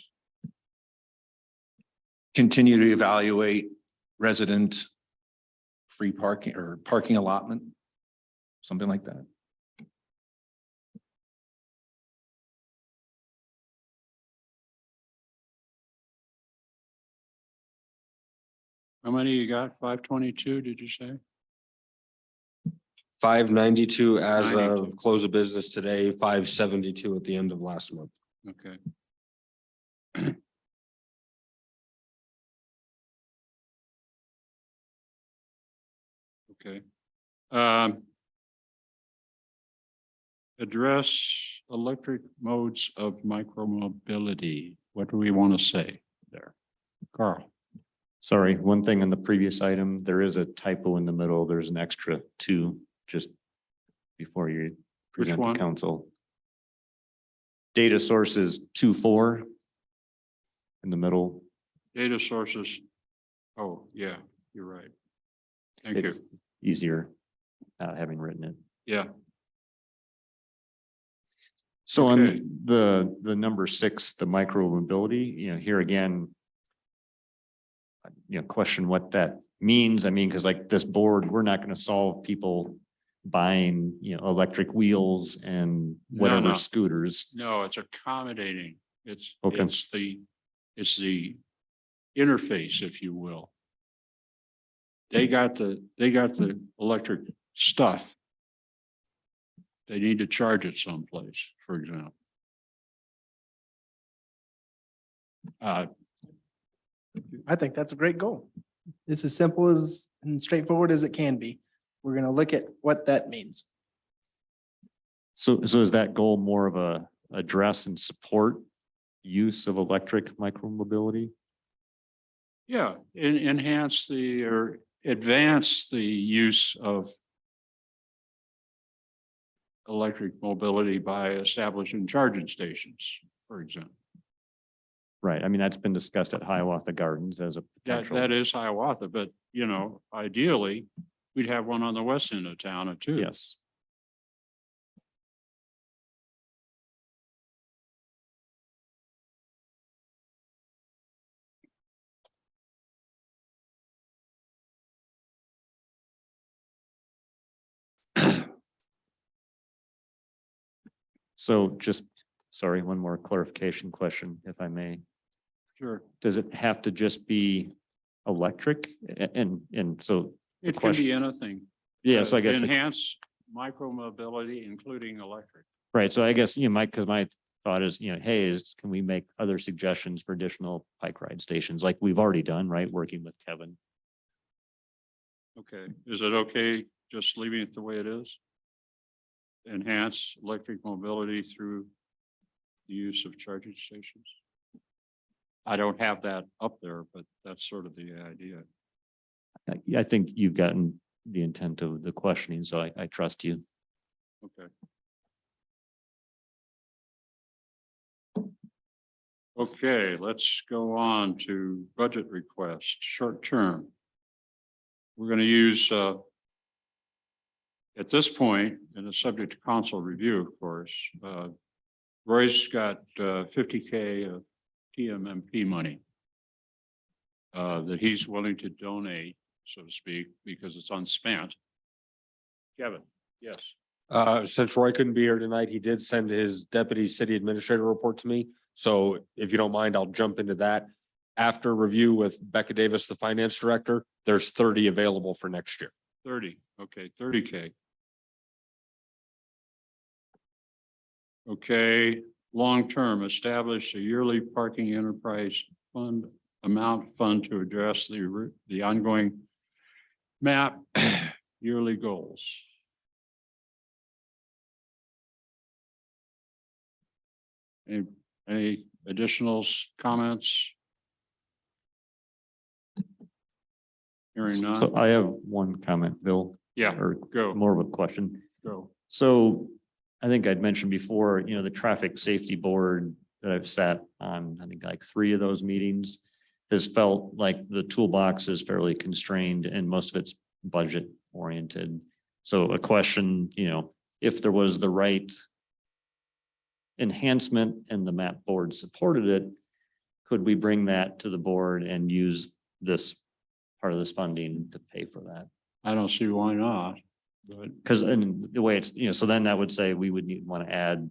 Continue to evaluate resident free parking or parking allotment, something like that. How many you got? 522, did you say? 592 as 92. of close of business today, 572 at the end of last month. Okay. Okay. Address electric modes of micromobility. What do we want to say there? Carl? Sorry, one thing on the previous item, there is a typo in the middle. There's an extra 2 just before you Which present one? to council. Data sources 2.4 in the middle. Data sources. Oh, yeah, you're right. Thank you. It's easier not having written it. Yeah, So Okay. on the number 6, the micro mobility, here again, question what that means. I mean, because like this board, we're not going to solve people buying, electric wheels and whatever no. scooters. no, it's accommodating. Okay. It's the interface, if you will. They got the electric stuff. They need to charge it someplace, for example. I think that's a great goal. It's as simple as and straightforward as it can be. We're going to look at what that means. So is that goal more of a address and support use of electric micromobility? Yeah, enhance or advance the use of electric mobility by establishing charging stations, for example. Right, I mean, that's been discussed at Hiawatha Gardens as a potential. That is Hiawatha, but ideally, we'd have one on the west end of town too. Yes. So just, sorry, one more clarification question, if I may. Sure. Does it have to just be electric? And so, It can question- be anything. yeah, so I guess, the- Enhance micro mobility, including electric. right, so I guess, because my thought is, hey, can we make other suggestions for additional bike ride stations like we've already done, right? Working with Kevin. Okay, is it okay just leaving it the way it is? Enhance electric mobility through the use of charging stations? I don't have that up there, but that's sort of the idea. I think you've gotten the intent of the questioning, so I trust you. Okay. Okay, let's go on to budget request, short term. We're going to use at this point, and it's subject to council review, of course, Roy's got 50K of TMMP money that he's willing to donate, so to speak, because it's unspent. Kevin, yes. Since Roy couldn't be here tonight, he did send his deputy city administrator report to me. So if you don't mind, I'll jump into that. After review with Becca Davis, the finance director, there's 30 available for next year. 30, okay, 30K. Okay, long-term, establish a yearly parking enterprise fund fund to address the ongoing MAP yearly goals. Any additional comments? Hearing none. So I have one comment, Bill, Yeah, or go, more of a question. go. So I think I'd mentioned before, the traffic safety board that I've sat on, I think like 3 of those meetings has felt like the toolbox is fairly constrained and most of it's budget oriented. So a question, if there was the right enhancement and the MAP board supported it, could we bring that to the board and use this part of this funding to pay for that? I don't see why not, but Because in the way it's, so then that would say we would want to add,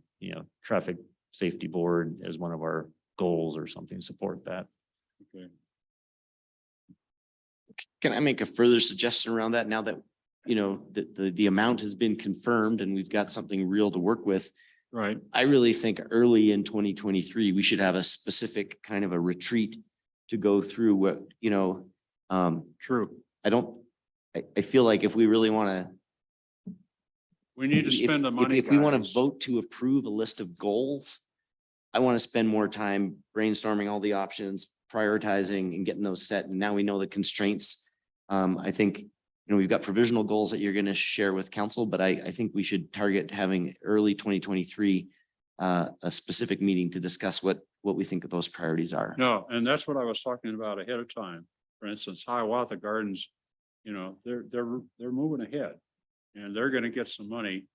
traffic safety board as one of our goals or something, support that. okay. Can I make a further suggestion around that now that, the amount has been confirmed and we've got something real to work with? Right, I really think early in 2023, we should have a specific kind of a retreat to go through what, true. I feel like if we really want to. We need to spend the money. If we want guys. to vote to approve a list of goals, I want to spend more time brainstorming all the options, prioritizing and getting those set. And now we know the constraints. I think, we've got provisional goals that you're going to share with council, but I think we should target having early 2023 a specific meeting to discuss what we think of those priorities are. No, and that's what I was talking about ahead of time. For instance, Hiawatha Gardens, they're moving ahead and they're going to get some money.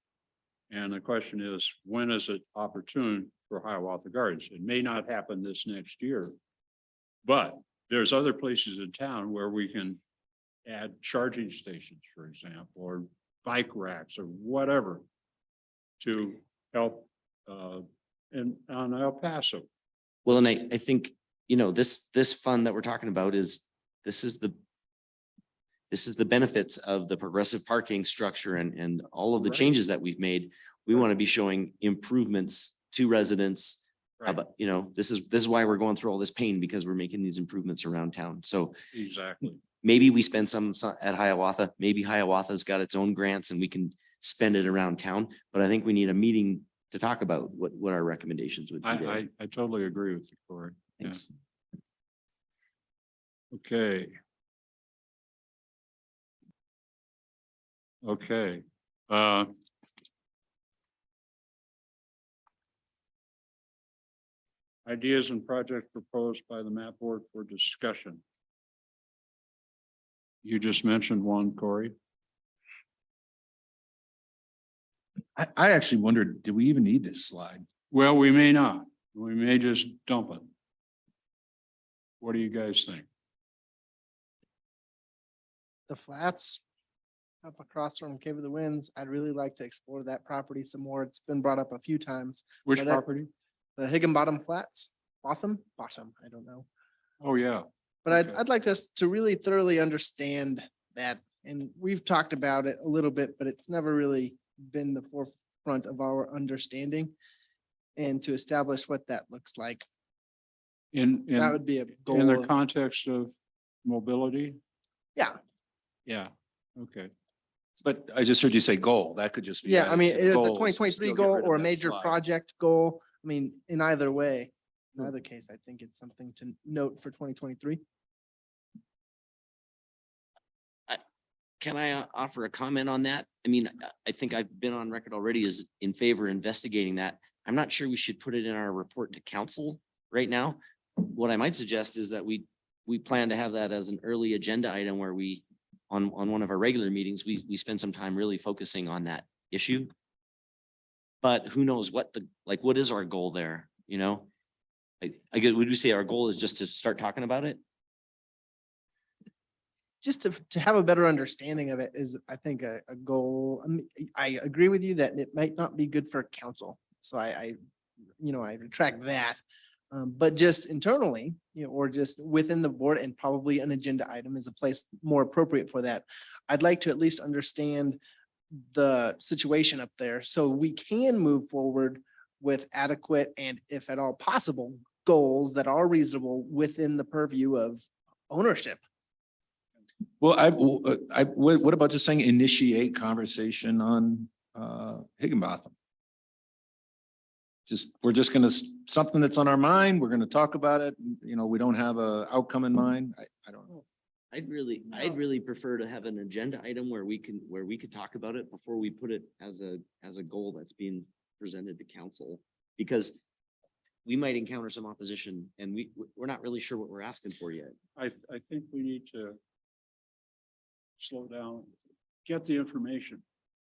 And the question is, when is it opportune for Hiawatha Gardens? It may not happen this next year, but there's other places in town where we can add charging stations, for example, or bike racks or whatever to help on El Paso. Well, and I think, this fund that we're talking about this is the benefits of the progressive parking structure and all of the Right. changes that we've made. We want to be showing improvements to residents. Right. But, this is why we're going through all this pain, because we're making these improvements around town. So Exactly. maybe we spend some at Hiawatha, maybe Hiawatha's got its own grants and we can spend it around town. But I think we need a meeting to talk about what our recommendations would be there. I totally agree with you, Corey. Yeah. Thanks. Okay. Okay. Ideas and projects proposed by the map board for discussion. You just mentioned one, Corey. I actually wondered, do we even need this slide? Well, we may not. We may just dump it. What do you guys think? The flats up across from Cave of the Winds, I'd really like to explore that property some more. It's been brought up a few times. Which But that- property? The Higginbottom Flats, Bottom, I don't know. Oh, yeah. But Okay. I'd like us to really thoroughly understand that. And we've talked about it a little bit, but it's never really been the forefront of our understanding. And to establish what that looks like, In that would be a in the goal. context of mobility? Yeah, Yeah. Okay. But I just heard you say goal. That could just be. yeah, I added mean, to the it's a goals and 2023 still get goal rid of or a that major slide. project goal. I mean, in either way, in either case, I think it's something to note for 2023. Can I offer a comment on that? I mean, I think I've been on record already as in favor of investigating that. I'm not sure we should put it in our report to council right now. What I might suggest is that we plan to have that as an early agenda item where we, on one of our regular meetings, we spend some time really focusing on that issue. But who knows what what is our goal there, you know? I get, would you say our goal is just to start talking about it? Just to have a better understanding of it is, I think, a goal. I agree with you that it might not be good for council. So I retract that. But just internally, or just within the board, and probably an agenda item is a place more appropriate for that. I'd like to at least understand the situation up there so we can move forward with adequate and, if at all possible, goals that are reasonable within the purview of ownership. Well, what about just saying initiate conversation on Higginbotham? We're just gonna, something that's on our mind, we're gonna talk about it, we don't have a outcome in mind. I don't know. I'd really prefer to have an agenda item where we could talk about it before we put it as a goal that's being presented to council. Because we might encounter some opposition and we're not really sure what we're asking for yet. I think we need to slow down, get the information,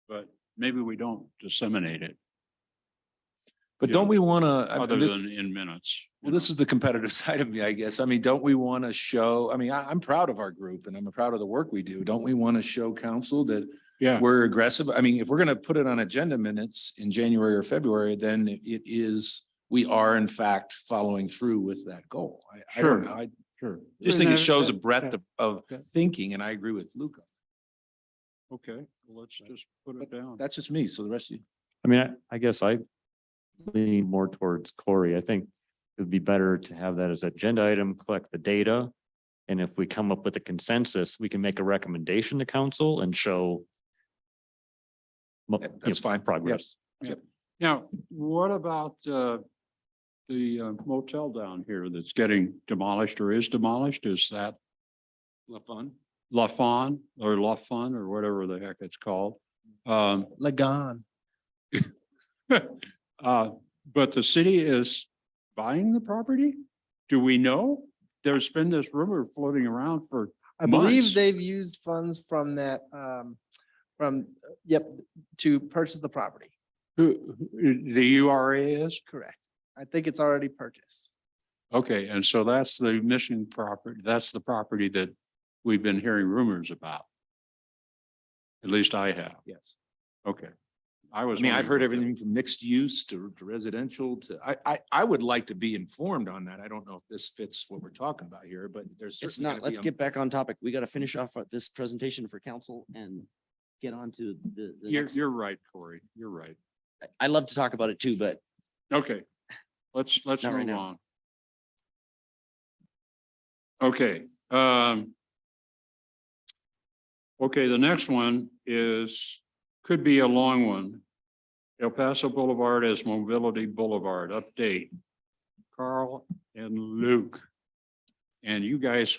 but maybe we don't disseminate it But Yeah. don't we wanna? other than in minutes. Well, this is the competitive side of me, I guess. I mean, don't we want to show, I'm proud of our group and I'm proud of the work we do. Don't we want to show council that Yeah, we're aggressive? I mean, if we're going to put it on agenda minutes in January or February, then we are in fact following through with that goal. I don't Sure. know. I sure. just think it And shows a that- breadth of Okay. thinking and I agree with Luca. Okay, well, let's just put it down. That's just me. So the rest of you. I mean, I guess I lean more towards Corey. I think it would be better to have that as agenda item, collect the data. And if we come up with a consensus, we can make a recommendation to council and show That's fine. progress. Now, what about the motel down here that's getting demolished or is demolished? Is that La Fawn or whatever the heck it's called? Lagan. But the city is buying the property? Do we know? There's been this rumor floating around for, I believe months. they've used funds from that, to purchase the property. who, the URA is? Correct. I think it's already purchased. Okay, and so that's the missing property. That's the property that we've been hearing rumors about. At least I have. Yes. Okay. I've wondering heard about that. everything from mixed use to residential to, I would like to be informed on that. I don't know if this fits what we're talking about here, but there's. It's certainly not, gotta let's be get back on topic. We got to finish off this presentation for council and get on to the next. You're right, Corey. You're right. I love to talk about it too, but Okay, let's Not right move now. on. Okay, okay, the next one could be a long one. El Paso Boulevard as Mobility Boulevard, update. Carl and Luke. And you guys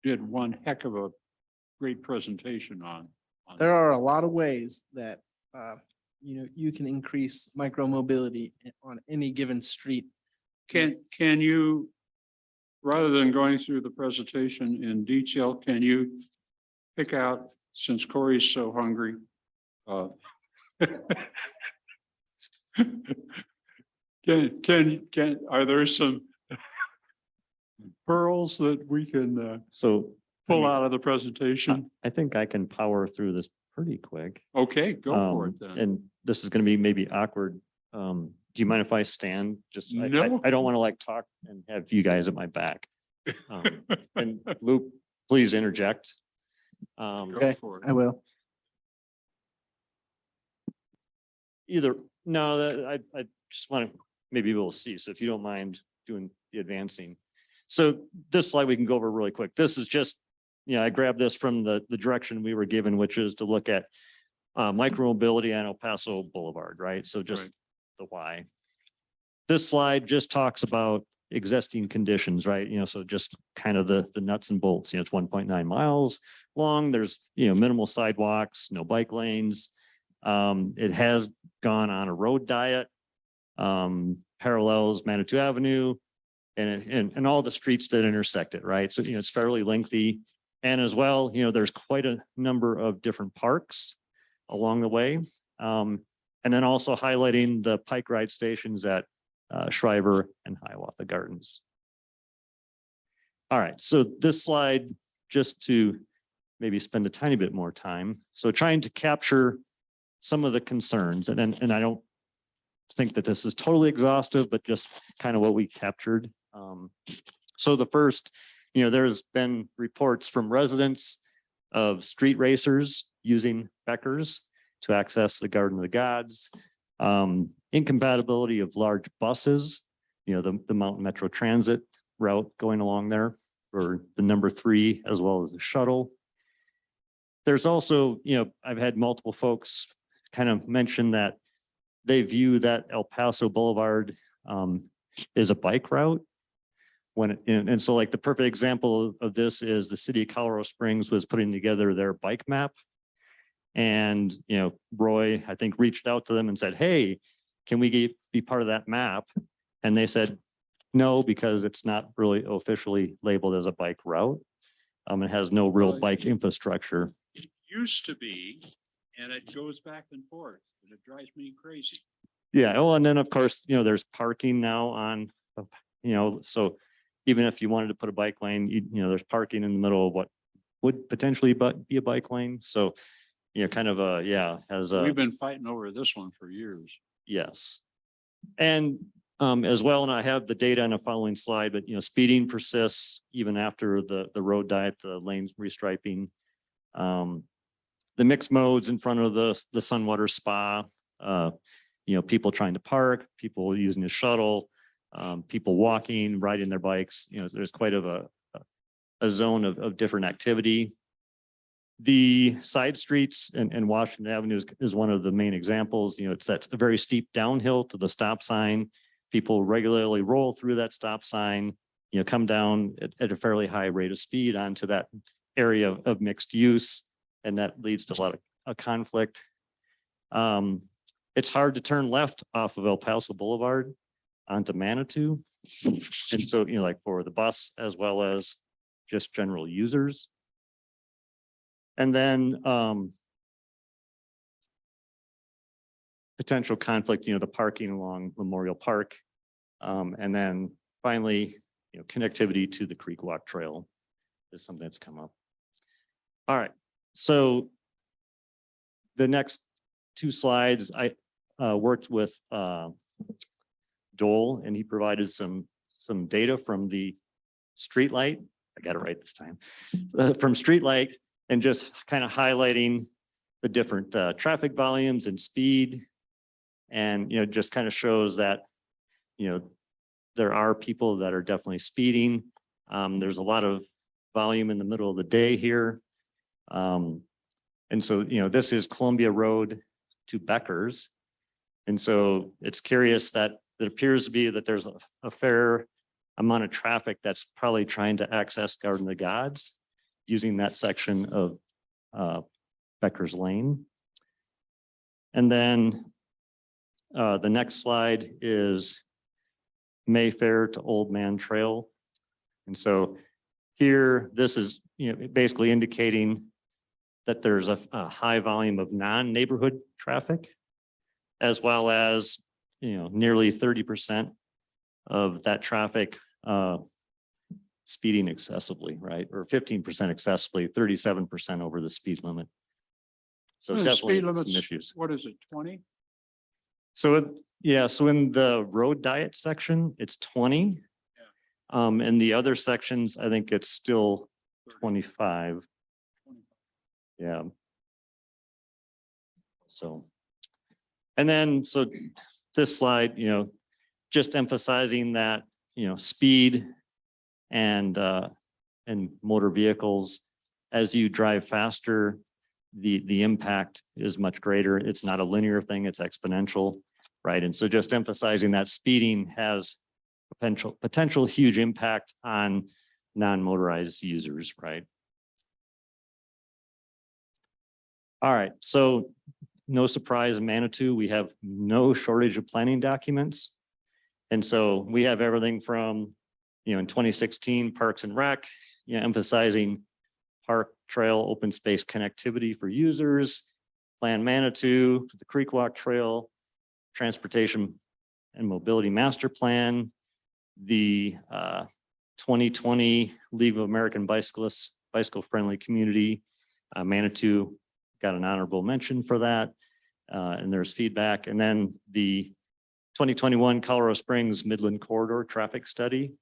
did one heck of a great presentation on. There are a lot of ways that, you can increase micro mobility on any given street. Can you, rather than going through the presentation in detail, can you pick out, since Corey's so hungry? Are there some pearls that we can So pull out of the presentation? I think I can power through this pretty quick. Okay, go for it then. And this is gonna be maybe awkward. Do you mind if I stand? Just, No. I don't want to like talk and have you guys at my back. And Luke, please interject. Go Okay, for it. I will. Either, no, I just want to, maybe we'll see. So if you don't mind doing the advancing. So this slide we can go over really quick. This is just, I grabbed this from the direction we were given, which is to look at micromobility on El Paso Boulevard, right? So just Right. the why. This slide just talks about existing conditions, right? So just kind of the nuts and bolts, it's 1.9 miles long. There's, minimal sidewalks, no bike lanes. It has gone on a road diet, parallels Manitou Avenue and all the streets that intersect it, right? So, it's fairly lengthy. And as well, there's quite a number of different parks along the way. And then also highlighting the bike ride stations at Shriver and Hiawatha Gardens. All right, so this slide, just to maybe spend a tiny bit more time. So trying to capture some of the concerns, and I don't think that this is totally exhaustive, but just kind of what we captured. So the first, there's been reports from residents of street racers using Beckers to access the Garden of the Gods. Incompatibility of large buses, the Mountain Metro Transit route going along there for the number 3, as well as the shuttle. There's also, I've had multiple folks kind of mention that they view that El Paso Boulevard is a bike route. And so like the perfect example of this is the city of Colorado Springs was putting together their bike map. And, Roy, I think, reached out to them and said, hey, can we be part of that map? And they said, no, because it's not really officially labeled as a bike route. It has no real Well, bike infrastructure. It used to be, and it goes back and forth, and it drives me crazy. Yeah, oh, and then of course, there's parking now on, so even if you wanted to put a bike lane, there's parking in the middle of what would potentially be a bike lane. So, kind of has a. We've been fighting over this one for years. Yes. And as well, and I have the data on the following slide, but speeding persists even after the road diet, the lanes restriping. The mixed modes in front of the Sunwater Spa, people trying to park, people using the shuttle, people walking, riding their bikes, there's quite of a zone of different activity. The side streets and Washington Avenue is one of the main examples. It's a very steep downhill to the stop sign. People regularly roll through that stop sign, come down at a fairly high rate of speed onto that area of mixed use. And that leads to a lot of conflict. It's hard to turn left off of El Paso Boulevard onto Manitou. And so, like for the bus as well as just general users. And then potential conflict, the parking along Memorial Park. And then finally, connectivity to the Creek Walk Trail is something that's come up. All right, so the next 2 slides, I worked with Dole, and he provided some data from the streetlight. I got it right this time. From streetlight, and just kind of highlighting the different traffic volumes and speed. And, just kind of shows that, there are people that are definitely speeding. There's a lot of volume in the middle of the day here. And so, this is Columbia Road to Beckers. And so it's curious that it appears to be that there's a fair amount of traffic that's probably trying to access Garden of the Gods using that section of Becker's Lane. And then the next slide is Mayfair to Old Man Trail. And so here, this is, basically indicating that there's a high volume of non-neighborhood traffic, as well as, nearly 30% of that traffic speeding excessively, right? Or 15% excessively, 37% over the speed limit. So The definitely speed some limit's, issues. what is it, 20? So, so in the road diet section, it's 20. In the other sections, I think it's still 25. Yeah. So, and then, so this slide, just emphasizing that, speed and motor vehicles, as you drive faster, the impact is much greater. It's not a linear thing, it's exponential, right? And so just emphasizing that speeding has potential huge impact on non-motorized users, right? All right, so no surprise in Manitou, we have no shortage of planning documents. And so we have everything from, in 2016, Parks and Rec, emphasizing park, trail, open space connectivity for users, Plan Manitou, the Creek Walk Trail, Transportation and Mobility Master Plan, the 2020 League of American Bicyclists, Bicycle Friendly Community, Manitou got an honorable mention for that. And there's feedback. And then the 2021 Colorado Springs Midland Corridor Traffic Study.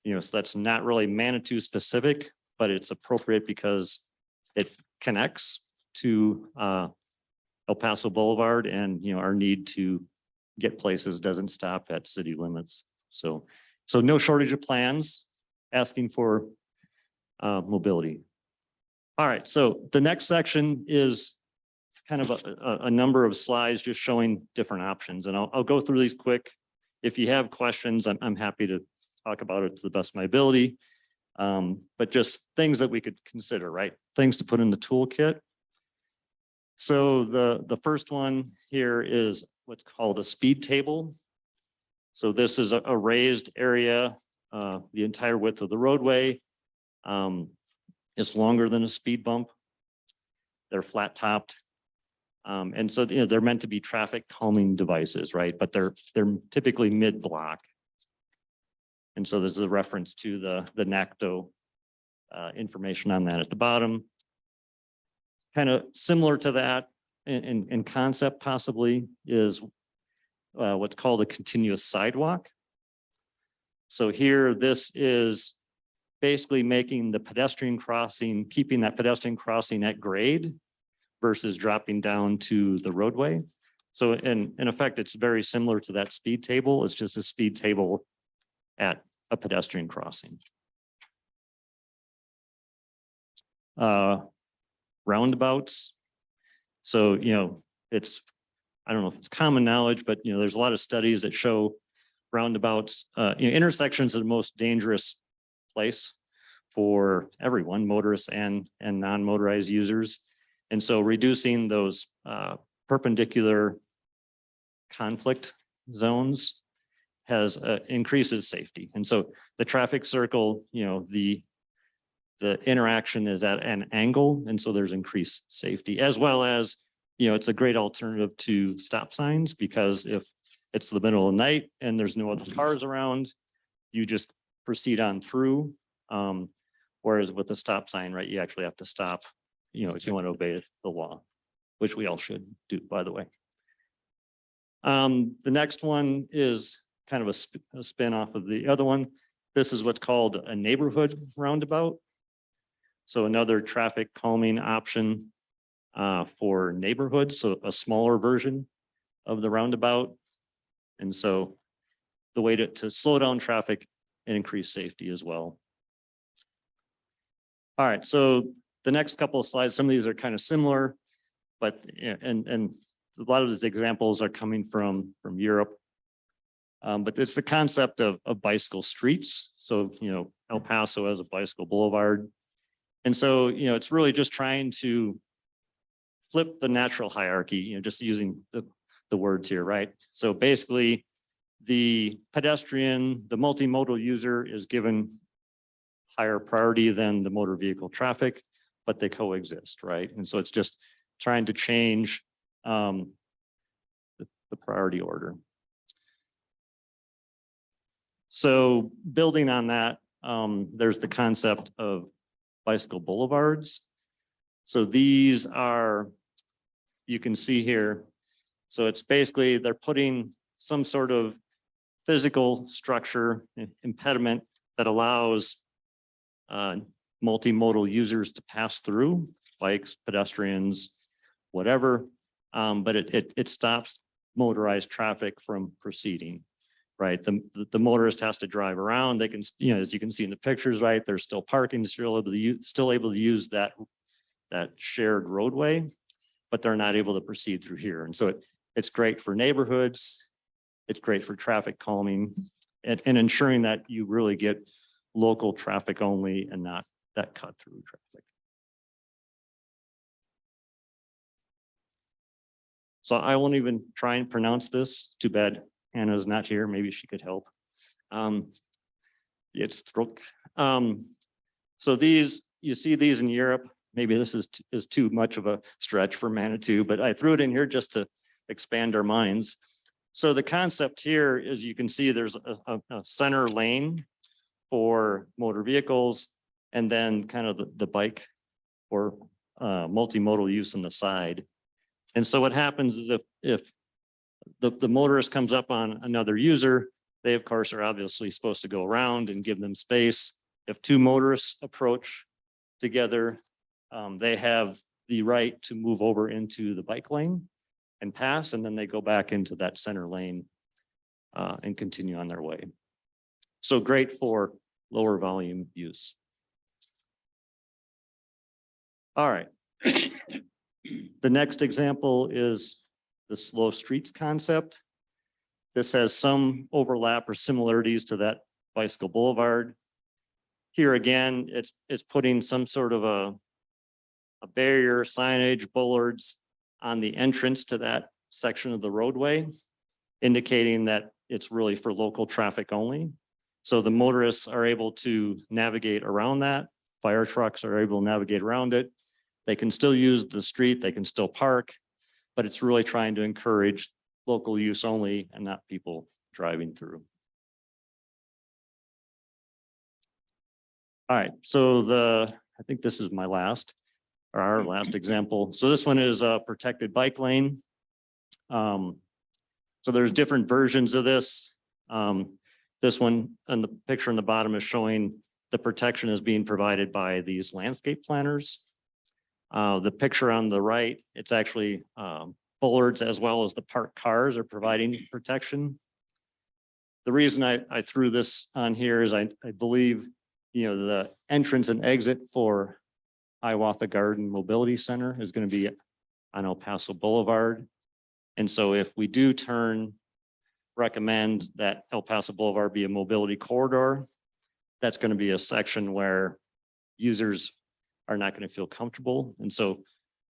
So that's not really Manitou specific, but it's appropriate because it connects to El Paso Boulevard, and our need to get places doesn't stop at city limits. So no shortage of plans asking for mobility. All right, so the next section is kind of a number of slides just showing different options, and I'll go through these quick. If you have questions, I'm happy to talk about it to the best of my ability. But just things that we could consider, right? Things to put in the toolkit. So the first one here is what's called a speed table. So this is a raised area, the entire width of the roadway is longer than a speed bump. They're flat topped. And so, they're meant to be traffic calming devices, right? But they're typically mid-block. And so there's a reference to the NACTO information on that at the bottom. Kind of similar to that in concept possibly is what's called a continuous sidewalk. So here, this is basically making the pedestrian crossing, keeping that pedestrian crossing at grade versus dropping down to the roadway. So in effect, it's very similar to that speed table. It's just a speed table at a pedestrian crossing. Roundabouts. So, it's, I don't know if it's common knowledge, but there's a lot of studies that show roundabouts, intersections are the most dangerous place for everyone, motorists and non-motorized users. And so reducing those perpendicular conflict zones has increases safety. And so the traffic circle, the interaction is at an angle, and so there's increased safety, as well as, it's a great alternative to stop signs, because if it's the middle of the night and there's no other cars around, you just proceed on through. Whereas with the stop sign, right, you actually have to stop, if you want to obey the law, which we all should do, by the way. The next one is kind of a spin off of the other one. This is what's called a neighborhood roundabout. So another traffic calming option for neighborhoods, so a smaller version of the roundabout. And so the way to slow down traffic and increase safety as well. All right, so the next couple of slides, some of these are kind of similar, but and a lot of these examples are coming from Europe. But it's the concept of bicycle streets. So, El Paso has a bicycle boulevard. And so, it's really just trying to flip the natural hierarchy, just using the words here, right? So basically, the pedestrian, the multimodal user is given higher priority than the motor vehicle traffic, but they coexist, right? And so it's just trying to change the priority order. So building on that, there's the concept of bicycle boulevards. So these are, you can see here, so it's basically they're putting some sort of physical structure impediment that allows multimodal users to pass through, bikes, pedestrians, whatever. But it stops motorized traffic from proceeding, right? The motorist has to drive around. They can, as you can see in the pictures, right? They're still parking, still able to use that shared roadway, but they're not able to proceed through here. And so it's great for neighborhoods. It's great for traffic calming and ensuring that you really get local traffic only and not that cut through traffic. So I won't even try and pronounce this. Too bad Anna's not here. Maybe she could help. It's stroke. So these, you see these in Europe. Maybe this is too much of a stretch for Manitou, but I threw it in here just to expand our minds. So the concept here is you can see there's a center lane for motor vehicles and then kind of the bike or multimodal use on the side. And so what happens is if the motorist comes up on another user, they of course are obviously supposed to go around and give them space. If two motorists approach together, they have the right to move over into the bike lane and pass, and then they go back into that center lane and continue on their way. So great for lower volume use. All right. The next example is the slow streets concept. This has some overlap or similarities to that bicycle boulevard. Here again, it's putting some sort of a barrier, signage, bollards on the entrance to that section of the roadway, indicating that it's really for local traffic only. So the motorists are able to navigate around that. Fire trucks are able to navigate around it. They can still use the street, they can still park, but it's really trying to encourage local use only and not people driving through. All right, so I think this is my last, or our last example. So this one is a protected bike lane. So there's different versions of this. This one and the picture in the bottom is showing the protection is being provided by these landscape planners. The picture on the right, it's actually bollards as well as the parked cars are providing protection. The reason I threw this on here is I believe, the entrance and exit for Hiawatha Garden Mobility Center is going to be on El Paso Boulevard. And so if we do recommend that El Paso Boulevard be a mobility corridor, that's going to be a section where users are not going to feel comfortable. And so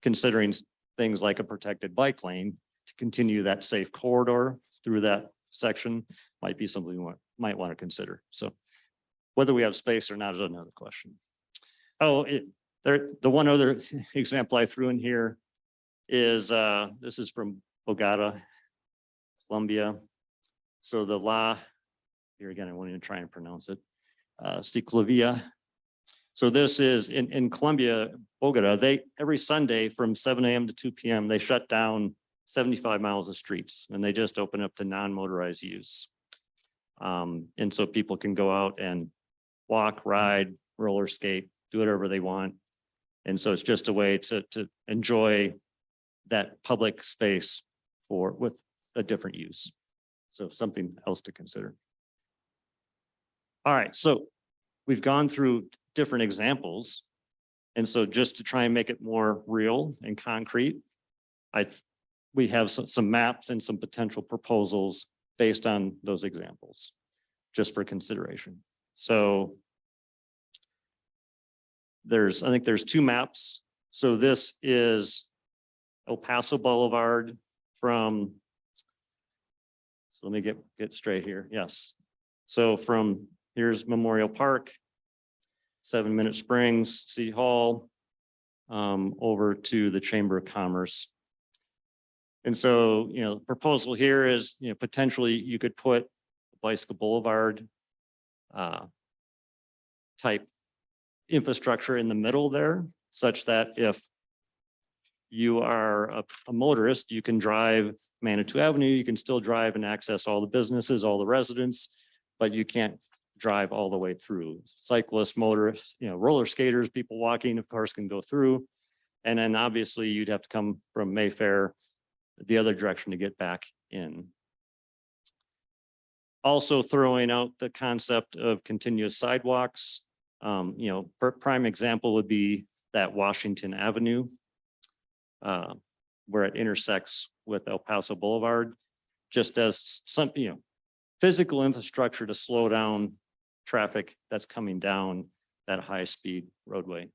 considering things like a protected bike lane to continue that safe corridor through that section might be something we might want to consider. So whether we have space or not is another question. Oh, the one other example I threw in here is this is from Bogota, Colombia. So the here again, I won't even try and pronounce it, Ciclovia. So this is in Colombia, Bogota, every Sunday from 7 a.m. to 2 p.m., they shut down 75 miles of streets and they just open up to non-motorized use. And so people can go out and walk, ride, roller skate, do whatever they want. And so it's just a way to enjoy that public space with a different use. So something else to consider. All right, so we've gone through different examples. And so just to try and make it more real and concrete, we have some maps and some potential proposals based on those examples, just for consideration. So I think there's two maps. So this is El Paso Boulevard from, so let me get straight here. Yes. So here's Memorial Park, 7 Minute Springs, City Hall, over to the Chamber of Commerce. And so, the proposal here is, potentially you could put Bicycle Boulevard type infrastructure in the middle there, such that if you are a motorist, you can drive Manitou Avenue, you can still drive and access all the businesses, all the residents, but you can't drive all the way through. Cyclists, motorists, roller skaters, people walking, of course, can go through. And then obviously you'd have to come from Mayfair the other direction to get back in. Also throwing out the concept of continuous sidewalks. Prime example would be that Washington Avenue, where it intersects with El Paso Boulevard, just as some, physical infrastructure to slow down traffic that's coming down that high-speed roadway.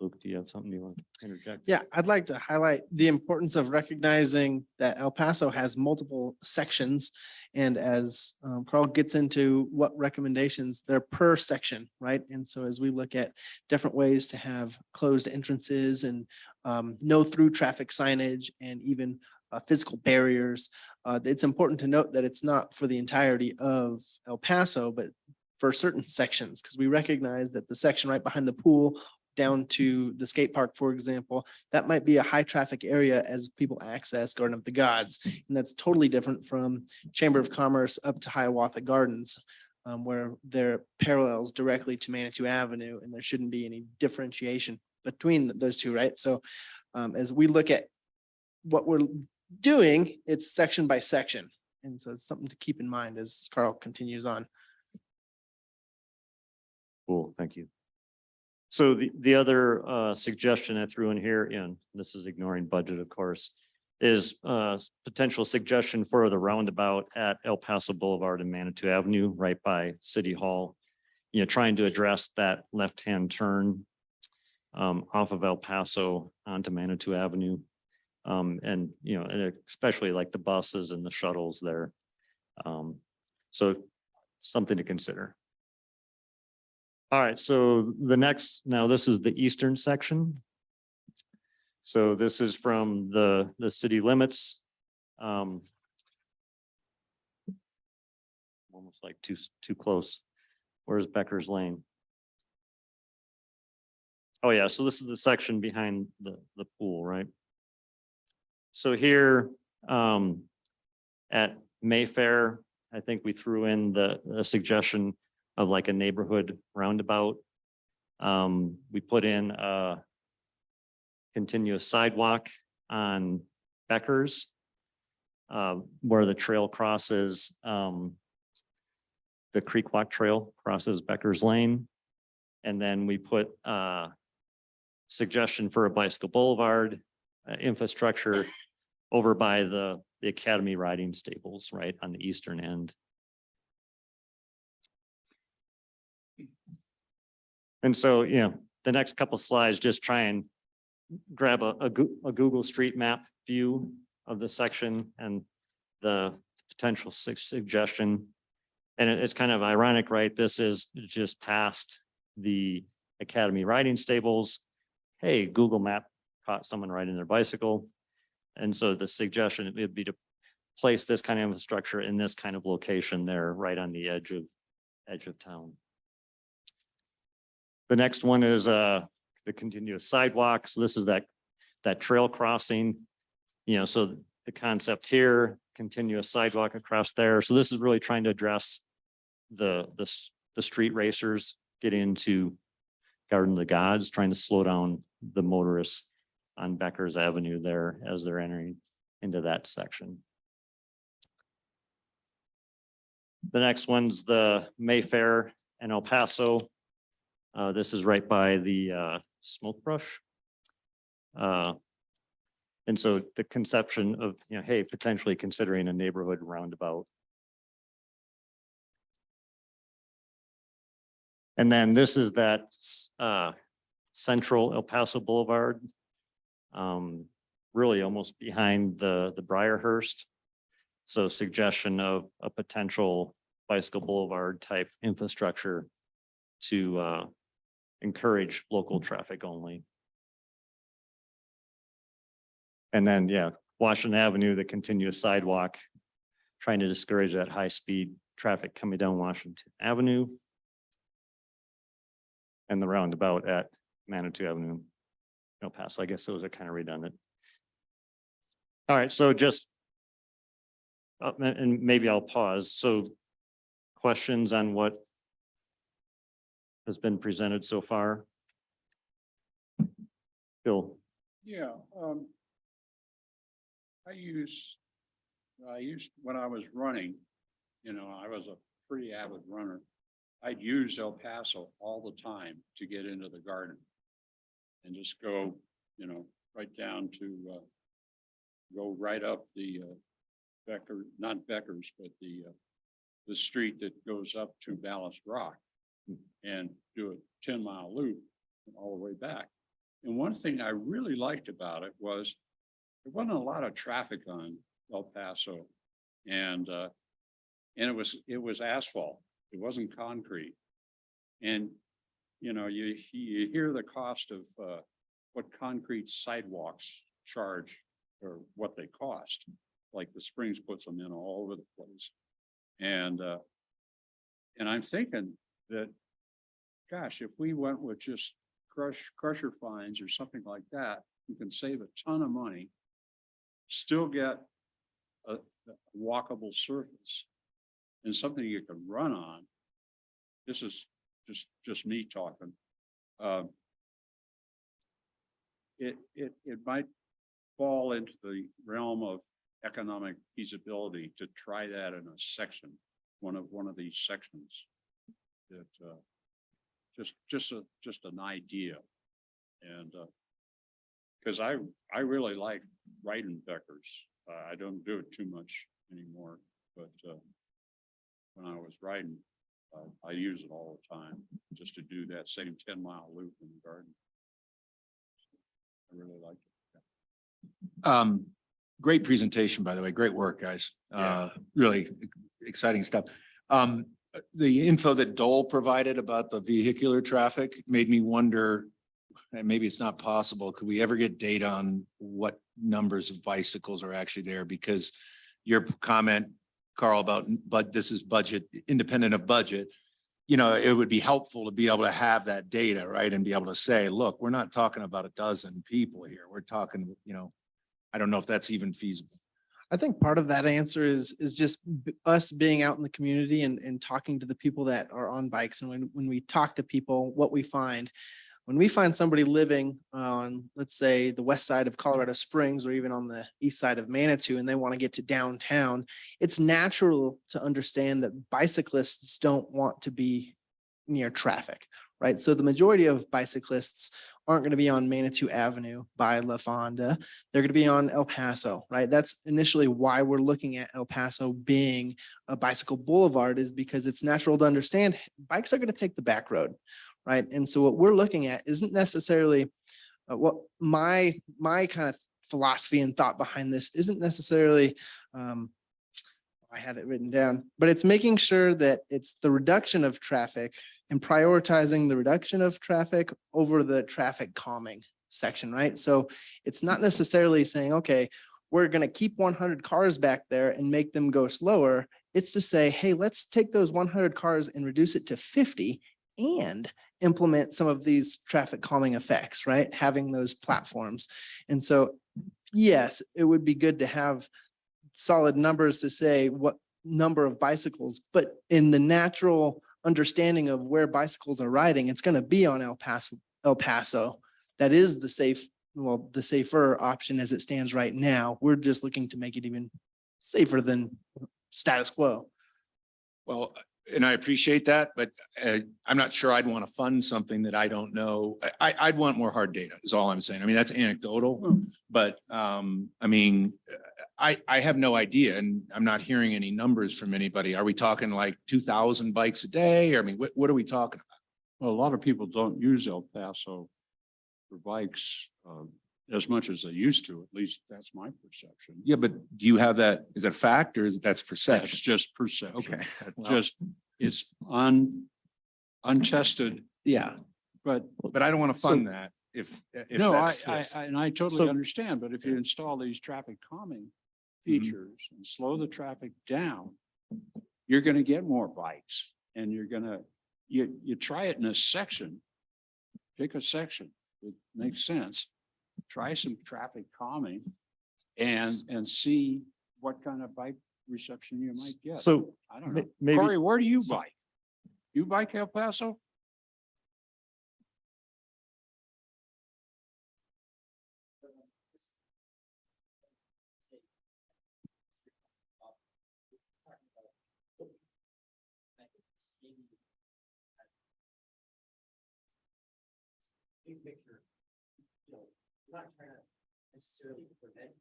Luke, do you have something you want to interject? Yeah, I'd like to highlight the importance of recognizing that El Paso has multiple sections. And as Carl gets into what recommendations, they're per section, right? And so as we look at different ways to have closed entrances and no through traffic signage and even physical barriers, it's important to note that it's not for the entirety of El Paso, but for certain sections, because we recognize that the section right behind the pool down to the skate park, for example, that might be a high traffic area as people access Garden of the Gods. And that's totally different from Chamber of Commerce up to Hiawatha Gardens, where they're parallels directly to Manitou Avenue, and there shouldn't be any differentiation between those two, right? So as we look at what we're doing, it's section by section. And so it's something to keep in mind as Carl continues on. Cool, thank you. So the other suggestion I threw in here, and this is ignoring budget, of course, is potential suggestion for the roundabout at El Paso Boulevard and Manitou Avenue, right by City Hall. Trying to address that left-hand turn off of El Paso onto Manitou Avenue. And especially like the buses and the shuttles there. So something to consider. All right, so now this is the eastern section. So this is from the city limits. Almost like too close. Where's Becker's Lane? Oh yeah, so this is the section behind the pool, right? So here at Mayfair, I think we threw in the suggestion of like a neighborhood roundabout. We put in a continuous sidewalk on Becker's, where the trail crosses, the Creek Walk Trail crosses Becker's Lane. And then we put a suggestion for a bicycle boulevard infrastructure over by the Academy riding stables, right on the eastern end. And so, the next couple slides, just try and grab a Google Street Map view of the section and the potential suggestion. And it's kind of ironic, right? This is just past the Academy riding stables. Hey, Google Map caught someone riding their bicycle. And so the suggestion would be to place this kind of infrastructure in this kind of location there, right on the edge of town. The next one is the continuous sidewalk. So this is that trail crossing, so the concept here, continuous sidewalk across there. So this is really trying to address the street racers getting into Garden of the Gods, trying to slow down the motorists on Becker's Avenue there as they're entering into that section. The next one's the Mayfair and El Paso. This is right by the smoke brush. And so the conception of, hey, potentially considering a neighborhood roundabout. And then this is that central El Paso Boulevard. Really almost behind the Briarhurst. So suggestion of a potential bicycle boulevard type infrastructure to encourage local traffic only. And then, yeah, Washington Avenue, the continuous sidewalk, trying to discourage that high-speed traffic coming down Washington Avenue. And the roundabout at Manitou Avenue, El Paso. I guess those are kind of redundant. All right, so just, and maybe I'll pause. So questions on what has been presented so far? Bill? Yeah, I used, when I was running, I was a pretty avid runner. I'd use El Paso all the time to get into the garden. And just go, right down to, go right up the not Becker's, but the street that goes up to Ballast Rock and do a 10-mile loop all the way back. And one thing I really liked about it was there wasn't a lot of traffic on El Paso, and it was asphalt. It wasn't concrete. And you hear the cost of what concrete sidewalks charge or what they cost. Like the Springs puts them in all over the place. And I'm thinking that, gosh, if we went with just crusher fines or something like that, you can save a ton of money, still get a walkable surface and something you can run on. This is just me talking. It might fall into the realm of economic feasibility to try that in a section, one of these sections. That just an idea, and because I really like riding Beckers. I don't do it too much anymore, but when I was riding, I use it all the time just to do that same 10-mile loop in the garden. I really like it. Great presentation, by the way. Great work, guys. Yeah. Really exciting stuff. The info that Dole provided about the vehicular traffic made me wonder, and maybe it's not possible, could we ever get data on what numbers of bicycles are actually there? Because your comment, Carl, about, but this is budget, independent of budget, it would be helpful to be able to have that data, right? And be able to say, look, we're not talking about a dozen people here. We're talking, I don't know if that's even feasible. I think part of that answer is just us being out in the community and talking to the people that are on bikes. And when we talk to people, what we find, when we find somebody living on, let's say, the west side of Colorado Springs, or even on the east side of Manitou, and they want to get to downtown, it's natural to understand that bicyclists don't want to be near traffic, right? So the majority of bicyclists aren't going to be on Manitou Avenue by La Fonda. They're going to be on El Paso, right? That's initially why we're looking at El Paso being a bicycle boulevard, is because it's natural to understand bikes are going to take the back road, right? And so what we're looking at isn't necessarily what my kind of philosophy and thought behind this isn't necessarily, I had it written down, but it's making sure that it's the reduction of traffic and prioritizing the reduction of traffic over the traffic calming section, right? So it's not necessarily saying, okay, we're going to keep 100 cars back there and make them go slower. It's to say, hey, let's take those 100 cars and reduce it to 50 and implement some of these traffic calming effects, right? Having those platforms. And so, yes, it would be good to have solid numbers to say what number of bicycles, but in the natural understanding of where bicycles are riding, it's going to be on El Paso. That is the safer option as it stands right now. We're just looking to make it even safer than status quo. Well, and I appreciate that, but I'm not sure I'd want to fund something that I don't know. I'd want more hard data is all I'm saying. I mean, that's anecdotal, but I mean, I have no idea and I'm not hearing any numbers from anybody. Are we talking like 2,000 bikes a day? Or I mean, what are we talking about? Well, a lot of people don't use El Paso for bikes as much as they used to, at least that's my perception. Yeah, but do you have that? Is that fact or is that's That's perception? just perception. Okay. well, Just, it's untested, Yeah. but But I don't want to fund that if no, that's. and I totally So- understand, but if you install these traffic calming features and slow the traffic down, you're gonna get more bikes and you're gonna, you try it in a section. Pick a section that makes sense. Try some traffic calming and see what kind of bike reception you might get. So I don't know. maybe, Corey, where do you bike? You bike El Paso? Big picture, we're not trying to necessarily prevent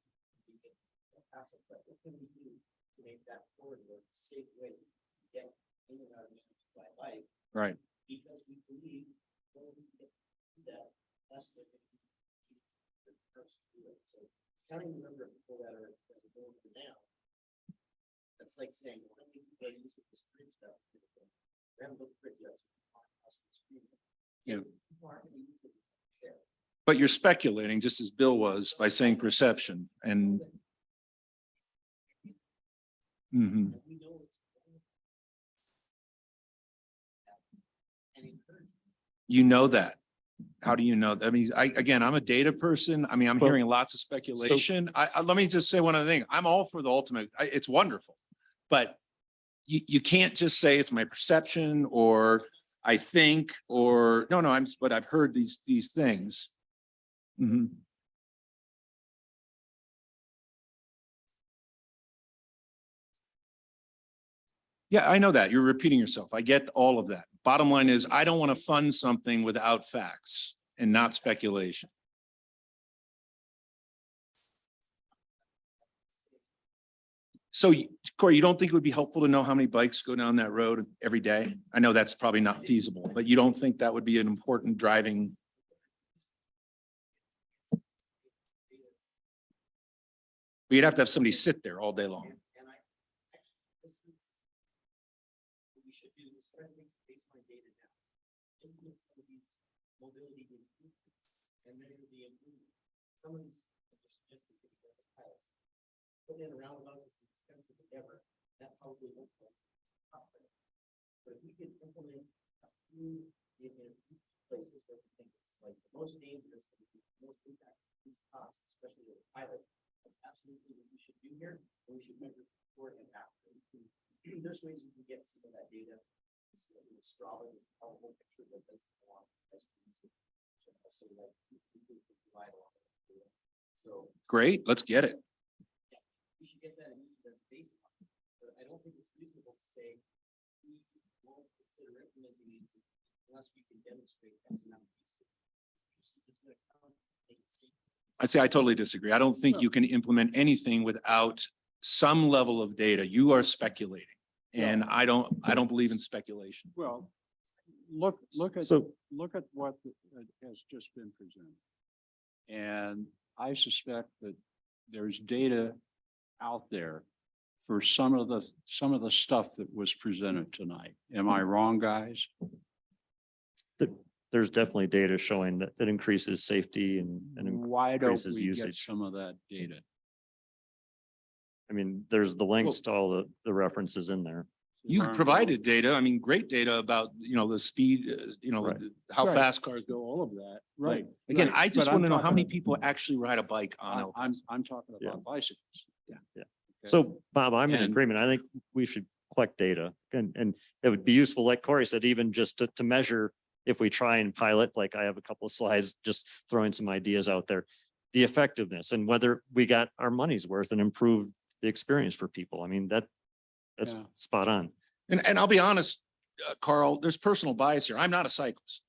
hassle, but what can we do to make that corridor a safe way to get in and out of by life? Right. Because we believe when we get to that, that's the first to do it. So counting the number of people that are going for now, that's like saying, well, I think people are using this bridge stuff. We haven't looked pretty yet. Yeah. People aren't gonna use it. But you're speculating, just as Bill was, by saying perception and. Mhm. We know it's. And encourage. You know that. How do you know? I mean, again, I'm a data person. I mean, I'm Well, hearing lots of speculation. Let me just say one other thing. I'm all for the ultimate. It's wonderful. But you can't just say it's my perception or I think, or no, but I've heard these things. Mhm. Yeah, I know that. You're repeating yourself. I get all of that. Bottom line is, I don't want to fund something without facts and not speculation. So Corey, you don't think it would be helpful to know how many bikes go down that road every day? I know that's probably not feasible, but you don't think that would be an important driving? But you'd have to have somebody sit there all day long. And I actually, we should do this based on data now. Implement some of these mobility improvements and measure the improvement. Some of these are just pilots. Put in a roundabout is an expensive endeavor. That probably won't help. But if we could implement a few in places where we think it's like the most dangerous, and the most impact, these costs, especially with a pilot. That's absolutely what we should do here, and we should measure before and after. There's ways we can get some of that data. Strava is a powerful picture that doesn't belong as so like we can provide a lot of data. So Great, let's get it. we should get that and use that basic. But I don't think it's reasonable to say we won't consider implementing these unless we can demonstrate that's not useful. It's gonna come, make it safe. I say I totally disagree. I don't think you can implement anything without some level of data. You are speculating. And I don't believe in speculation. Well, look at, so look at what has just been presented. And I suspect that there's data out there for some of the stuff that was presented tonight. Am I wrong, guys? there's definitely data showing that it increases safety and Why don't increases we get usage. some of that data? I mean, there's the links to all the references in there. You provided data, I mean, great data about, the speed, Right. how Right. fast cars go, all of that. Right. But again, right. I just But I'm want to know how talking many about- people actually ride a bike on El Paso. I'm talking Yeah. about bicycles. Yeah. Yeah. Okay. So Bob, I'm in And- agreement. I think we should collect data and it would be useful, like Corey said, even just to measure if we try and pilot, like I have a couple of slides, just throwing some ideas out there, the effectiveness and whether we got our money's worth and improved the experience for people. I mean, that's Yeah. spot on. And I'll be honest, Carl, there's personal bias here. I'm not a cyclist.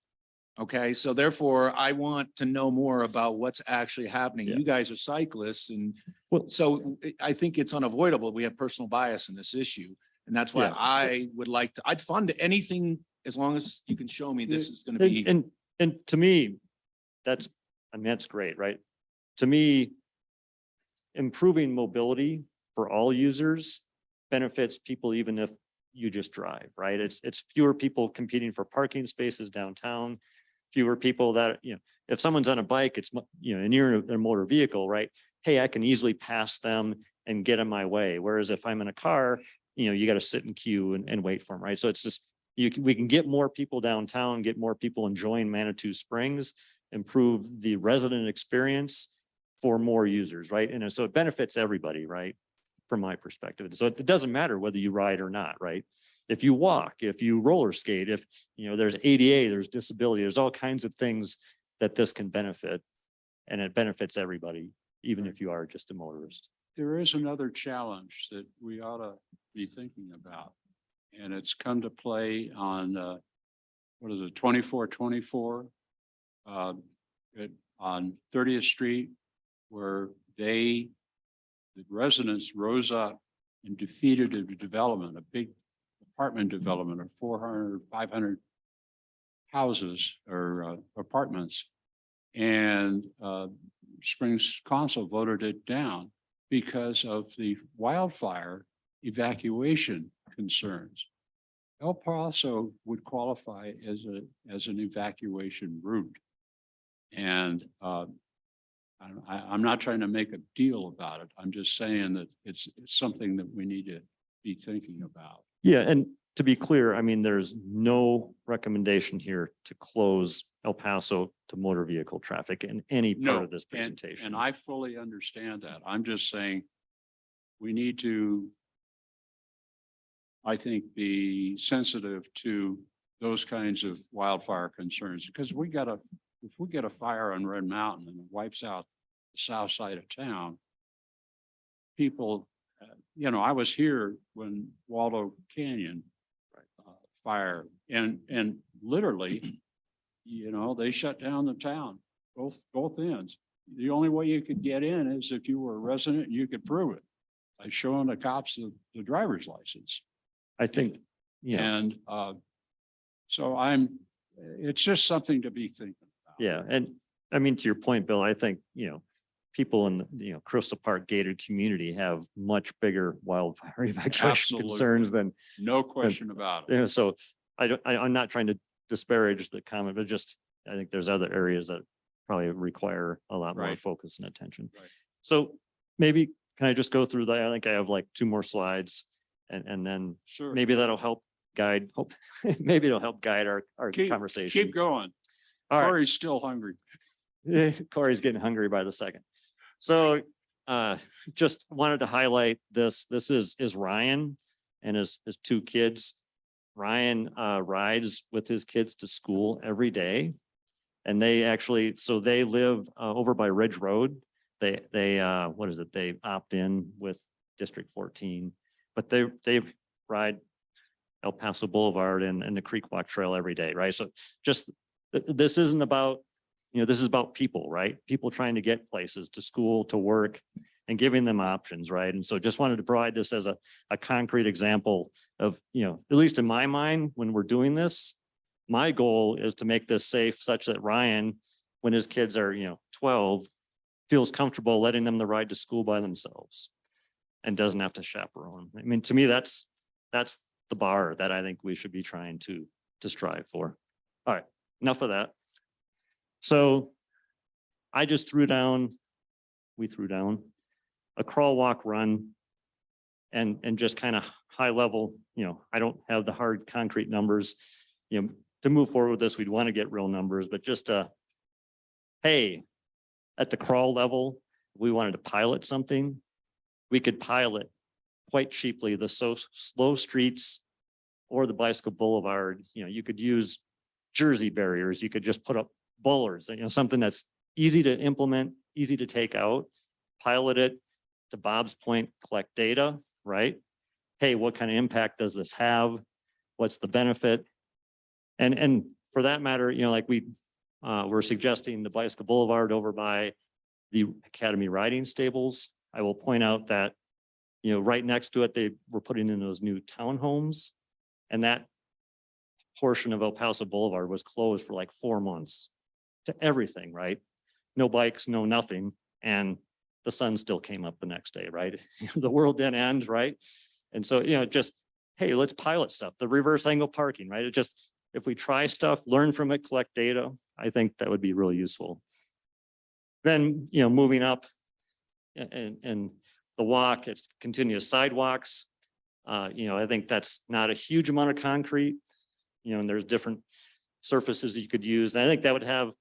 Okay, so therefore I want to know more about what's actually happening. Yeah. You guys are cyclists and Well- so I think it's unavoidable. We have personal bias in this issue. And that's why Yeah. I would like to, I'd fund anything as long as you can show me this is gonna be. And to me, that's, I mean, that's great, right? To me, improving mobility for all users benefits people even if you just drive, right? It's fewer people competing for parking spaces downtown, fewer people that, if someone's on a bike, it's, and you're in a motor vehicle, right? Hey, I can easily pass them and get in my way. Whereas if I'm in a car, you got to sit in queue and wait for them, right? So it's just, we can get more people downtown, get more people enjoying Manitou Springs, improve the resident experience for more users, right? And so it benefits everybody, right? From my perspective. So it doesn't matter whether you ride or not, right? If you walk, if you roller skate, if, there's ADA, there's disability, there's all kinds of things that this can benefit. And it benefits everybody, even if you are just a motorist. There is another challenge that we ought to be thinking about. And it's come to play on, what is it, 2424? On 30th Street, where the residents rose up and defeated a development, a big apartment development of 400, 500 houses or apartments. And Springs Council voted it down because of the wildfire evacuation concerns. El Paso would qualify as an evacuation route. And I'm not trying to make a deal about it. I'm just saying that it's something that we need to be thinking about. Yeah, and to be clear, I mean, there's no recommendation here to close El Paso to motor vehicle traffic in any part No, of this presentation. and I fully understand that. I'm just saying we need to, I think, be sensitive to those kinds of wildfire concerns, because if we get a fire on Red Mountain and it wipes out the south side of town, people, I was here when Waldo Canyon fire and literally, they shut down the town, both ends. The only way you could get in is if you were a resident and you could prove it by showing the cops the driver's license. I think, And so it's just something to be thinking about. yeah, and I mean, to your point, Bill, I think, people in the, Crystal Park gated community have much bigger wildfire evacuation Absolutely. concerns than, No question about it. so I'm not trying to disparage the comment, but just, I think there's other areas that probably require a lot more Right. focus and attention. Right. So maybe, can I just go through that? I think I have like 2 more slides and then Sure. maybe that'll help guide, maybe it'll help guide our conversation. Keep going. All right. Corey's still hungry. Corey's getting hungry by the second. So just wanted to highlight this. This is Ryan and his 2 kids. Ryan rides with his kids to school every day. And they actually, so they live over by Ridge Road. They what is it? They opt in with District 14, but they ride El Paso Boulevard and the Creek Walk Trail every day, right? So just, this isn't about, this is about people, right? People trying to get places, to school, to work, and giving them options, right? And so just wanted to provide this as a concrete example of, at least in my mind, when we're doing this, my goal is to make this safe such that Ryan, when his kids are, 12, feels comfortable letting them the ride to school by themselves and doesn't have to chaperone. I mean, to me, that's the bar that I think we should be trying to strive for. All right, enough of that. So I just we threw down a crawl, walk, run, and just kind of high level, I don't have the hard concrete numbers, to move forward with this, we'd want to get real numbers, but just hey, at the crawl level, if we wanted to pilot something, we could pilot quite cheaply the slow streets or the bicycle boulevard. You could use Jersey barriers. You could just put up bollards, something that's easy to implement, easy to take out, pilot it, to Bob's point, collect data, right? hey, what kind of impact does this have? What's the benefit? And for that matter, like we're suggesting the bicycle boulevard over by the Academy riding stables. I will point out that, right next to it, they were putting in those new townhomes. And that portion of El Paso Boulevard was closed for like 4 months to everything, right? No bikes, no nothing. And the sun still came up the next day, right? The world didn't end, right? And so, just, hey, let's pilot stuff, the reverse angle parking, right? It just, if we try stuff, learn from it, collect data, I think that would be really useful. Then, moving up and the walk, it's continuous sidewalks. I think that's not a huge amount of concrete, and there's different surfaces you could use. And I think that would have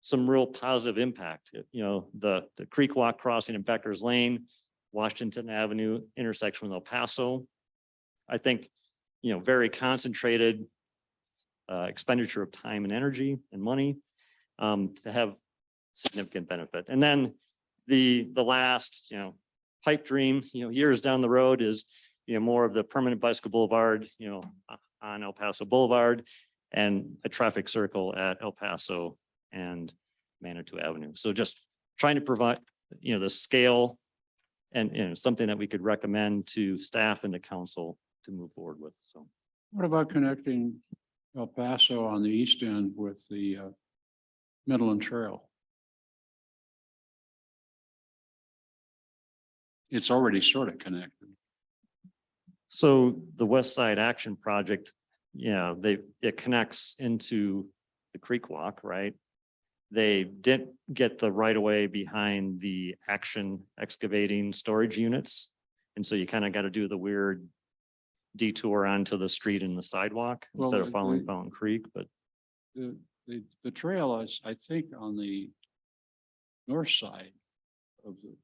some real positive impact. The creek walk crossing in Becker's Lane, Washington Avenue intersection with El Paso. I think, very concentrated expenditure of time and energy and money to have significant benefit. And then the last, pipe dream, years down the road is, more of the permanent bicycle boulevard, on El Paso Boulevard and a traffic circle at El Paso and Manitou Avenue. So just trying to provide, the scale and, something that we could recommend to staff and the council to move forward with. So. What about connecting El Paso on the east end with the Midland Trail? It's already sort of connected. So the West Side Action Project, it connects into the Creek Walk, right? They didn't get the right of way behind the Action excavating storage units. And so you kind of got to do the weird detour onto the street and the sidewalk instead of following Fountain Creek, but. The trail is, I think, on the north side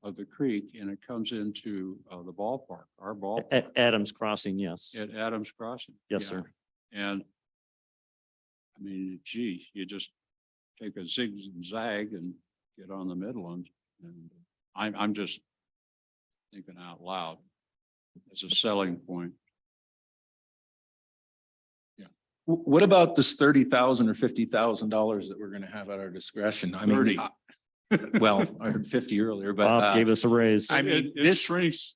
of the creek, and it comes into the ballpark, our ballpark. At Adams Crossing, yes. At Adams Crossing. Yes, Yeah. sir. And I mean, gee, you just take a zig and zag and get on the Midland. And I'm just thinking out loud as a selling point. What about this $30,000 or $50,000 that we're gonna have at our discretion? I mean, 30. well, I heard 50 earlier, but Bob gave us a raise. I mean, It this shrinks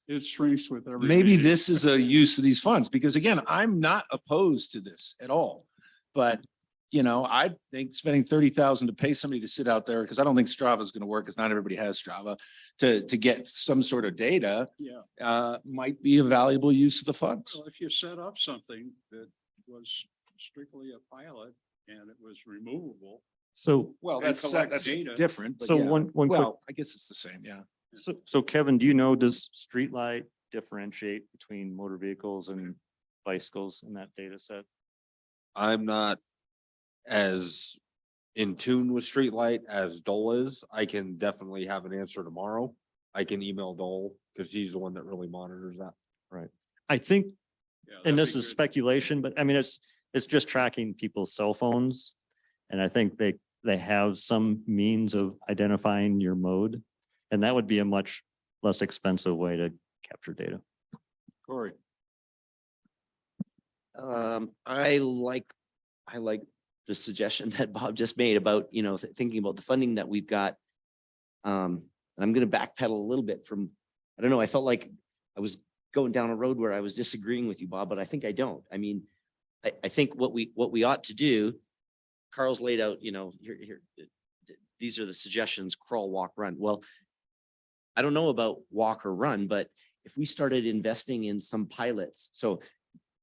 with every. maybe meeting. this is a use of these funds, because again, I'm not opposed to this at all. But, I think spending 30,000 to pay somebody to sit out there, because I don't think Strava is going to work, because not everybody has Strava, to get some sort of data, Yeah, might be a valuable use of the funds. well, if you set up something that was strictly a pilot and it was removable. So, Well, And that's collect data. different. but so yeah. one quick, Well, I guess it's the same, yeah. so Kevin, do you know, does Streetlight differentiate between motor vehicles and bicycles in that data set? I'm not as in tune with Streetlight as Dole is. I can definitely have an answer tomorrow. I can email Dole because he's the one that really monitors that. I think, Yeah, and that'd this be is good. speculation, but I mean, it's just tracking people's cell phones. And I think they have some means of identifying your mode. And that would be a much less expensive way to capture data. Corey. I like the suggestion that Bob just made about, thinking about the funding that we've got. And I'm going to backpedal a little bit from, I don't know, I felt like I was going down a road where I was disagreeing with you, Bob, but I think I don't. I mean, I think what we ought to do, Carl's laid out, here, these are the suggestions, crawl, walk, run. Well, I don't know about walk or run, but if we started investing in some pilots, so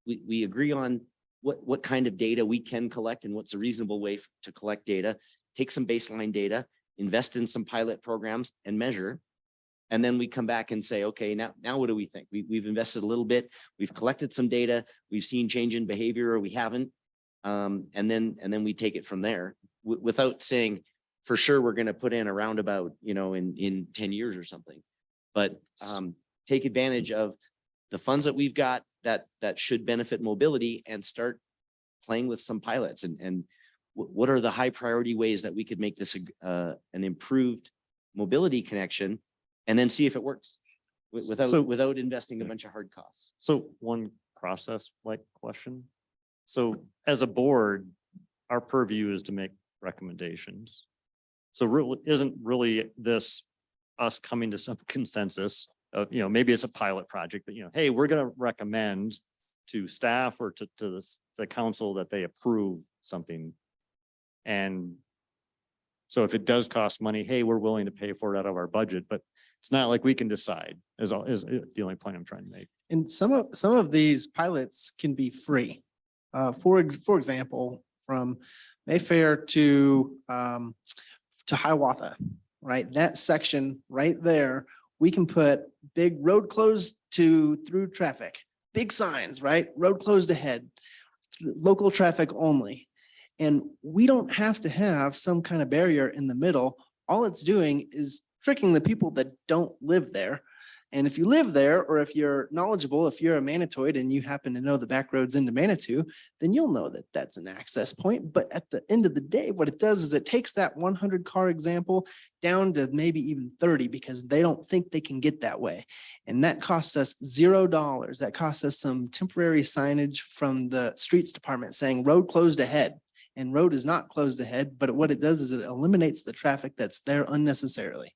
we agree on what kind of data we can collect and what's a reasonable way to collect data, take some baseline data, invest in some pilot programs and measure. And then we come back and say, okay, now what do we think? We've invested a little bit, we've collected some data, we've seen change in behavior or we haven't. And then we take it from there without saying for sure we're going to put in a roundabout, in 10 years or something. But take advantage of the funds that we've got that should benefit mobility and start playing with some pilots and what are the high priority ways that we could make this an improved mobility connection and then see if it works. So- without investing a bunch of hard costs. So one process like question. So as a board, our purview is to make recommendations. So really, isn't really this us coming to some consensus of, maybe it's a pilot project, but hey, we're gonna recommend to staff or to the council that they approve something. And so if it does cost money, hey, we're willing to pay for it out of our budget, but it's not like we can decide is the only point I'm trying to make. And some of these pilots can be free. For example, from Mayfair to Hiawatha, right? That section right there, we can put big road closed to through traffic, big signs, right? Road closed ahead, local traffic only. And we don't have to have some kind of barrier in the middle. All it's doing is tricking the people that don't live there. And if you live there, or if you're knowledgeable, if you're a Manitoid and you happen to know the back roads into Manitou, then you'll know that that's an access point. But at the end of the day, what it does is it takes that 100 car example down to maybe even 30 because they don't think they can get that way. And that costs us $0. That costs us some temporary signage from the streets department saying road closed ahead. And road is not closed ahead, but what it does is it eliminates the traffic that's there unnecessarily.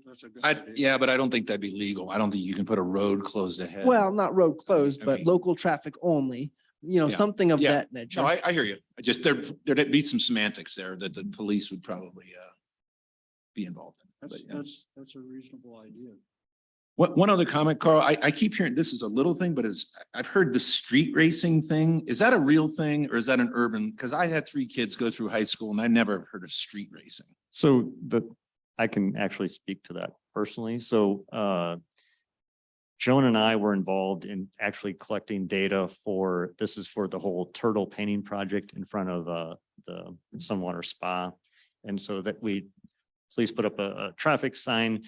That's a good idea. Yeah, but I don't think that'd be legal. I don't think you can put a road closed ahead. Well, not road closed, I but mean- local traffic only, Yeah. something of Yeah. that nature. No, I hear you. I just, there'd be some semantics there that the police would probably be involved in. But, yeah. That's a reasonable idea. One other comment, Carl, I keep hearing, this is a little thing, but I've heard the street racing thing. Is that a real thing or is that an urban? Because I had 3 kids go through high school and I never heard of street racing. So I can actually speak to that personally. So Joan and I were involved in actually collecting data this is for the whole turtle painting project in front of the Sunwater Spa. And so that please put up a traffic sign.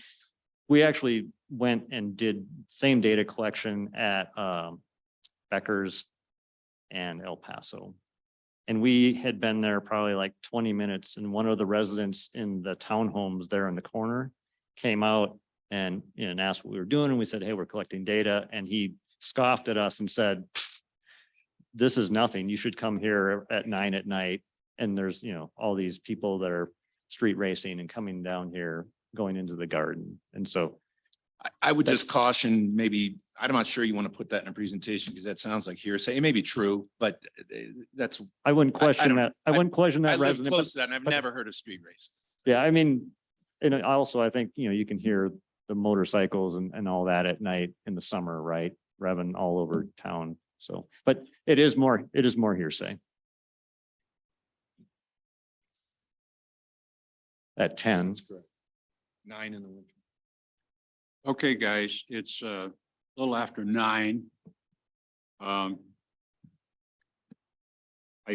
We actually went and did same data collection at Becker's and El Paso. And we had been there probably like 20 minutes and one of the residents in the townhomes there in the corner came out and asked what we were doing. And we said, hey, we're collecting data. And he scoffed at us and said, this is nothing. You should come here at 9 at night. And there's, all these people that are street racing and coming down here, going into the garden. And so I would just caution, maybe, I'm not sure you want to put that in a presentation because that sounds like hearsay. It may be true, but that's, I wouldn't question don't- that. I wouldn't question I that live resident. but- close to that and I've but- never heard of street racing. Yeah, I mean, and also I think, you can hear the motorcycles and all that at night in the summer, right? Revving all over town. So, but it is more hearsay. At 10. 9 in the winter. Okay, guys, it's a little after 9. I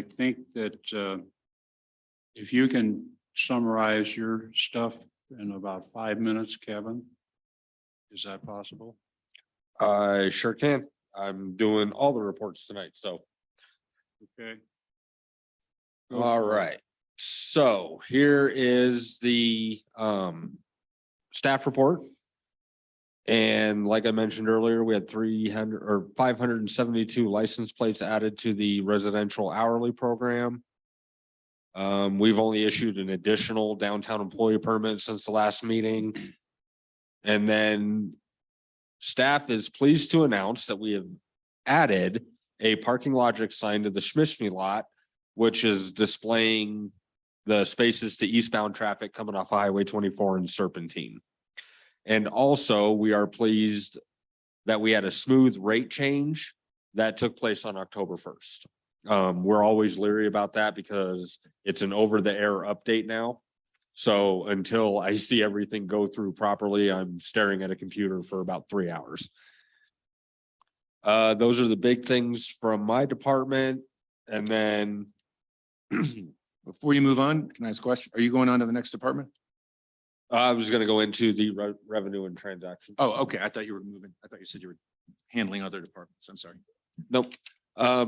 think that if you can summarize your stuff in about 5 minutes, Kevin, is that possible? I sure can. I'm doing all the reports tonight, so. Okay. Go All for it. right, so here is the staff report. And like I mentioned earlier, we had 300 or 572 license plates added to the residential hourly program. We've only issued an additional downtown employee permit since the last meeting. And then staff is pleased to announce that we have added a parking logic sign to the Schmishny lot, which is displaying the spaces to eastbound traffic coming off Highway 24 and Serpentine. And also, we are pleased that we had a smooth rate change that took place on October 1st. We're always leery about that because it's an over-the-air update now. So until I see everything go through properly, I'm staring at a computer for about 3 hours. Those are the big things from my department. And then Before you move on, can I ask a question? Are you going on to the next department? I was gonna go into the revenue and transaction. Oh, okay. I thought you were moving. I thought you said you were handling other departments. I'm sorry. Nope.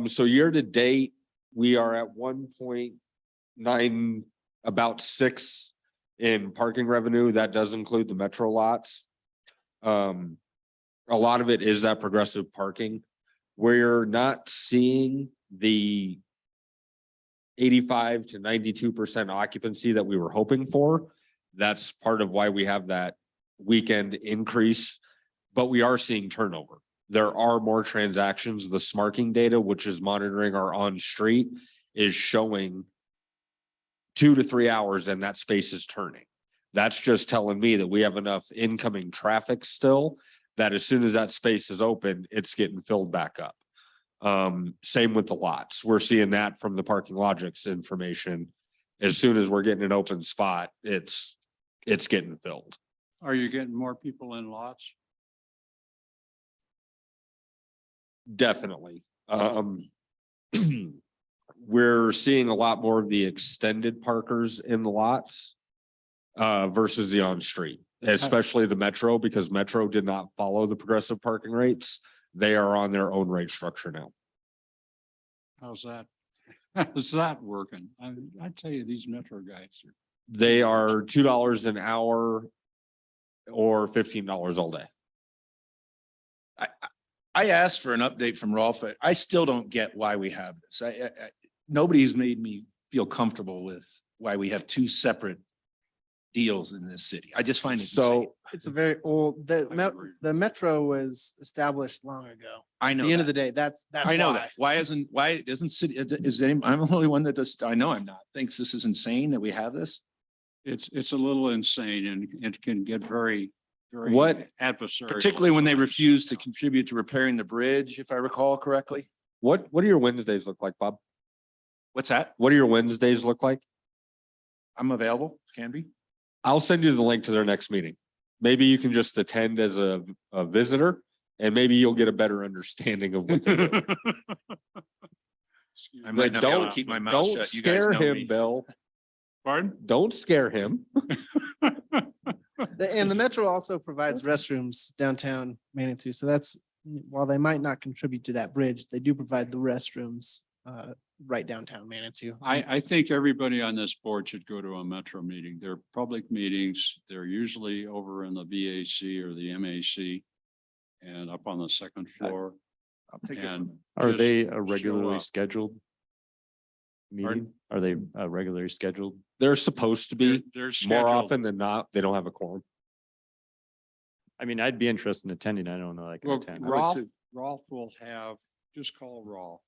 So year to date, we are at 1.9, about 6 in parking revenue. That does include the metro lots. A lot of it is that progressive parking. We're not seeing the 85 to 92% occupancy that we were hoping for. That's part of why we have that weekend increase, but we are seeing turnover. There are more transactions. The smarking data, which is monitoring our on-street, is showing 2 to 3 hours and that space is turning. That's just telling me that we have enough incoming traffic still, that as soon as that space is open, it's getting filled back up. Same with the lots. We're seeing that from the Parking Logics information. As soon as we're getting an open spot, it's getting filled. Are you getting more people in lots? Definitely. We're seeing a lot more of the extended parkers in the lots versus the on-street, especially the Metro, because Metro did not follow the progressive parking rates. They are on their own rate structure now. How's that? How's that working? I tell you, these Metro guys are. They are $2 an hour or $15 all day. I asked for an update from Rolf. I still don't get why we have this. Nobody's made me feel comfortable with why we have two separate deals in this city. I just find it insane. So It's a very old, the Metro was established long ago. I At know the end of that. the day, that's I know why. that. Why isn't city, I'm the only one that does, I know I'm not, thinks this is insane that we have this. It's a little insane and it can get very, very. What- Adversarial. Particularly when they refuse to contribute to repairing the bridge, if I recall correctly. what do your Wednesdays look like, Bob? What's that? What do your Wednesdays look like? I'm available, can be. I'll send you the link to their next meeting. Maybe you can just attend as a visitor and maybe you'll get a better understanding of what they're doing. I might not be able to Don't- keep my mouth Don't shut. You guys scare know him, me. Bill. Pardon? Don't scare him. And the Metro also provides restrooms downtown Manitou. So that's, while they might not contribute to that bridge, they do provide the restrooms right downtown Manitou. I think everybody on this board should go to a Metro meeting. They're public meetings. They're usually over in the VAC or the MAC and up on the second floor. I'll take it. And Are just they a show regularly up. scheduled meeting? Are they regularly scheduled? They're supposed to be. They're More scheduled. often than not, they don't have a quorum. I mean, I'd be interested in attending. I don't know. I can Well, attend. Rolf will have, just call Rolf.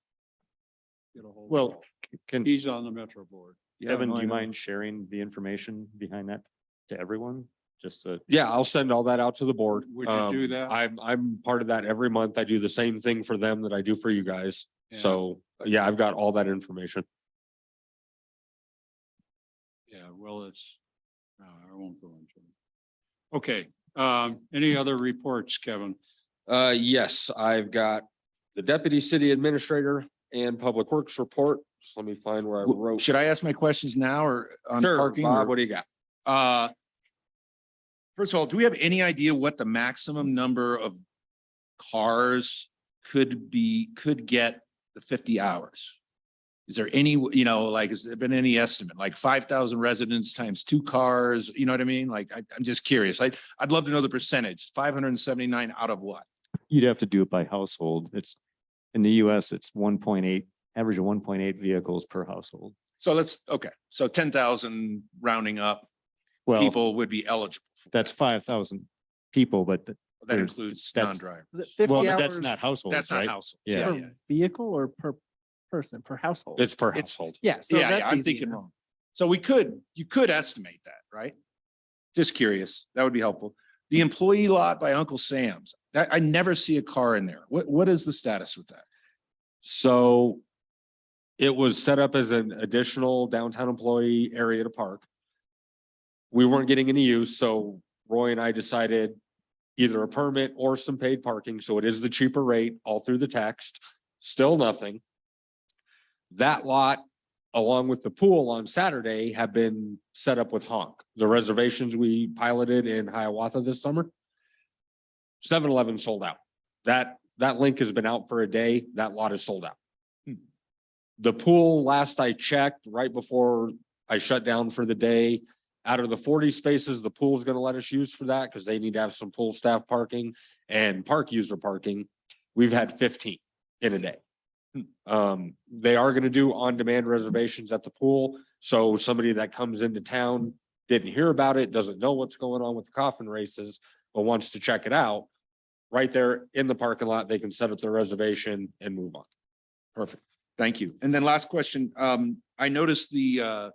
Get a hold of Well, Rolf. can, He's on the Metro board. Yeah, Evan, no, do I you know. mind sharing the information behind that to everyone? Just to, Yeah, I'll send all that out to the board. Would you do that? I'm part of that every month. I do the same thing for them that I do for you guys. Yeah. So, yeah, I've got all that information. Yeah, well, it's, no, I won't go into it. Okay, any other reports, Kevin? Yes, I've got the deputy city administrator and public works report. So let me find where I wrote. Should I ask my questions now or on Sure, parking? Bob, or- what do you got? First of all, do we have any idea what the maximum number of cars could get the 50 hours? Is there any, like, has there been any estimate, like 5,000 residents times 2 cars? You know what I mean? Like, I'm just curious. I'd love to know the percentage. 579 out of what? you'd have to do it by household. It's, in the US, it's 1.8, average of 1.8 vehicles per household. So okay. So 10,000 rounding up, Well, people would be eligible. for that's that. 5,000 people, but That there's- includes that's- non-driver. Is it 50 well, but hours that's not households, That's not right? households. Yeah. per vehicle or per person, per household? It's per It's- household. Yeah, so Yeah, that's I'm easy thinking enough. wrong. So you could estimate that, right? Just curious. That would be helpful. The employee lot by Uncle Sam's, I never see a car in there. What is the status with that? So it was set up as an additional downtown employee area to park. We weren't getting any use, so Roy and I decided either a permit or some paid parking, so it is the cheaper rate all through the text, still nothing. That lot, along with the pool on Saturday, have been set up with Honk. The reservations we piloted in Hiawatha this summer. 7-Eleven sold out. That link has been out for a day. That lot is sold out. The pool, last I checked, right before I shut down for the day, Out of the 40 spaces, the pool's gonna let us use for that because they need to have some pool staff parking and park user parking. We've had 15 in a day. They are gonna do on-demand reservations at the pool. So somebody that comes into town, didn't hear about it, doesn't know what's going on with the coffin races, but wants to check it out. Right there in the parking lot, they can set up their reservation and move on. Perfect. Thank you. And then last question, I noticed the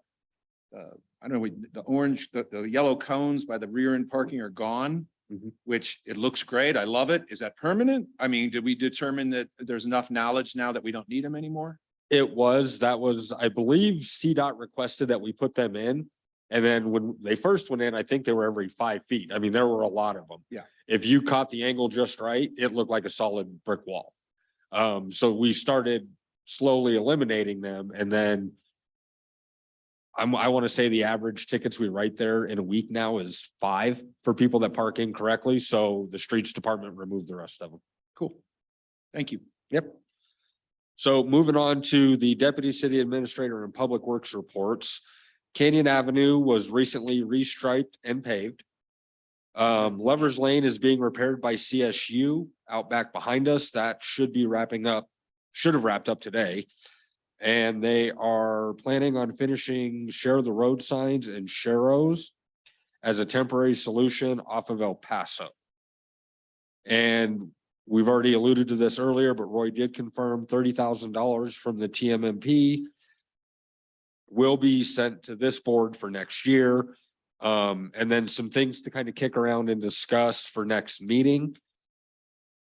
I don't know, the orange, the yellow cones by the rear end parking are gone, Mhm. which it looks great. I love it. Is that permanent? I mean, did we determine that there's enough knowledge now that we don't need them anymore? That was, I believe CDOT requested that we put them in. And then when they first went in, I think they were every 5 feet. I mean, there were a lot of them. Yeah. If you caught the angle just right, it looked like a solid brick wall. So we started slowly eliminating them and then I want to say the average tickets we write there in a week now is 5 for people that park incorrectly. So the streets department removed the rest of them. Cool. Thank you. Yep. So moving on to the deputy city administrator and public works reports. Canyon Avenue was recently restriped and paved. Lovers Lane is being repaired by CSU out back behind us. That should have wrapped up today. And they are planning on finishing Share the Road signs and Sharrows as a temporary solution off of El Paso. And we've already alluded to this earlier, but Roy did confirm $30,000 from the TMMP will be sent to this board for next year. And then some things to kind of kick around and discuss for next meeting.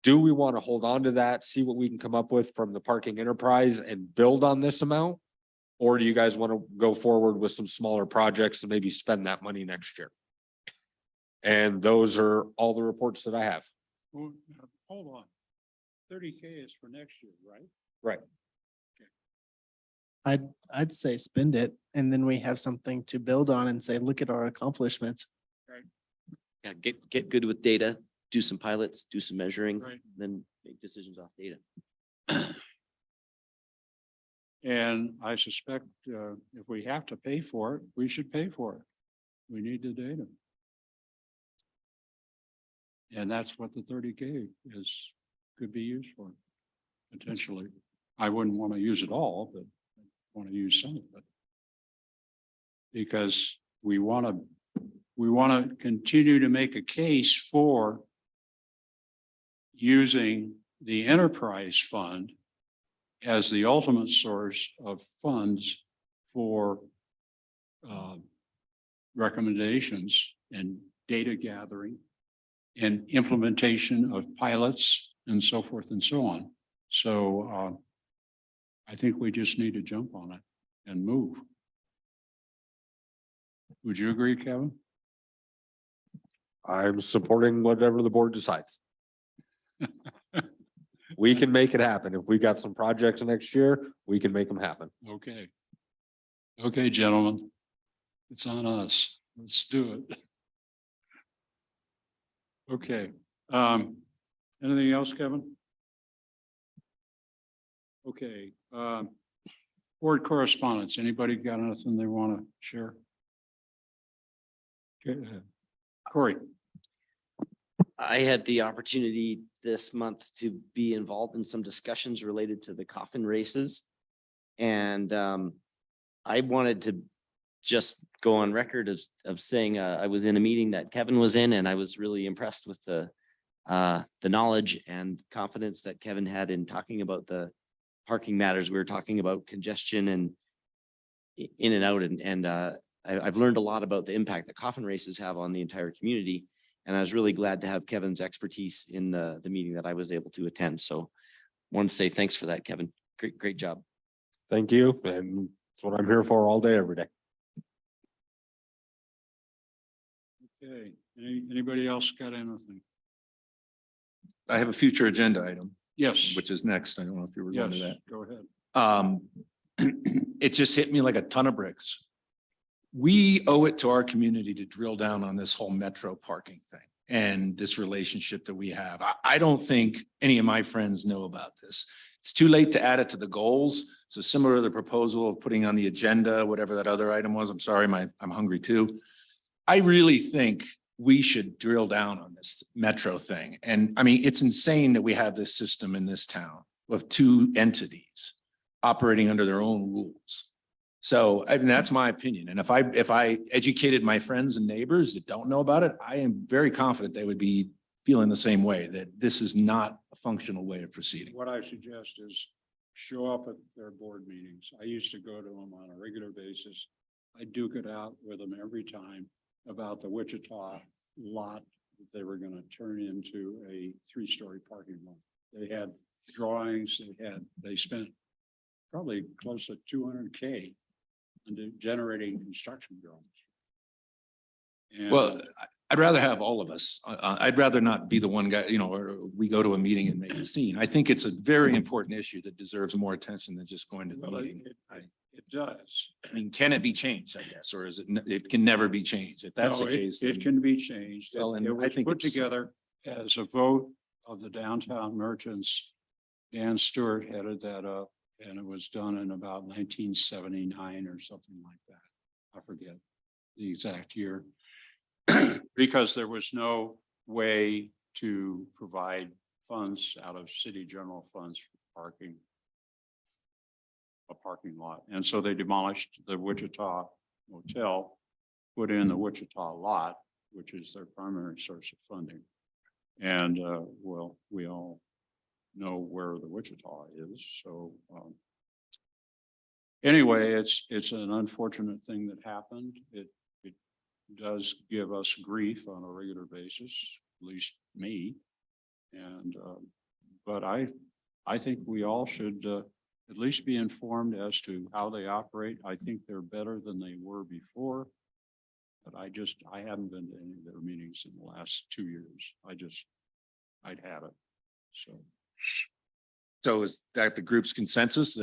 Do we want to hold on to that, see what we can come up with from the parking enterprise and build on this amount? Or do you guys want to go forward with some smaller projects and maybe spend that money next year? And those are all the reports that I have. Well, hold on. 30K is for next year, right? Right. I'd say spend it and then we have something to build on and say, look at our accomplishments. Yeah, get good with data, do some pilots, do some measuring, Right. then make decisions off data. And I suspect if we have to pay for it, we should pay for it. We need the data. And that's what the 30K is, could be used for, potentially. I wouldn't want to use it all, but I want to use some of it. Because we want to continue to make a case for using the enterprise fund as the ultimate source of funds for recommendations and data gathering and implementation of pilots and so forth and so on. So I think we just need to jump on it and move. Would you agree, Kevin? I'm supporting whatever the board decides. We can make it happen. If we got some projects next year, we can make them happen. Okay. Okay, gentlemen. It's on us. Let's do it. Okay. Anything else, Kevin? Okay. Board correspondence. Anybody got anything they want to share? Okay. Corey. I had the opportunity this month to be involved in some discussions related to the coffin races. And I wanted to just go on record of saying I was in a meeting that Kevin was in, and I was really impressed with the knowledge and confidence that Kevin had in talking about the parking matters. We were talking about congestion and in and out, and I've learned a lot about the impact that coffin races have on the entire community. And I was really glad to have Kevin's expertise in the meeting that I was able to attend. So I wanted to say thanks for that, Kevin. Great job. Thank you. And that's what I'm here for all day, every day. Okay. Anybody else got anything? I have a future agenda item, Yes. which is next. I don't know if you were going to Yes, that. go ahead. It just hit me like a ton of bricks. We owe it to our community to drill down on this whole metro parking thing and this relationship that we have. I don't think any of my friends know about this. It's too late to add it to the goals. So similar to the proposal of putting on the agenda, whatever that other item was, I'm sorry, I'm hungry too. I really think we should drill down on this metro thing. And I mean, it's insane that we have this system in this town of two entities operating under their own rules. So I mean, that's my opinion. And if I educated my friends and neighbors that don't know about it, I am very confident they would be feeling the same way, that this is not a functional way of proceeding. What I suggest is show up at their board meetings. I used to go to them on a regular basis. I duke it out with them every time about the Wichita lot that they were gonna turn into a 3-story parking lot. They had drawings, they spent probably close to 200K into generating construction drawings. And- Well, I'd rather have all of us. I'd rather not be the one guy, or we go to a meeting and make a scene. I think it's a very important issue that deserves more attention than just going to the Well, meeting. it does. I mean, can it be changed, I guess, or is it, it can never be changed? If that's No, the case. It then- can be changed. Well, and It I was think put it's- together as a vote of the downtown merchants. Dan Stewart headed that up, and it was done in about 1979 or something like that. I forget the exact year. Because there was no way to provide funds out of city general funds for parking. A parking lot. And so they demolished the Wichita Motel, put in the Wichita lot, which is their primary source of funding. And, well, we all know where the Wichita is, so, anyway, it's an unfortunate thing that happened. It does give us grief on a regular basis, at least me. And, but I think we all should, at least be informed as to how they operate. I think they're better than they were before. But I haven't been to any of their meetings in the last 2 years. I'd had it. So is that the group's consensus?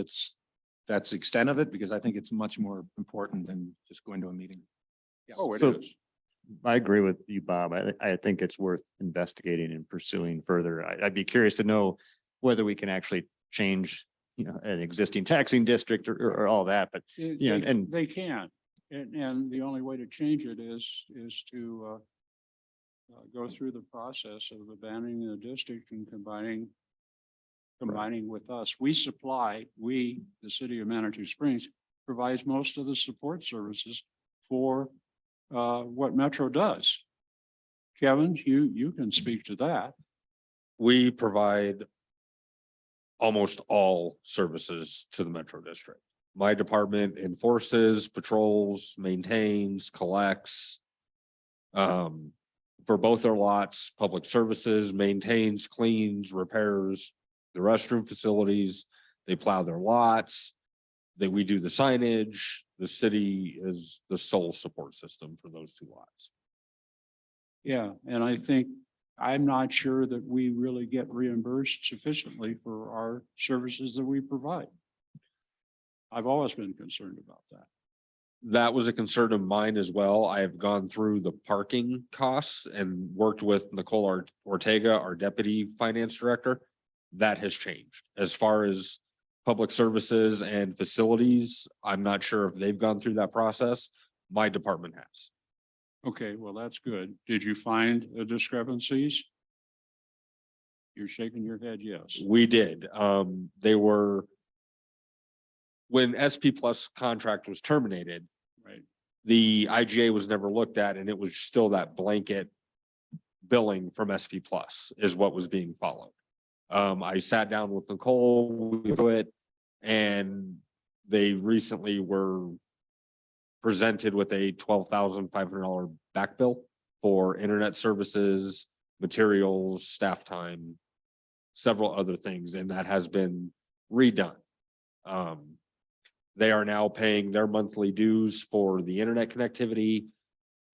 That's the extent of it, because I think it's much more important than just going to a meeting. Oh, it So- is. I agree with you, Bob. I think it's worth investigating and pursuing further. I'd be curious to know whether we can actually change, an existing taxing district or all that, but Yeah, They- and- They can. And the only way to change it is to go through the process of abandoning the district and combining with us. The city of Manitou Springs provides most of the support services for what Metro does. Kevin, you can speak to that. We provide almost all services to the Metro District. My department enforces, patrols, maintains, collects. For both their lots, public services, maintains, cleans, repairs the restroom facilities. They plow their lots. We do the signage. The city is the sole support system for those 2 lots. Yeah, and I'm not sure that we really get reimbursed sufficiently for our services that we provide. I've always been concerned about that. That was a concern of mine as well. I have gone through the parking costs and worked with Nicole Ortega, our deputy finance director. That has changed. As far as public services and facilities, I'm not sure if they've gone through that process. My department has. Okay, well, that's good. Did you find the discrepancies? You're shaking your head, yes. We did. They were. When SP Plus contract was terminated, Right. the IGA was never looked at and it was still that blanket billing from SP Plus is what was being followed. I sat down with Nicole, we do it, and they recently were presented with a $12,500 back bill for internet services, materials, staff time, several other things, and that has been redone. They are now paying their monthly dues for the internet connectivity,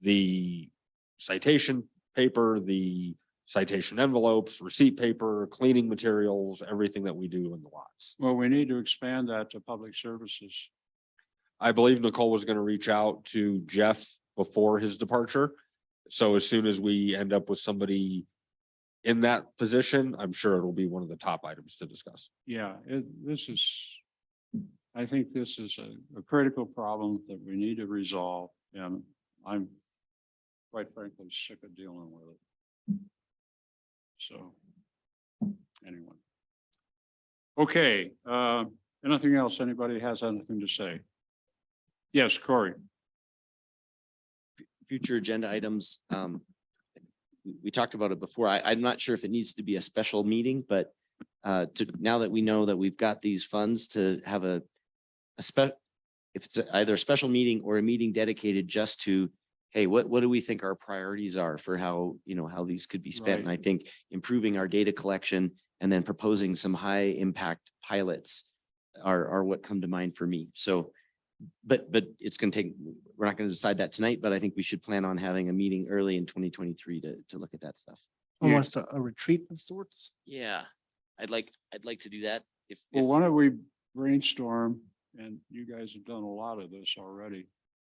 the citation paper, the citation envelopes, receipt paper, cleaning materials, everything that we do in the lots. Well, we need to expand that to public services. I believe Nicole was going to reach out to Jeff before his departure. So as soon as we end up with somebody in that position, I'm sure it'll be one of the top items to discuss. Yeah, I think this is a critical problem that we need to resolve. And I'm quite frankly, sick of dealing with it. So, anyway. Okay, anything else? Anybody has anything to say? Yes, Corey. Future agenda items, we talked about it before. I'm not sure if it needs to be a special meeting, but now that we know that we've got these funds to have a if it's either a special meeting or a meeting dedicated just to, hey, what do we think our priorities are for how, how these could be spent? And I Right. think improving our data collection and then proposing some high impact pilots are what come to mind for me. So, but it's gonna take, we're not gonna decide that tonight, but I think we should plan on having a meeting early in 2023 to look at that stuff. Almost a retreat of sorts. Yeah, I'd like to do that if Well, why don't we brainstorm, and you guys have done a lot of this already,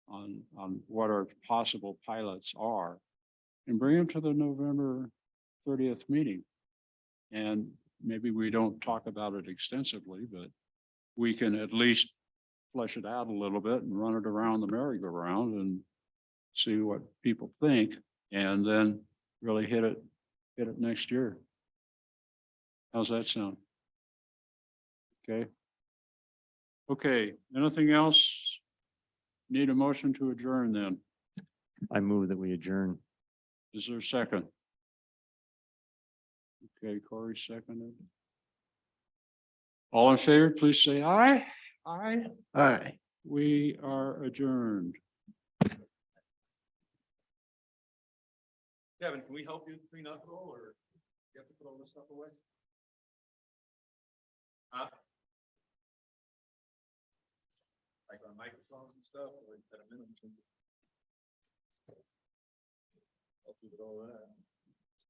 on what our possible pilots are, and bring them to the November 30th meeting. And maybe we don't talk about it extensively, but we can at least flesh it out a little bit and run it around the merry-go-round and see what people think, and then really hit it next year. How's that sound? Okay. Okay, anything else? Need a motion to adjourn then. I move that we adjourn. Is there a second? Okay, Corey seconded. All in favor, please say aye. Aye. Aye. We are adjourned. Kevin, can we help you clean up at all, or you have to put all this stuff away? Like on microphones and stuff, or at a minimum. Help you with all that.